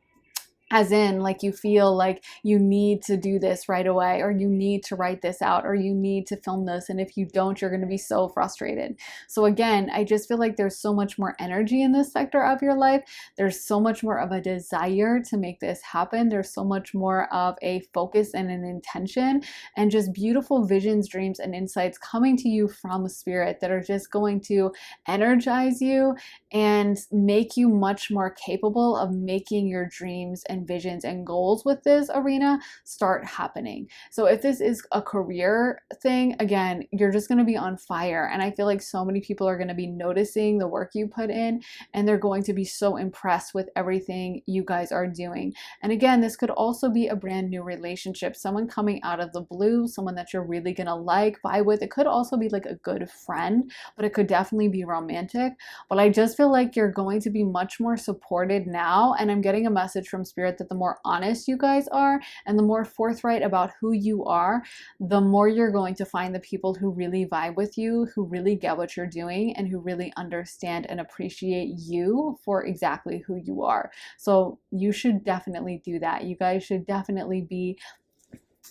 as in like you feel like you need to do this right away, or you need to write this out, or you need to film this, and if you don't, you're going to be so frustrated. So again, I just feel like there's so much more energy in this sector of your life. There's so much more of a desire to make this happen. There's so much more of a focus and an intention, and just beautiful visions, dreams, and insights coming to you from spirit that are just going to energize you and make you much more capable of making your dreams and visions and goals with this arena start happening. So if this is a career thing, again, you're just going to be on fire. And I feel like so many people are going to be noticing the work you put in, and they're going to be so impressed with everything you guys are doing. And again, this could also be a brand new relationship, someone coming out of the blue, someone that you're really going to like, vibe with. It could also be like a good friend, but it could definitely be romantic. But I just feel like you're going to be much more supported now. And I'm getting a message from spirit that the more honest you guys are and the more forthright about who you are, the more you're going to find the people who really vibe with you, who really get what you're doing, and who really understand and appreciate you for exactly who you are. So you should definitely do that. You guys should definitely be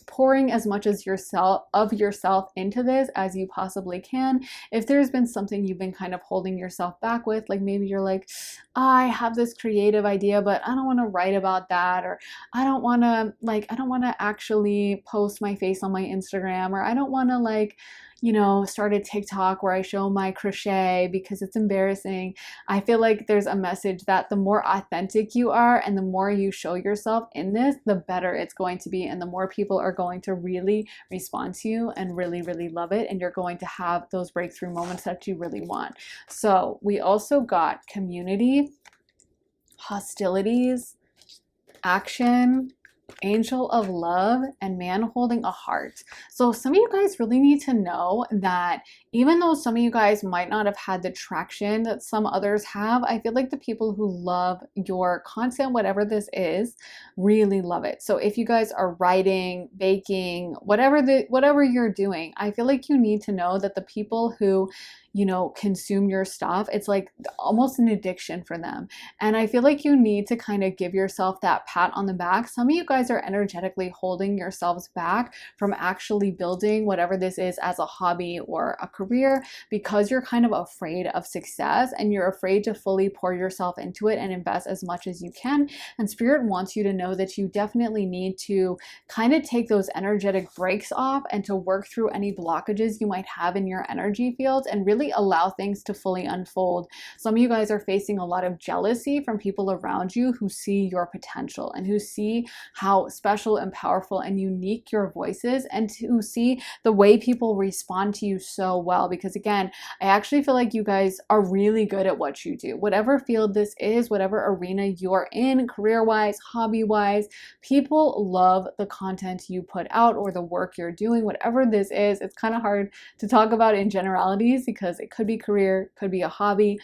pouring as much as yourself into this as you possibly can. If there's been something you've been kind of holding yourself back with, like maybe you're like, I have this creative idea, but I don't want to write about that, or I don't want to actually post my face on my Instagram, or I don't want to start a TikTok where I show my crochet because it's embarrassing. I feel like there's a message that the more authentic you are and the more you show yourself in this, the better it's going to be, and the more people are going to really respond to you and really, really love it, and you're going to have those breakthrough moments that you really want. So we also got community, hostilities, action, angel of love, and man holding a heart. So some of you guys really need to know that even though some of you guys might not have had the traction that some others have, I feel like the people who love your content, whatever this is, really love it. So if you guys are writing, baking, whatever you're doing, I feel like you need to know that the people who consume your stuff, it's like almost an addiction for them. And I feel like you need to kind of give yourself that pat on the back. Some of you guys are energetically holding yourselves back from actually building whatever this is as a hobby or a career because you're kind of afraid of success, and you're afraid to fully pour yourself into it and invest as much as you can. And spirit wants you to know that you definitely need to kind of take those energetic breaks off and to work through any blockages you might have in your energy fields and really allow things to fully unfold. Some of you guys are facing a lot of jealousy from people around you who see your potential and who see how special and powerful and unique your voice is, and who see the way people respond to you so well. Because again, I actually feel like you guys are really good at what you do. Whatever field this is, whatever arena you're in, career-wise, hobby-wise, people love the content you put out or the work you're doing, whatever this is. It's kind of hard to talk about in generalities because it could be career, could be a hobby,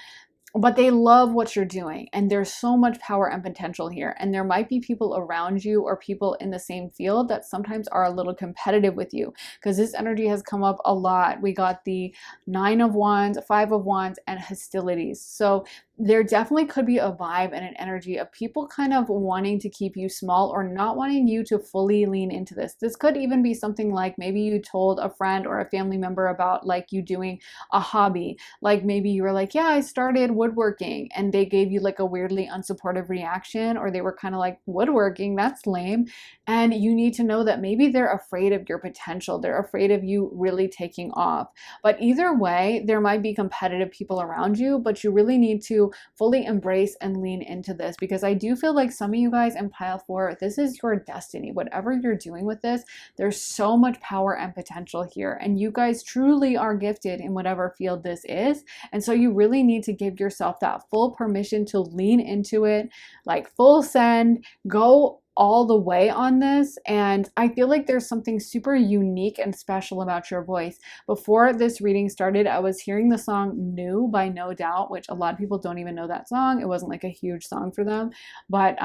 but they love what you're doing, and there's so much power and potential here. And there might be people around you or people in the same field that sometimes are a little competitive with you, because this energy has come up a lot. We got the 9 of Wands, 5 of Wands, and hostilities. So there definitely could be a vibe and an energy of people kind of wanting to keep you small or not wanting you to fully lean into this. This could even be something like maybe you told a friend or a family member about like you doing a hobby. Like maybe you were like, yeah, I started woodworking, and they gave you like a weirdly unsupportive reaction, or they were kind of like, woodworking, that's lame. And you need to know that maybe they're afraid of your potential. They're afraid of you really taking off. But either way, there might be competitive people around you, but you really need to fully embrace and lean into this, because I do feel like some of you guys in pile 4, this is your destiny. Whatever you're doing with this, there's so much power and potential here, and you guys truly are gifted in whatever field this is. And so you really need to give yourself that full permission to lean into it, like full send, go all the way on this. And I feel like there's something super unique and special about your voice. Before this reading started, I was hearing the song New by No Doubt, which a lot of people don't even know that song. It wasn't like a huge song for them, but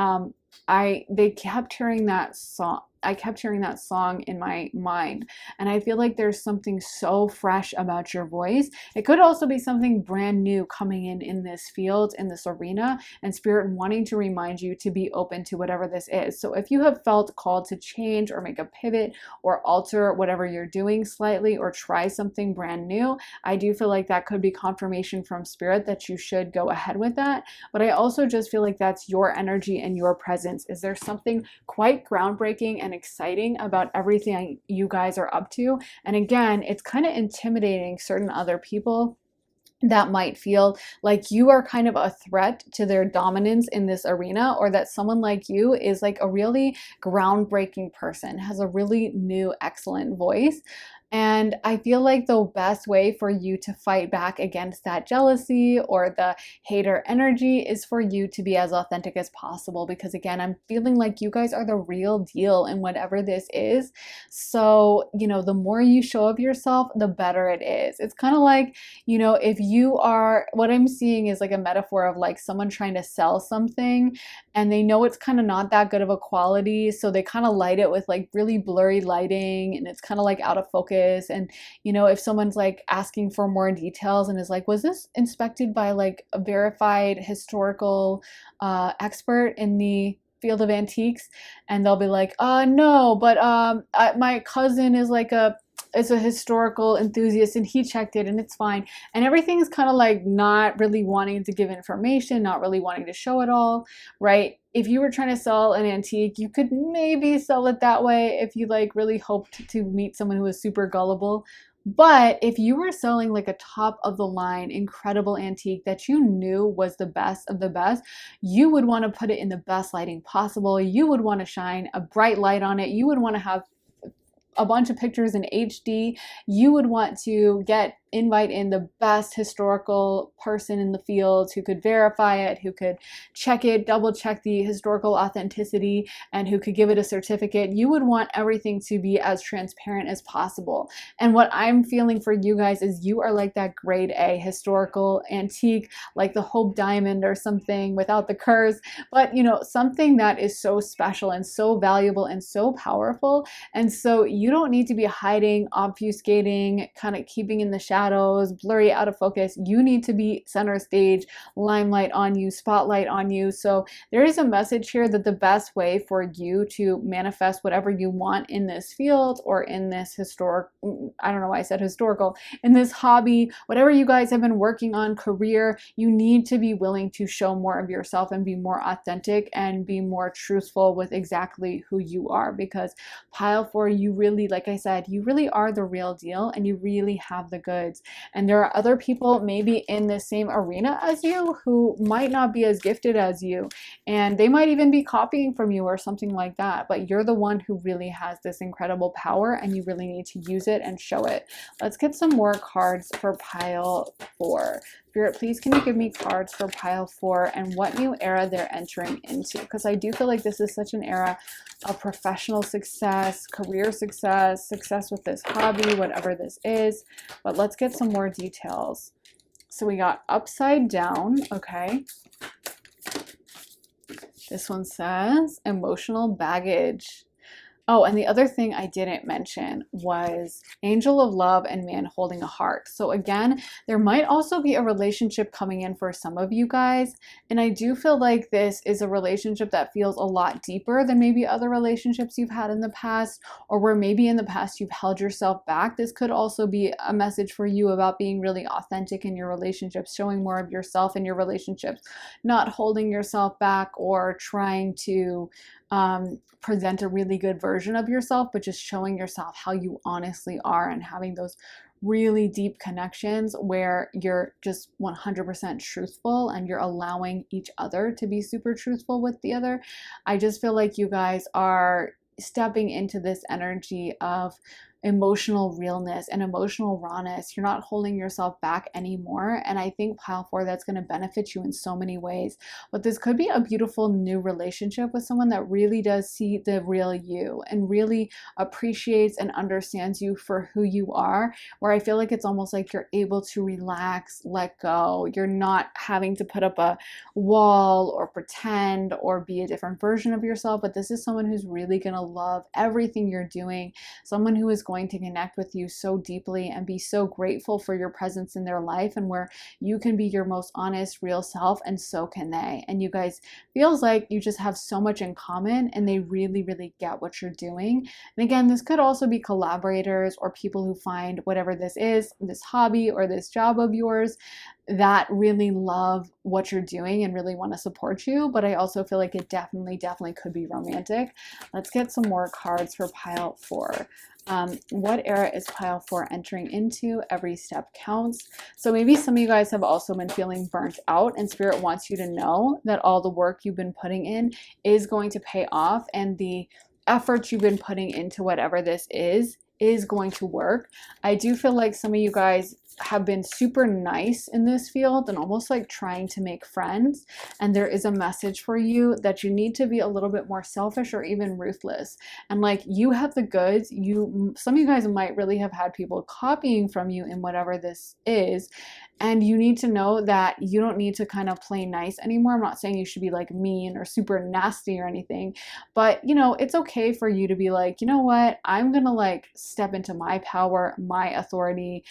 they kept hearing that song, I kept hearing that song in my mind. And I feel like there's something so fresh about your voice. It could also be something brand new coming in this field, in this arena, and Spirit wanting to remind you to be open to whatever this is. So if you have felt called to change or make a pivot or alter whatever you're doing slightly or try something brand new, I do feel like that could be confirmation from Spirit that you should go ahead with that. But I also just feel like that's your energy and your presence. Is there something quite groundbreaking and exciting about everything you guys are up to? And again, it's kind of intimidating certain other people that might feel like you are kind of a threat to their dominance in this arena, or that someone like you is like a really groundbreaking person, has a really new, excellent voice. And I feel like the best way for you to fight back against that jealousy or the hater energy is for you to be as authentic as possible. Because again, I'm feeling like you guys are the real deal in whatever this is. So, the more you show of yourself, the better it is. It's kind of like, if you are, what I'm seeing is like a metaphor of like someone trying to sell something and they know it's kind of not that good of a quality. So they kind of light it with like really blurry lighting and it's kind of like out of focus. And if someone's like asking for more details and is like, was this inspected by like a verified historical expert in the field of antiques? And they'll be like, no, but my cousin is like a historical enthusiast and he checked it and it's fine. And everything's kind of like not really wanting to give information, not really wanting to show it all, right? If you were trying to sell an antique, you could maybe sell it that way if you like really hoped to meet someone who was super gullible. But if you were selling like a top of the line, incredible antique that you knew was the best of the best, you would want to put it in the best lighting possible. You would want to shine a bright light on it. You would want to have a bunch of pictures in HD. You would want to invite in the best historical person in the field who could verify it, who could check it, double check the historical authenticity, and who could give it a certificate. You would want everything to be as transparent as possible. And what I'm feeling for you guys is you are like that grade A historical antique, like the Hope Diamond or something without the curse, but something that is so special and so valuable and so powerful. And so you don't need to be hiding, obfuscating, kind of keeping in the shadows, blurry, out of focus. You need to be center stage, limelight on you, spotlight on you. So there is a message here that the best way for you to manifest whatever you want in this field or in this I don't know why I said historical, in this hobby, whatever you guys have been working on, career, you need to be willing to show more of yourself and be more authentic and be more truthful with exactly who you are. Because pile 4, you really, like I said, you really are the real deal and you really have the goods. And there are other people maybe in the same arena as you who might not be as gifted as you, and they might even be copying from you or something like that, but you're the one who really has this incredible power and you really need to use it and show it. Let's get some more cards for pile 4. Spirit, please can you give me cards for pile 4 and what new era they're entering into? Because I do feel like this is such an era of professional success, career success, success with this hobby, whatever this is. But let's get some more details. So we got upside down, okay. This one says emotional baggage. Oh, and the other thing I didn't mention was angel of love and man holding a heart. So again, there might also be a relationship coming in for some of you guys. And I do feel like this is a relationship that feels a lot deeper than maybe other relationships you've had in the past, or where maybe in the past you've held yourself back. This could also be a message for you about being really authentic in your relationships, showing more of yourself in your relationships, not holding yourself back or trying to present a really good version of yourself, but just showing yourself how you honestly are and having those really deep connections where you're just 100% truthful and you're allowing each other to be super truthful with the other. I just feel like you guys are stepping into this energy of emotional realness and emotional rawness. You're not holding yourself back anymore. And I think pile 4, that's going to benefit you in so many ways. But this could be a beautiful new relationship with someone that really does see the real you and really appreciates and understands you for who you are, where I feel like it's almost like you're able to relax, let go. You're not having to put up a wall or pretend or be a different version of yourself, but this is someone who's really going to love everything you're doing, someone who is going to connect with you so deeply and be so grateful for your presence in their life, and where you can be your most honest, real self, and so can they. And you guys feels like you just have so much in common, and they really, really get what you're doing. And again, this could also be collaborators or people who find whatever this is, this hobby or this job of yours, that really love what you're doing and really want to support you. But I also feel like it definitely could be romantic. Let's get some more cards for pile 4. What era is pile 4 entering into? Every step counts. So maybe some of you guys have also been feeling burnt out, and Spirit wants you to know that all the work you've been putting in is going to pay off, and the effort you've been putting into whatever this is going to work. I do feel like some of you guys have been super nice in this field and almost like trying to make friends, and there is a message for you that you need to be a little bit more selfish or even ruthless, and like you have the goods. Some of you guys might really have had people copying from you in whatever this is, and you need to know that you don't need to kind of play nice anymore. I'm not saying you should be like mean or super nasty or anything, but you know, it's okay for you to be like, you know what, I'm gonna like step into my power, my authority.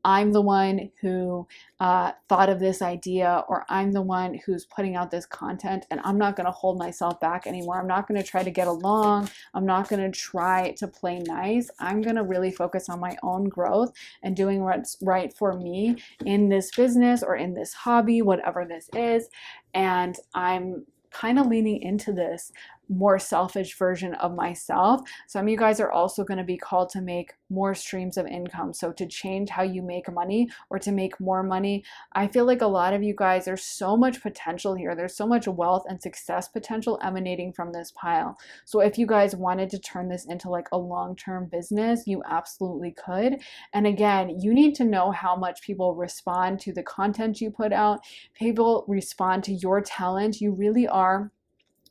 I'm the one who thought of this idea, or I'm the one who's putting out this content, and I'm not going to hold myself back anymore. I'm not going to try to get along. I'm not going to try to play nice. I'm going to really focus on my own growth and doing what's right for me in this business or in this hobby, whatever this is. And I'm kind of leaning into this more selfish version of myself. Some of you guys are also going to be called to make more streams of income. So to change how you make money or to make more money. I feel like a lot of you guys, there's so much potential here. There's so much wealth and success potential emanating from this pile. So if you guys wanted to turn this into like a long-term business, you absolutely could. And again, you need to know how much people respond to the content you put out. People respond to your talent. You really are.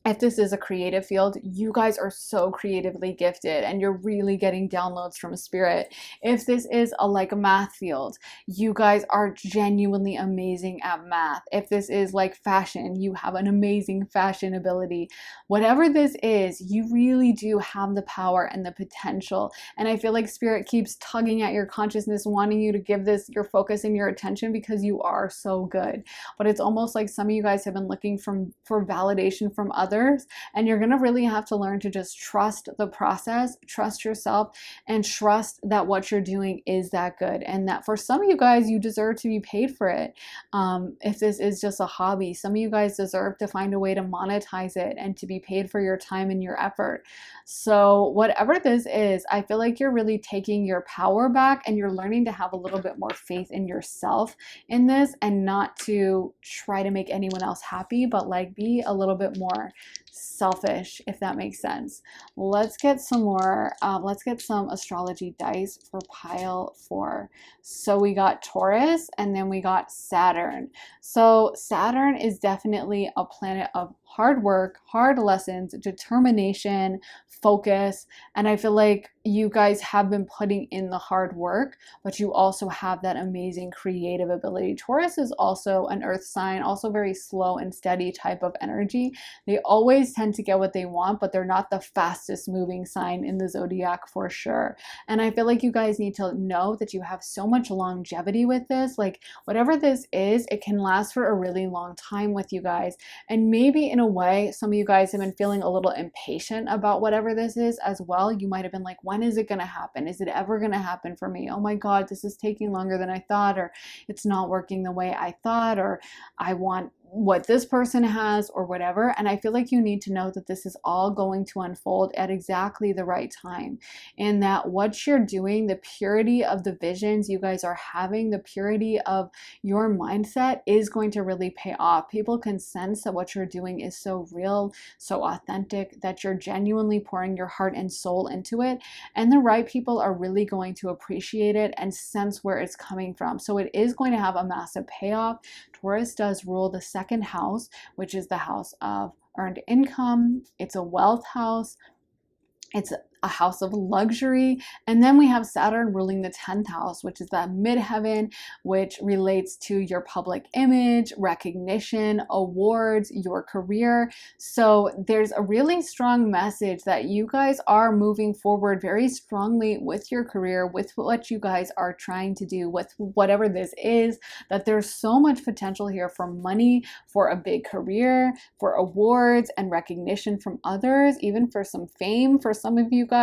If this is a creative field, you guys are so creatively gifted and you're really getting downloads from Spirit. If this is a math field, you guys are genuinely amazing at math. If this is like fashion, you have an amazing fashion ability. Whatever this is, you really do have the power and the potential. And I feel like Spirit keeps tugging at your consciousness, wanting you to give this your focus and your attention because you are so good. But it's almost like some of you guys have been looking for validation from others. And you're going to really have to learn to just trust the process, trust yourself, and trust that what you're doing is that good. And that for some of you guys, you deserve to be paid for it. If this is just a hobby, some of you guys deserve to find a way to monetize it and to be paid for your time and your effort. So whatever this is, I feel like you're really taking your power back and you're learning to have a little bit more faith in yourself in this, and not to try to make anyone else happy, but like be a little bit more selfish, if that makes sense. Let's get some more, let's get some astrology dice for pile 4. So we got Taurus and then we got Saturn. So Saturn is definitely a planet of hard work, hard lessons, determination, focus. And I feel like you guys have been putting in the hard work, but you also have that amazing creative ability. Taurus is also an earth sign, also very slow and steady type of energy. They always tend to get what they want, but they're not the fastest moving sign in the zodiac for sure. And I feel like you guys need to know that you have so much longevity with this. Like whatever this is, it can last for a really long time with you guys. And maybe in a way, some of you guys have been feeling a little impatient about whatever this is as well. You might have been like, when is it going to happen? Is it ever going to happen for me? Oh my God, this is taking longer than I thought, or it's not working the way I thought, or I want what this person has or whatever. And I feel like you need to know that this is all going to unfold at exactly the right time, and that what you're doing, the purity of the visions you guys are having, the purity of your mindset is going to really pay off. People can sense that what you're doing is so real, so authentic, that you're genuinely pouring your heart and soul into it. And the right people are really going to appreciate it and sense where it's coming from. So it is going to have a massive payoff. Taurus does rule the second house, which is the house of earned income. It's a wealth house. It's a house of luxury. And then we have Saturn ruling the 10th house, which is that midheaven, which relates to your public image, recognition, awards, your career. So there's a really strong message that you guys are moving forward very strongly with your career, with what you guys are trying to do, with whatever this is, that there's so much potential here for money, for a big career, for awards and recognition from others, even for some fame for some of you guys.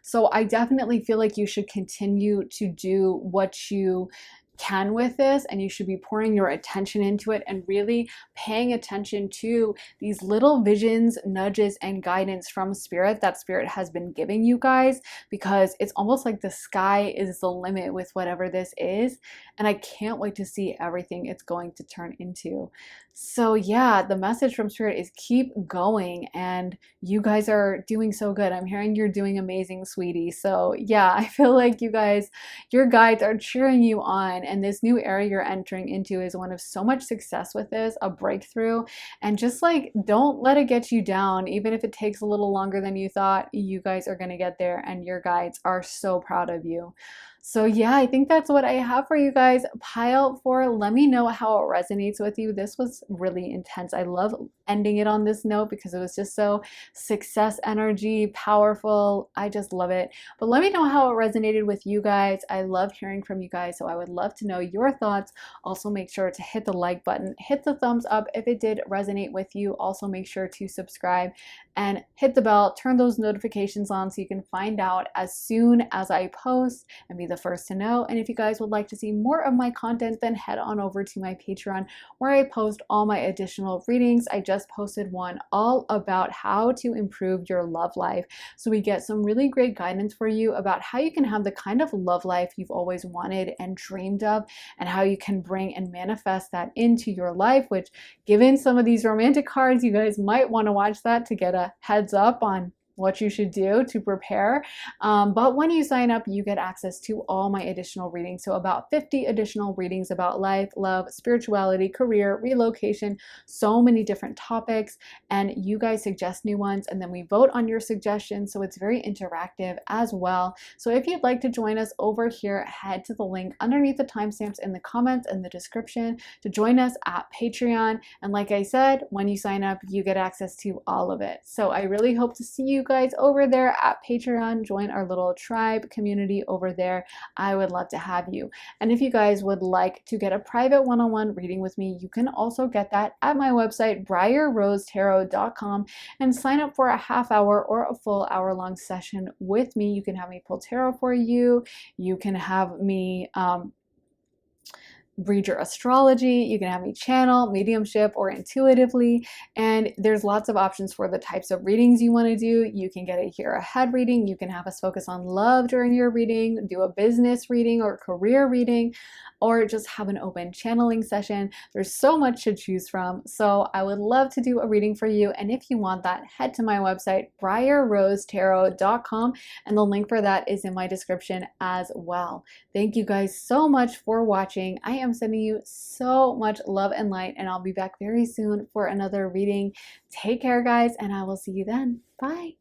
So I definitely feel like you should continue to do what you can with this, and you should be pouring your attention into it and really paying attention to these little visions, nudges, and guidance from spirit that spirit has been giving you guys, because it's almost like the sky is the limit with whatever this is, and I can't wait to see everything it's going to turn into. So yeah, the message from spirit is keep going, and you guys are doing so good. I'm hearing you're doing amazing, sweetie. So yeah, I feel like you guys, your guides are cheering you on, and this new era you're entering into is one of so much success with this, a breakthrough. And just like, don't let it get you down. Even if it takes a little longer than you thought, you guys are going to get there, and your guides are so proud of you. So yeah, I think that's what I have for you guys. Pile 4, let me know how it resonates with you. This was really intense. I love ending it on this note because it was just so success energy, powerful. I just love it. But let me know how it resonated with you guys. I love hearing from you guys, so I would love to know your thoughts. Also, make sure to hit the like button, hit the thumbs up if it did resonate with you. Also, make sure to subscribe and hit the bell, turn those notifications on so you can find out as soon as I post and be the first to know. And if you guys would like to see more of my content, then head on over to my Patreon, where I post all my additional readings. I just posted one all about how to improve your love life. So we get some really great guidance for you about how you can have the kind of love life you've always wanted and dreamed of, and how you can bring and manifest that into your life, which, given some of these romantic cards, you guys might want to watch that to get a heads up on what you should do to prepare. But when you sign up, you get access to all my additional readings. So about 50 additional readings about life, love, spirituality, career, relocation, so many different topics. And you guys suggest new ones, and then we vote on your suggestions. So it's very interactive as well. So if you'd like to join us over here, head to the link underneath the timestamps in the comments and the description to join us at Patreon. And like I said, when you sign up, you get access to all of it. So I really hope to see you guys over there at Patreon. Join our little tribe community over there. I would love to have you. And if you guys would like to get a private one-on-one reading with me, you can also get that at my website, briarrosetarot.com, and sign up for a half hour or a full hour-long session with me. You can have me pull tarot for you. You can have me read your astrology, you can have me channel, mediumship, or intuitively, and there's lots of options for the types of readings you want to do. You can get a year ahead reading, you can have us focus on love during your reading, do a business reading or career reading, or just have an open channeling session. There's so much to choose from, so I would love to do a reading for you. And if you want that, head to my website, briarrosetarot.com, and the link for that is in my description as well. Thank you guys so much for watching. I am sending you so much love and light, and I'll be back very soon for another reading. Take care, guys, and I will see you then. Bye.